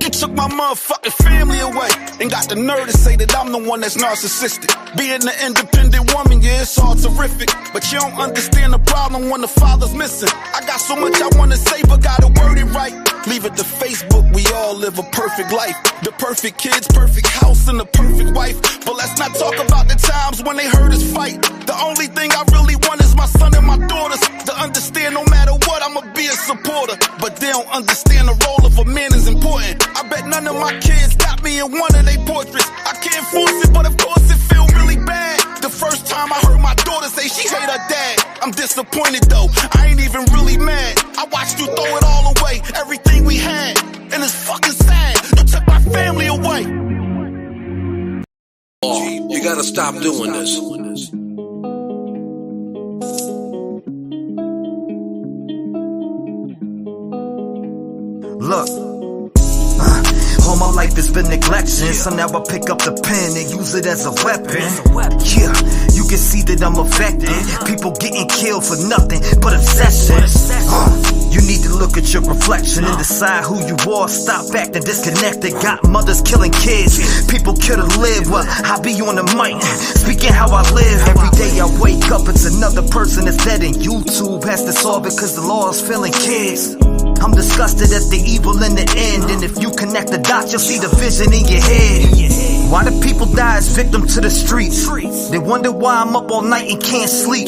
You took my motherfucking family away and got the nerve to say that I'm the one that's narcissistic. Being an independent woman, yeah, it's all terrific. But you don't understand the problem when the father's missing. I got so much I wanna say, but gotta word it right. Leave it to Facebook, we all live a perfect life. The perfect kids, perfect house, and the perfect wife. But let's not talk about the times when they heard us fight. The only thing I really want is my son and my daughters to understand no matter what, I'ma be a supporter. But they don't understand the role of a man is important. I bet none of my kids got me in one of their portraits. I can't force it, but of course it feel really bad. The first time I heard my daughter say she hate her dad. I'm disappointed though, I ain't even really mad. I watched you throw it all away, everything we had. And it's fucking sad, you took my family away. Oh, you gotta stop doing this. Look, all my life has been neglection, so now I pick up the pen and use it as a weapon. Yeah, you can see that I'm affected. People getting killed for nothing but obsession. You need to look at your reflection and decide who you are. Stop acting disconnected. Got mothers killing kids. People kill to live. Well, I be on the mic, speaking how I live. Every day I wake up, it's another person that's dead, and YouTube has to solve it cause the law is failing kids. I'm disgusted at the evil in the end, and if you connect the dots, you'll see the vision in your head. Why do people die as victim to the streets? They wonder why I'm up all night and can't sleep.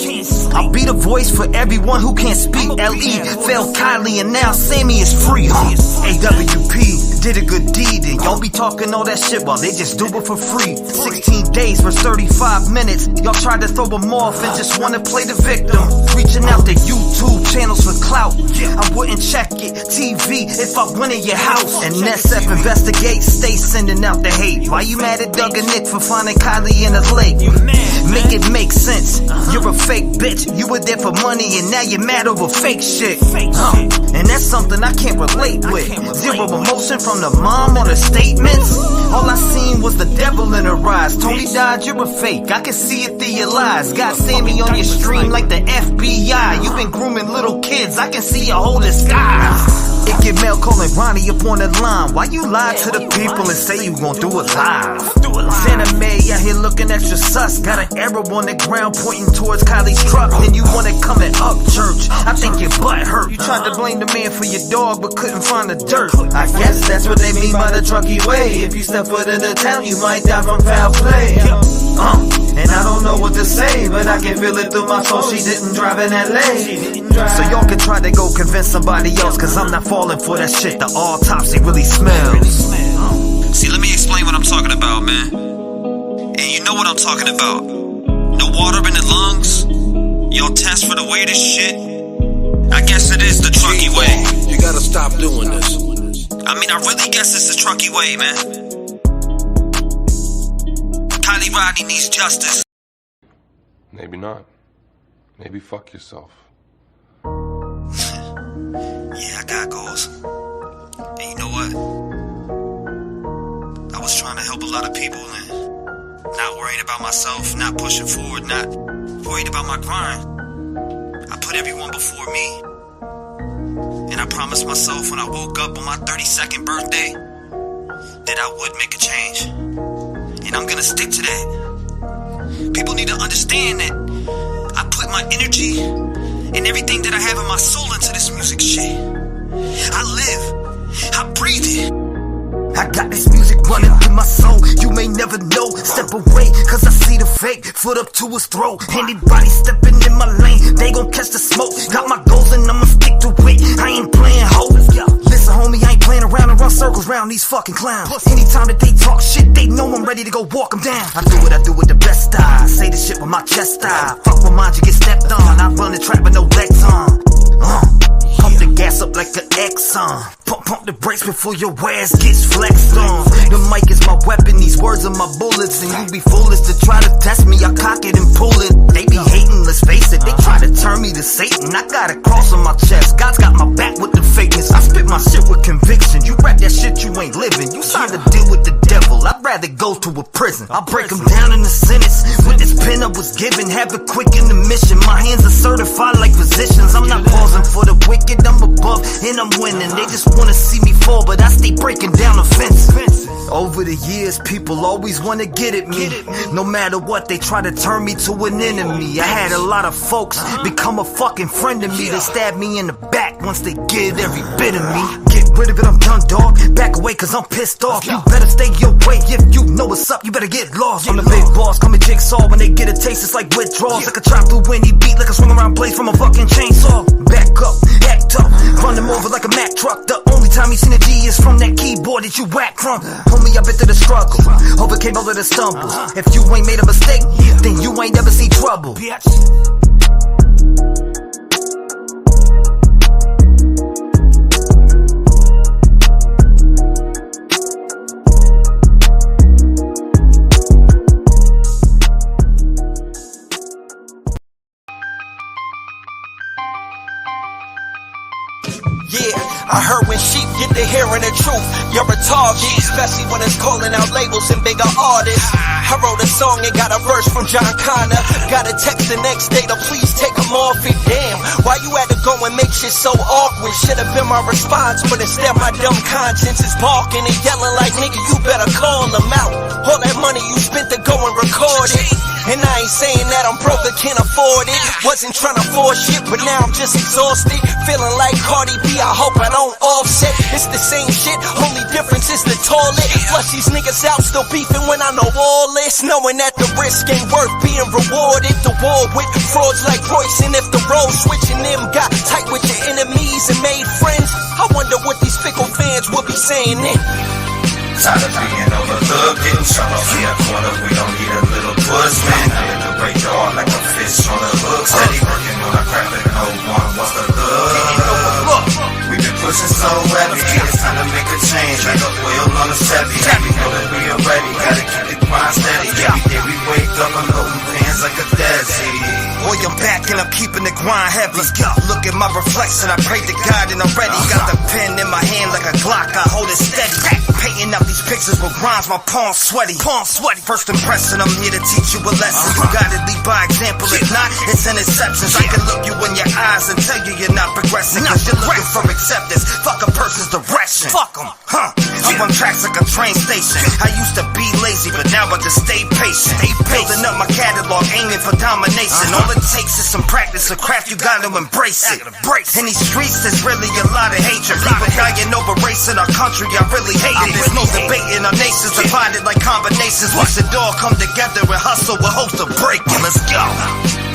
I'll be the voice for everyone who can't speak. L.E. failed Kylie and now Sammy is free. AWP did a good deed, and y'all be talking all that shit while they just do it for free. 16 days for 35 minutes. Y'all tried to throw them off and just wanna play the victim. Reaching out to YouTube channels for clout. I wouldn't check it. TV if I went in your house. And NSF investigate, stay sending out the hate. Why you mad at Doug and Nick for finding Kylie in a lake? Make it make sense. You're a fake bitch. You were there for money and now you're mad over fake shit. And that's something I can't relate with. Zero emotion from the mom on the statements. All I seen was the devil in her eyes. Tony died, you're a fake. I can see it through your lies. Got Sammy on your stream like the FBI. You've been grooming little kids. I can see your whole disguise. It get Mel calling Ronnie up on the line. Why you lie to the people and say you gon' do it live? Santa May out here looking extra sus. Got an arrow on the ground pointing towards Kylie's truck. Then you wanna come and up church. I think your butt hurt. You tried to blame the man for your dog but couldn't find the dirt. I guess that's what they mean by the trucky way. If you step foot in the town you might die from foul play. And I don't know what to say, but I can feel it through my soul. She didn't drive in LA. So y'all can try to go convince somebody else, cause I'm not falling for that shit. The autopsy really smells. See, let me explain what I'm talking about, man. And you know what I'm talking about. No water in the lungs. Y'all test for the weirdest shit. I guess it is the trucky way. You gotta stop doing this. I mean, I really guess it's the trucky way, man. Kylie Rodney needs justice. Maybe not. Maybe fuck yourself. Yeah, I got goals. And you know what? I was trying to help a lot of people, and Not worried about myself, not pushing forward, not worried about my grind. I put everyone before me. And I promised myself when I woke up on my 32nd birthday that I would make a change. And I'm gonna stick to that. People need to understand that I put my energy and everything that I have in my soul into this music shit. I live, I breathe it. I got this music running through my soul. You may never know. Step away, cause I see the fake. Foot up to his throat. Anybody stepping in my lane, they gon' catch the smoke. Got my goals and I'ma stick to it. I ain't playing hoes. Listen, homie, I ain't playing around and run circles around these fucking clowns. Anytime that they talk shit, they know I'm ready to go walk them down. I do what I do with the best style. Say this shit with my chest style. Fuck with mine, you get stepped on. I run the track with no legs on. Pump the gas up like an Exxon. Pump the brakes before your ass gets flexed on. The mic is my weapon, these words are my bullets. And you be foolish to try to test me, I cock it and pull it. They be hating, let's face it, they try to turn me to Satan. I got a cross on my chest, God's got my back with the fakeness. I spit my shit with conviction, you rap that shit you ain't living. You signed to deal with the devil, I'd rather go to a prison. I'll break them down in a sentence, with this pen I was given. Have it quick in the mission, my hands are certified like physicians. I'm not pausing for the wicked, I'm above and I'm winning. They just wanna see me fall, but I stay breaking down the fence. Over the years, people always wanna get at me. No matter what, they try to turn me to an enemy. I had a lot of folks become a fucking friend of me. They stab me in the back once they get every bit of me. Get rid of it, I'm done, dog. Back away, cause I'm pissed off. You better stay your way. If you know what's up, you better get lost. I'm the big boss, call me Jigsaw. When they get a taste, it's like withdrawals. Like a chop through any beat, like a swing around blade from a fucking chainsaw. Back up, act up, run them over like a Mack truck. The only time you seen a G is from that keyboard that you whack from. Homie, I've been through the struggle, overcame all of the stumbles. If you ain't made a mistake, then you ain't never seen trouble. Yeah, I heard when sheep get to hearing the truth, you're a target, especially when it's calling out labels and bigger artists. I wrote a song and got a verse from John Connor. Got a text the next day to please take them off it. Damn, why you had to go and make shit so awkward? Should've been my response, but instead my dumb conscience is barking and yelling like, nigga, you better call them out. All that money you spent to go and record it. And I ain't saying that I'm broke or can't afford it. Wasn't trying to force shit, but now I'm just exhausted. Feeling like Cardi B, I hope I don't offset. It's the same shit, only difference is the toilet. Flush these niggas out, still beefing when I know all this. Knowing that the risk ain't worth being rewarded. The war with frauds like Royce, and if the role switching them got tight with your enemies and made friends, I wonder what these fickle fans will be saying then. Tired of being overlooked, getting shot off in a corner. We don't need a little push, man. I let the break jaw like a fish on a hook. Steady working on a craft that no one wants to look. We've been pushing so heavy, it's time to make a change. Like a wheel on a Chevy, we know that we are ready. Gotta keep the grind steady. Every day we wake up unloading pans like a desi. Boy, I'm back and I'm keeping the grind heavy. Let's go. Look at my reflection, I pray to God and I'm ready. Got the pen in my hand like a Glock, I hold it steady. Painting out these pictures with rhymes, my palms sweaty. First impression, I'm here to teach you a lesson. You gotta lead by example, if not, it's an exception. I can look you in your eyes and tell you you're not progressing. Cause you're looking for acceptance, fuck a person's direction. Fuck them, I'm on tracks like a train station. I used to be lazy, but now I just stay patient. Building up my catalog, aiming for domination. All it takes is some practice, a craft, you gotta embrace it. In these streets, there's really a lot of hatred. People dying over race in our country, I really hate it. There's no debating, our nations divided like combinations. We should all come together and hustle with hopes of breaking. Let's go.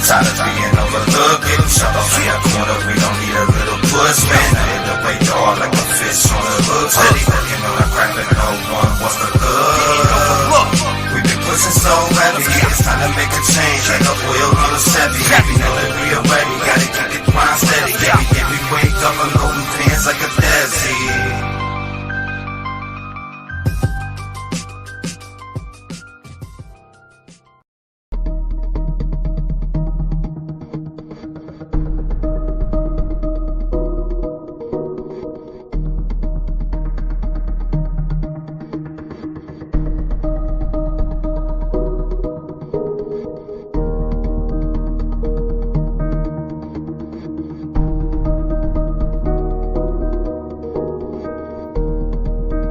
Tired of being overlooked, getting shot off in a corner. We don't need a little push, man. I hit the break jaw like a fish on a hook. Steady working on a craft that no one wants to look. We've been pushing so heavy, it's time to make a change. Like a wheel on a Chevy, we know that we are ready. Gotta keep the grind steady. Every day we wake up unloading pans like a